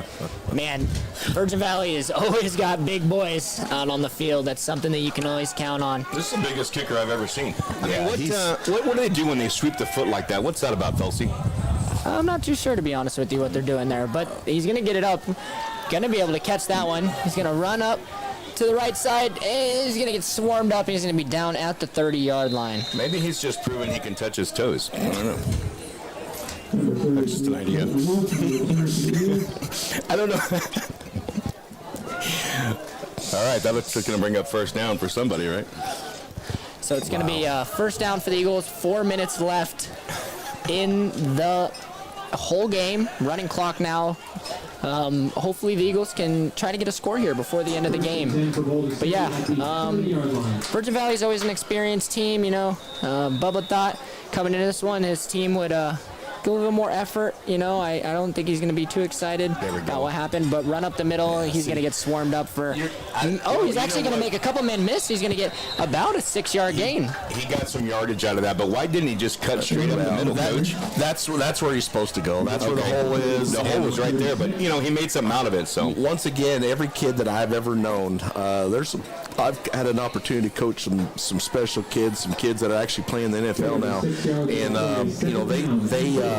man, Virgin Valley has always got big boys out on the field. That's something that you can always count on. This is the biggest kicker I've ever seen. What do they do when they sweep the foot like that? What's that about, Felsie? I'm not too sure, to be honest with you, what they're doing there. But he's going to get it up. Going to be able to catch that one. He's going to run up to the right side. He's going to get swarmed up, and he's going to be down at the 30-yard line. Maybe he's just proven he can touch his toes. I don't know. That's just an idea. I don't know. All right, that looks like going to bring up first down for somebody, right? So it's going to be first down for the Eagles. 4 minutes left in the whole game. Running clock now. Hopefully the Eagles can try to get a score here before the end of the game. But yeah, Virgin Valley is always an experienced team. Bubba thought coming into this one his team would a little more effort. I don't think he's going to be too excited about what happened, but run up the middle, he's going to get swarmed up for... he's actually going to make a couple men miss. He's going to get about a 6-yard gain. He got some yardage out of that, but why didn't he just cut straight up the middle, Coach? That's where he's supposed to go. That's where the hole is. The hole was right there, but, he made something out of it, so... Once again, every kid that I've ever known, I've had an opportunity to coach some special kids, some kids that are actually playing the NFL now, and they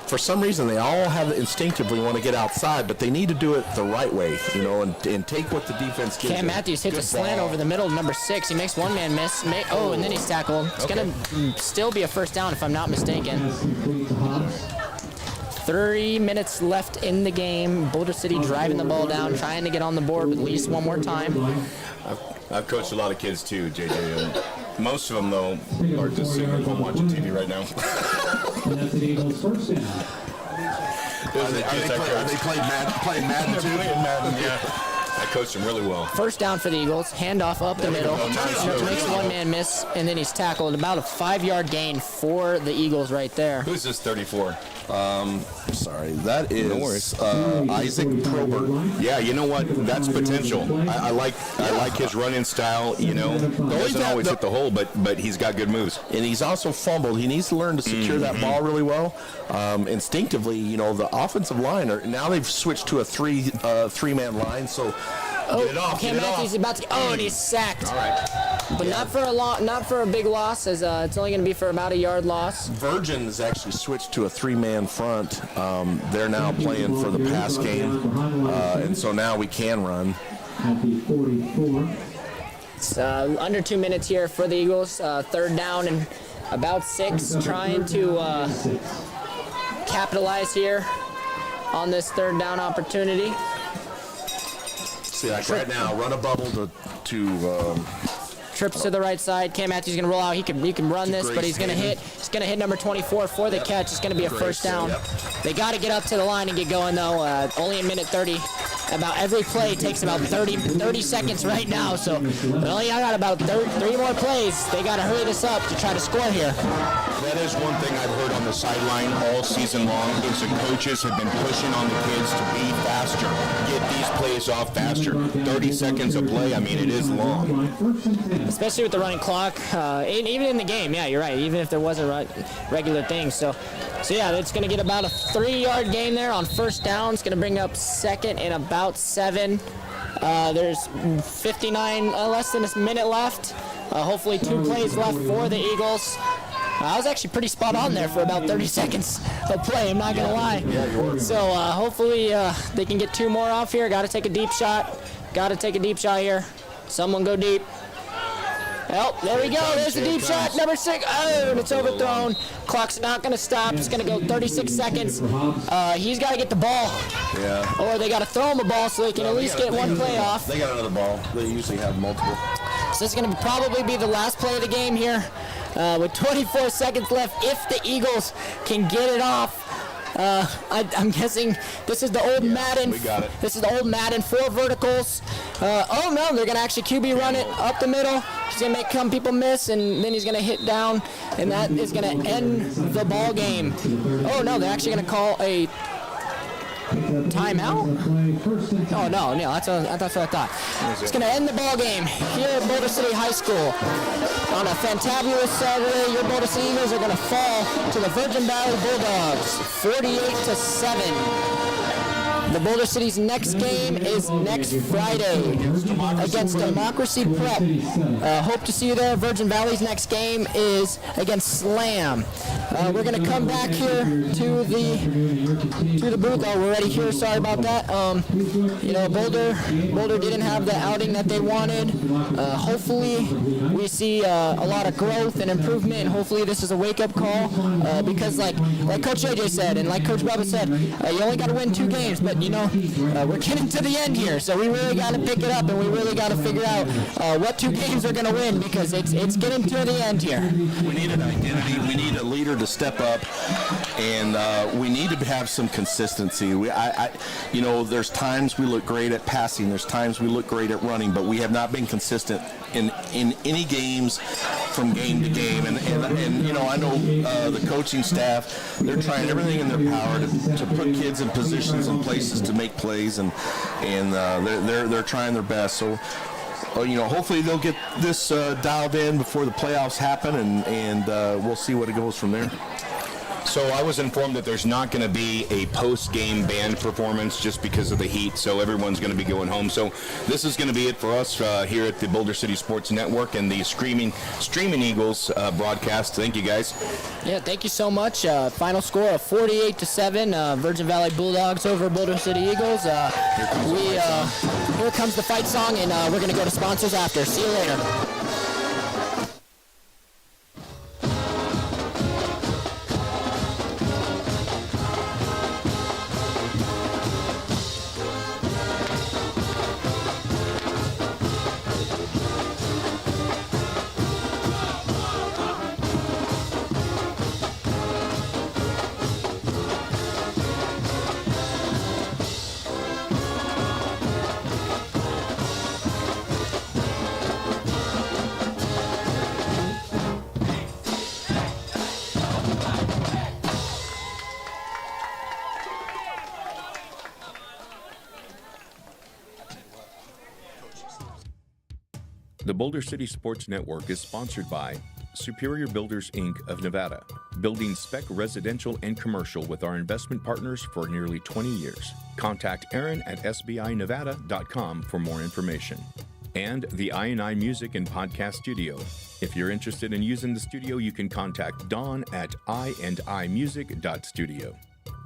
for some reason they all have instinctively want to get outside, but they need to do it the right way, and take what the defense gives. Cam Matthews hits a slant over the middle, number 6. He makes one man miss. And then he's tackled. It's going to still be a first down if I'm not mistaken. 30 minutes left in the game. Boulder City driving the ball down, trying to get on the board at least one more time. I've coached a lot of kids too, JJ. Most of them, though, are just sitting at home watching TV right now. Are they playing Madden too? Yeah. I coached him really well. First down for the Eagles. Handoff up the middle. Makes one man miss, and then he's tackled. About a 5-yard gain for the Eagles right there. Who's this 34? Sorry, that is Isaac Probert. Yeah, you know what? That's potential. I like his running style. Doesn't always hit the hole, but he's got good moves. And he's also fumbled. He needs to learn to secure that ball really well. Instinctively, the offensive line now they've switched to a three-man line. So. Get it off, Cam Matthews is about to. And he's sacked. All right. But not for a big loss, as it's only going to be for about a yard loss. Virgin has actually switched to a 3-man front. They're now playing for the pass game, and so now we can run. It's under 2 minutes here for the Eagles. Third down and about 6, trying to capitalize here on this third down opportunity. See, like right now, run a bubble to trips to the right side. Cam Matthews is going to roll out. He can run this, but he's going to hit. He's going to hit number 24 for the catch. It's going to be a first down. They got to get up to the line and get going, though. Only a minute 30. About every play takes about 30 seconds right now. So I got about 3 more plays. They got to hurry this up to try to score here. That is one thing I've heard on the sideline all season long is the coaches have been pushing on the kids to be faster, get these plays off faster. 30 seconds of play, I mean, it is long. Especially with the running clock, even in the game. Yeah, you're right. Even if there wasn't regular things. So yeah, it's going to get about a 3-yard gain there on first down. It's going to bring up second and about 7. There's 59, less than a minute left. Hopefully 2 plays left for the Eagles. I was actually pretty spot on there for about 30 seconds of play, I'm not going to lie. So hopefully they can get 2 more off here. Got to take a deep shot. Got to take a deep shot here. Someone go deep. Oh, there we go. There's the deep shot. Number 6. Oh, and it's overthrown. Clock's not going to stop. It's going to go 36 seconds. He's got to get the ball. Yeah. Or they got to throw him a ball so they can at least get one play off. They got another ball. They usually have multiple. So this is going to probably be the last play of the game here. With 24 seconds left, if the Eagles can get it off. I'm guessing this is the old Madden. We got it. This is the old Madden 4 verticals. Oh no, they're gonna actually QB run it up the middle. He's gonna make some people miss, and then he's gonna hit down, and that is gonna end the ball game. Oh no, they're actually gonna call a timeout? Oh no, that's what I thought. It's going to end the ball game here at Boulder City High School. On a fantabulous Saturday, your Boulder City Eagles are going to fall to the Virgin Valley Bulldogs, 48-7. The Boulder City's next game is next Friday against Democracy Prep. Hope to see you there. Virgin Valley's next game is against Slam. We're going to come back here to the booth. Oh, we're already here. Sorry about that. Boulder didn't have the outing that they wanted. Hopefully, we see a lot of growth and improvement, and hopefully this is a wake-up call because, like Coach AJ said, and like Coach Bubba said, you only got to win 2 games, but we're getting to the end here, so we really got to pick it up, and we really got to figure out what 2 games we're going to win because it's getting to the end here. We need an identity. We need a leader to step up, and we need to have some consistency. There's times we look great at passing. There's times we look great at running, but we have not been consistent in any games from game to game. And I know the coaching staff, they're trying everything in their power to put kids in positions and places to make plays, and they're trying their best. So hopefully they'll get this dialed in before the playoffs happen, and we'll see what it goes from there. So I was informed that there's not going to be a post-game band performance just because of the heat, so everyone's going to be going home. So this is going to be it for us here at the Boulder City Sports Network and the Streaming Eagles broadcast. Thank you, guys. Yeah, thank you so much. Final score of 48-7, Virgin Valley Bulldogs over Boulder City Eagles. Here comes the fight song, and we're going to go to sponsors after. See you later. The Boulder City Sports Network is sponsored by Superior Builders, Inc. of Nevada, building spec residential and commercial with our investment partners for nearly 20 years. Contact Aaron at sbinevada.com for more information. And the I&I Music and Podcast Studio. If you're interested in using the studio, you can contact Dawn at iandimusic.studio.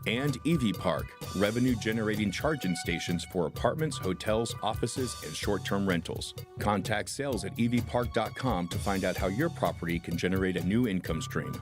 And EV Park, revenue-generating charging stations for apartments, hotels, offices, and short-term rentals. Contact sales at evpark.com to find out how your property can generate a new income stream.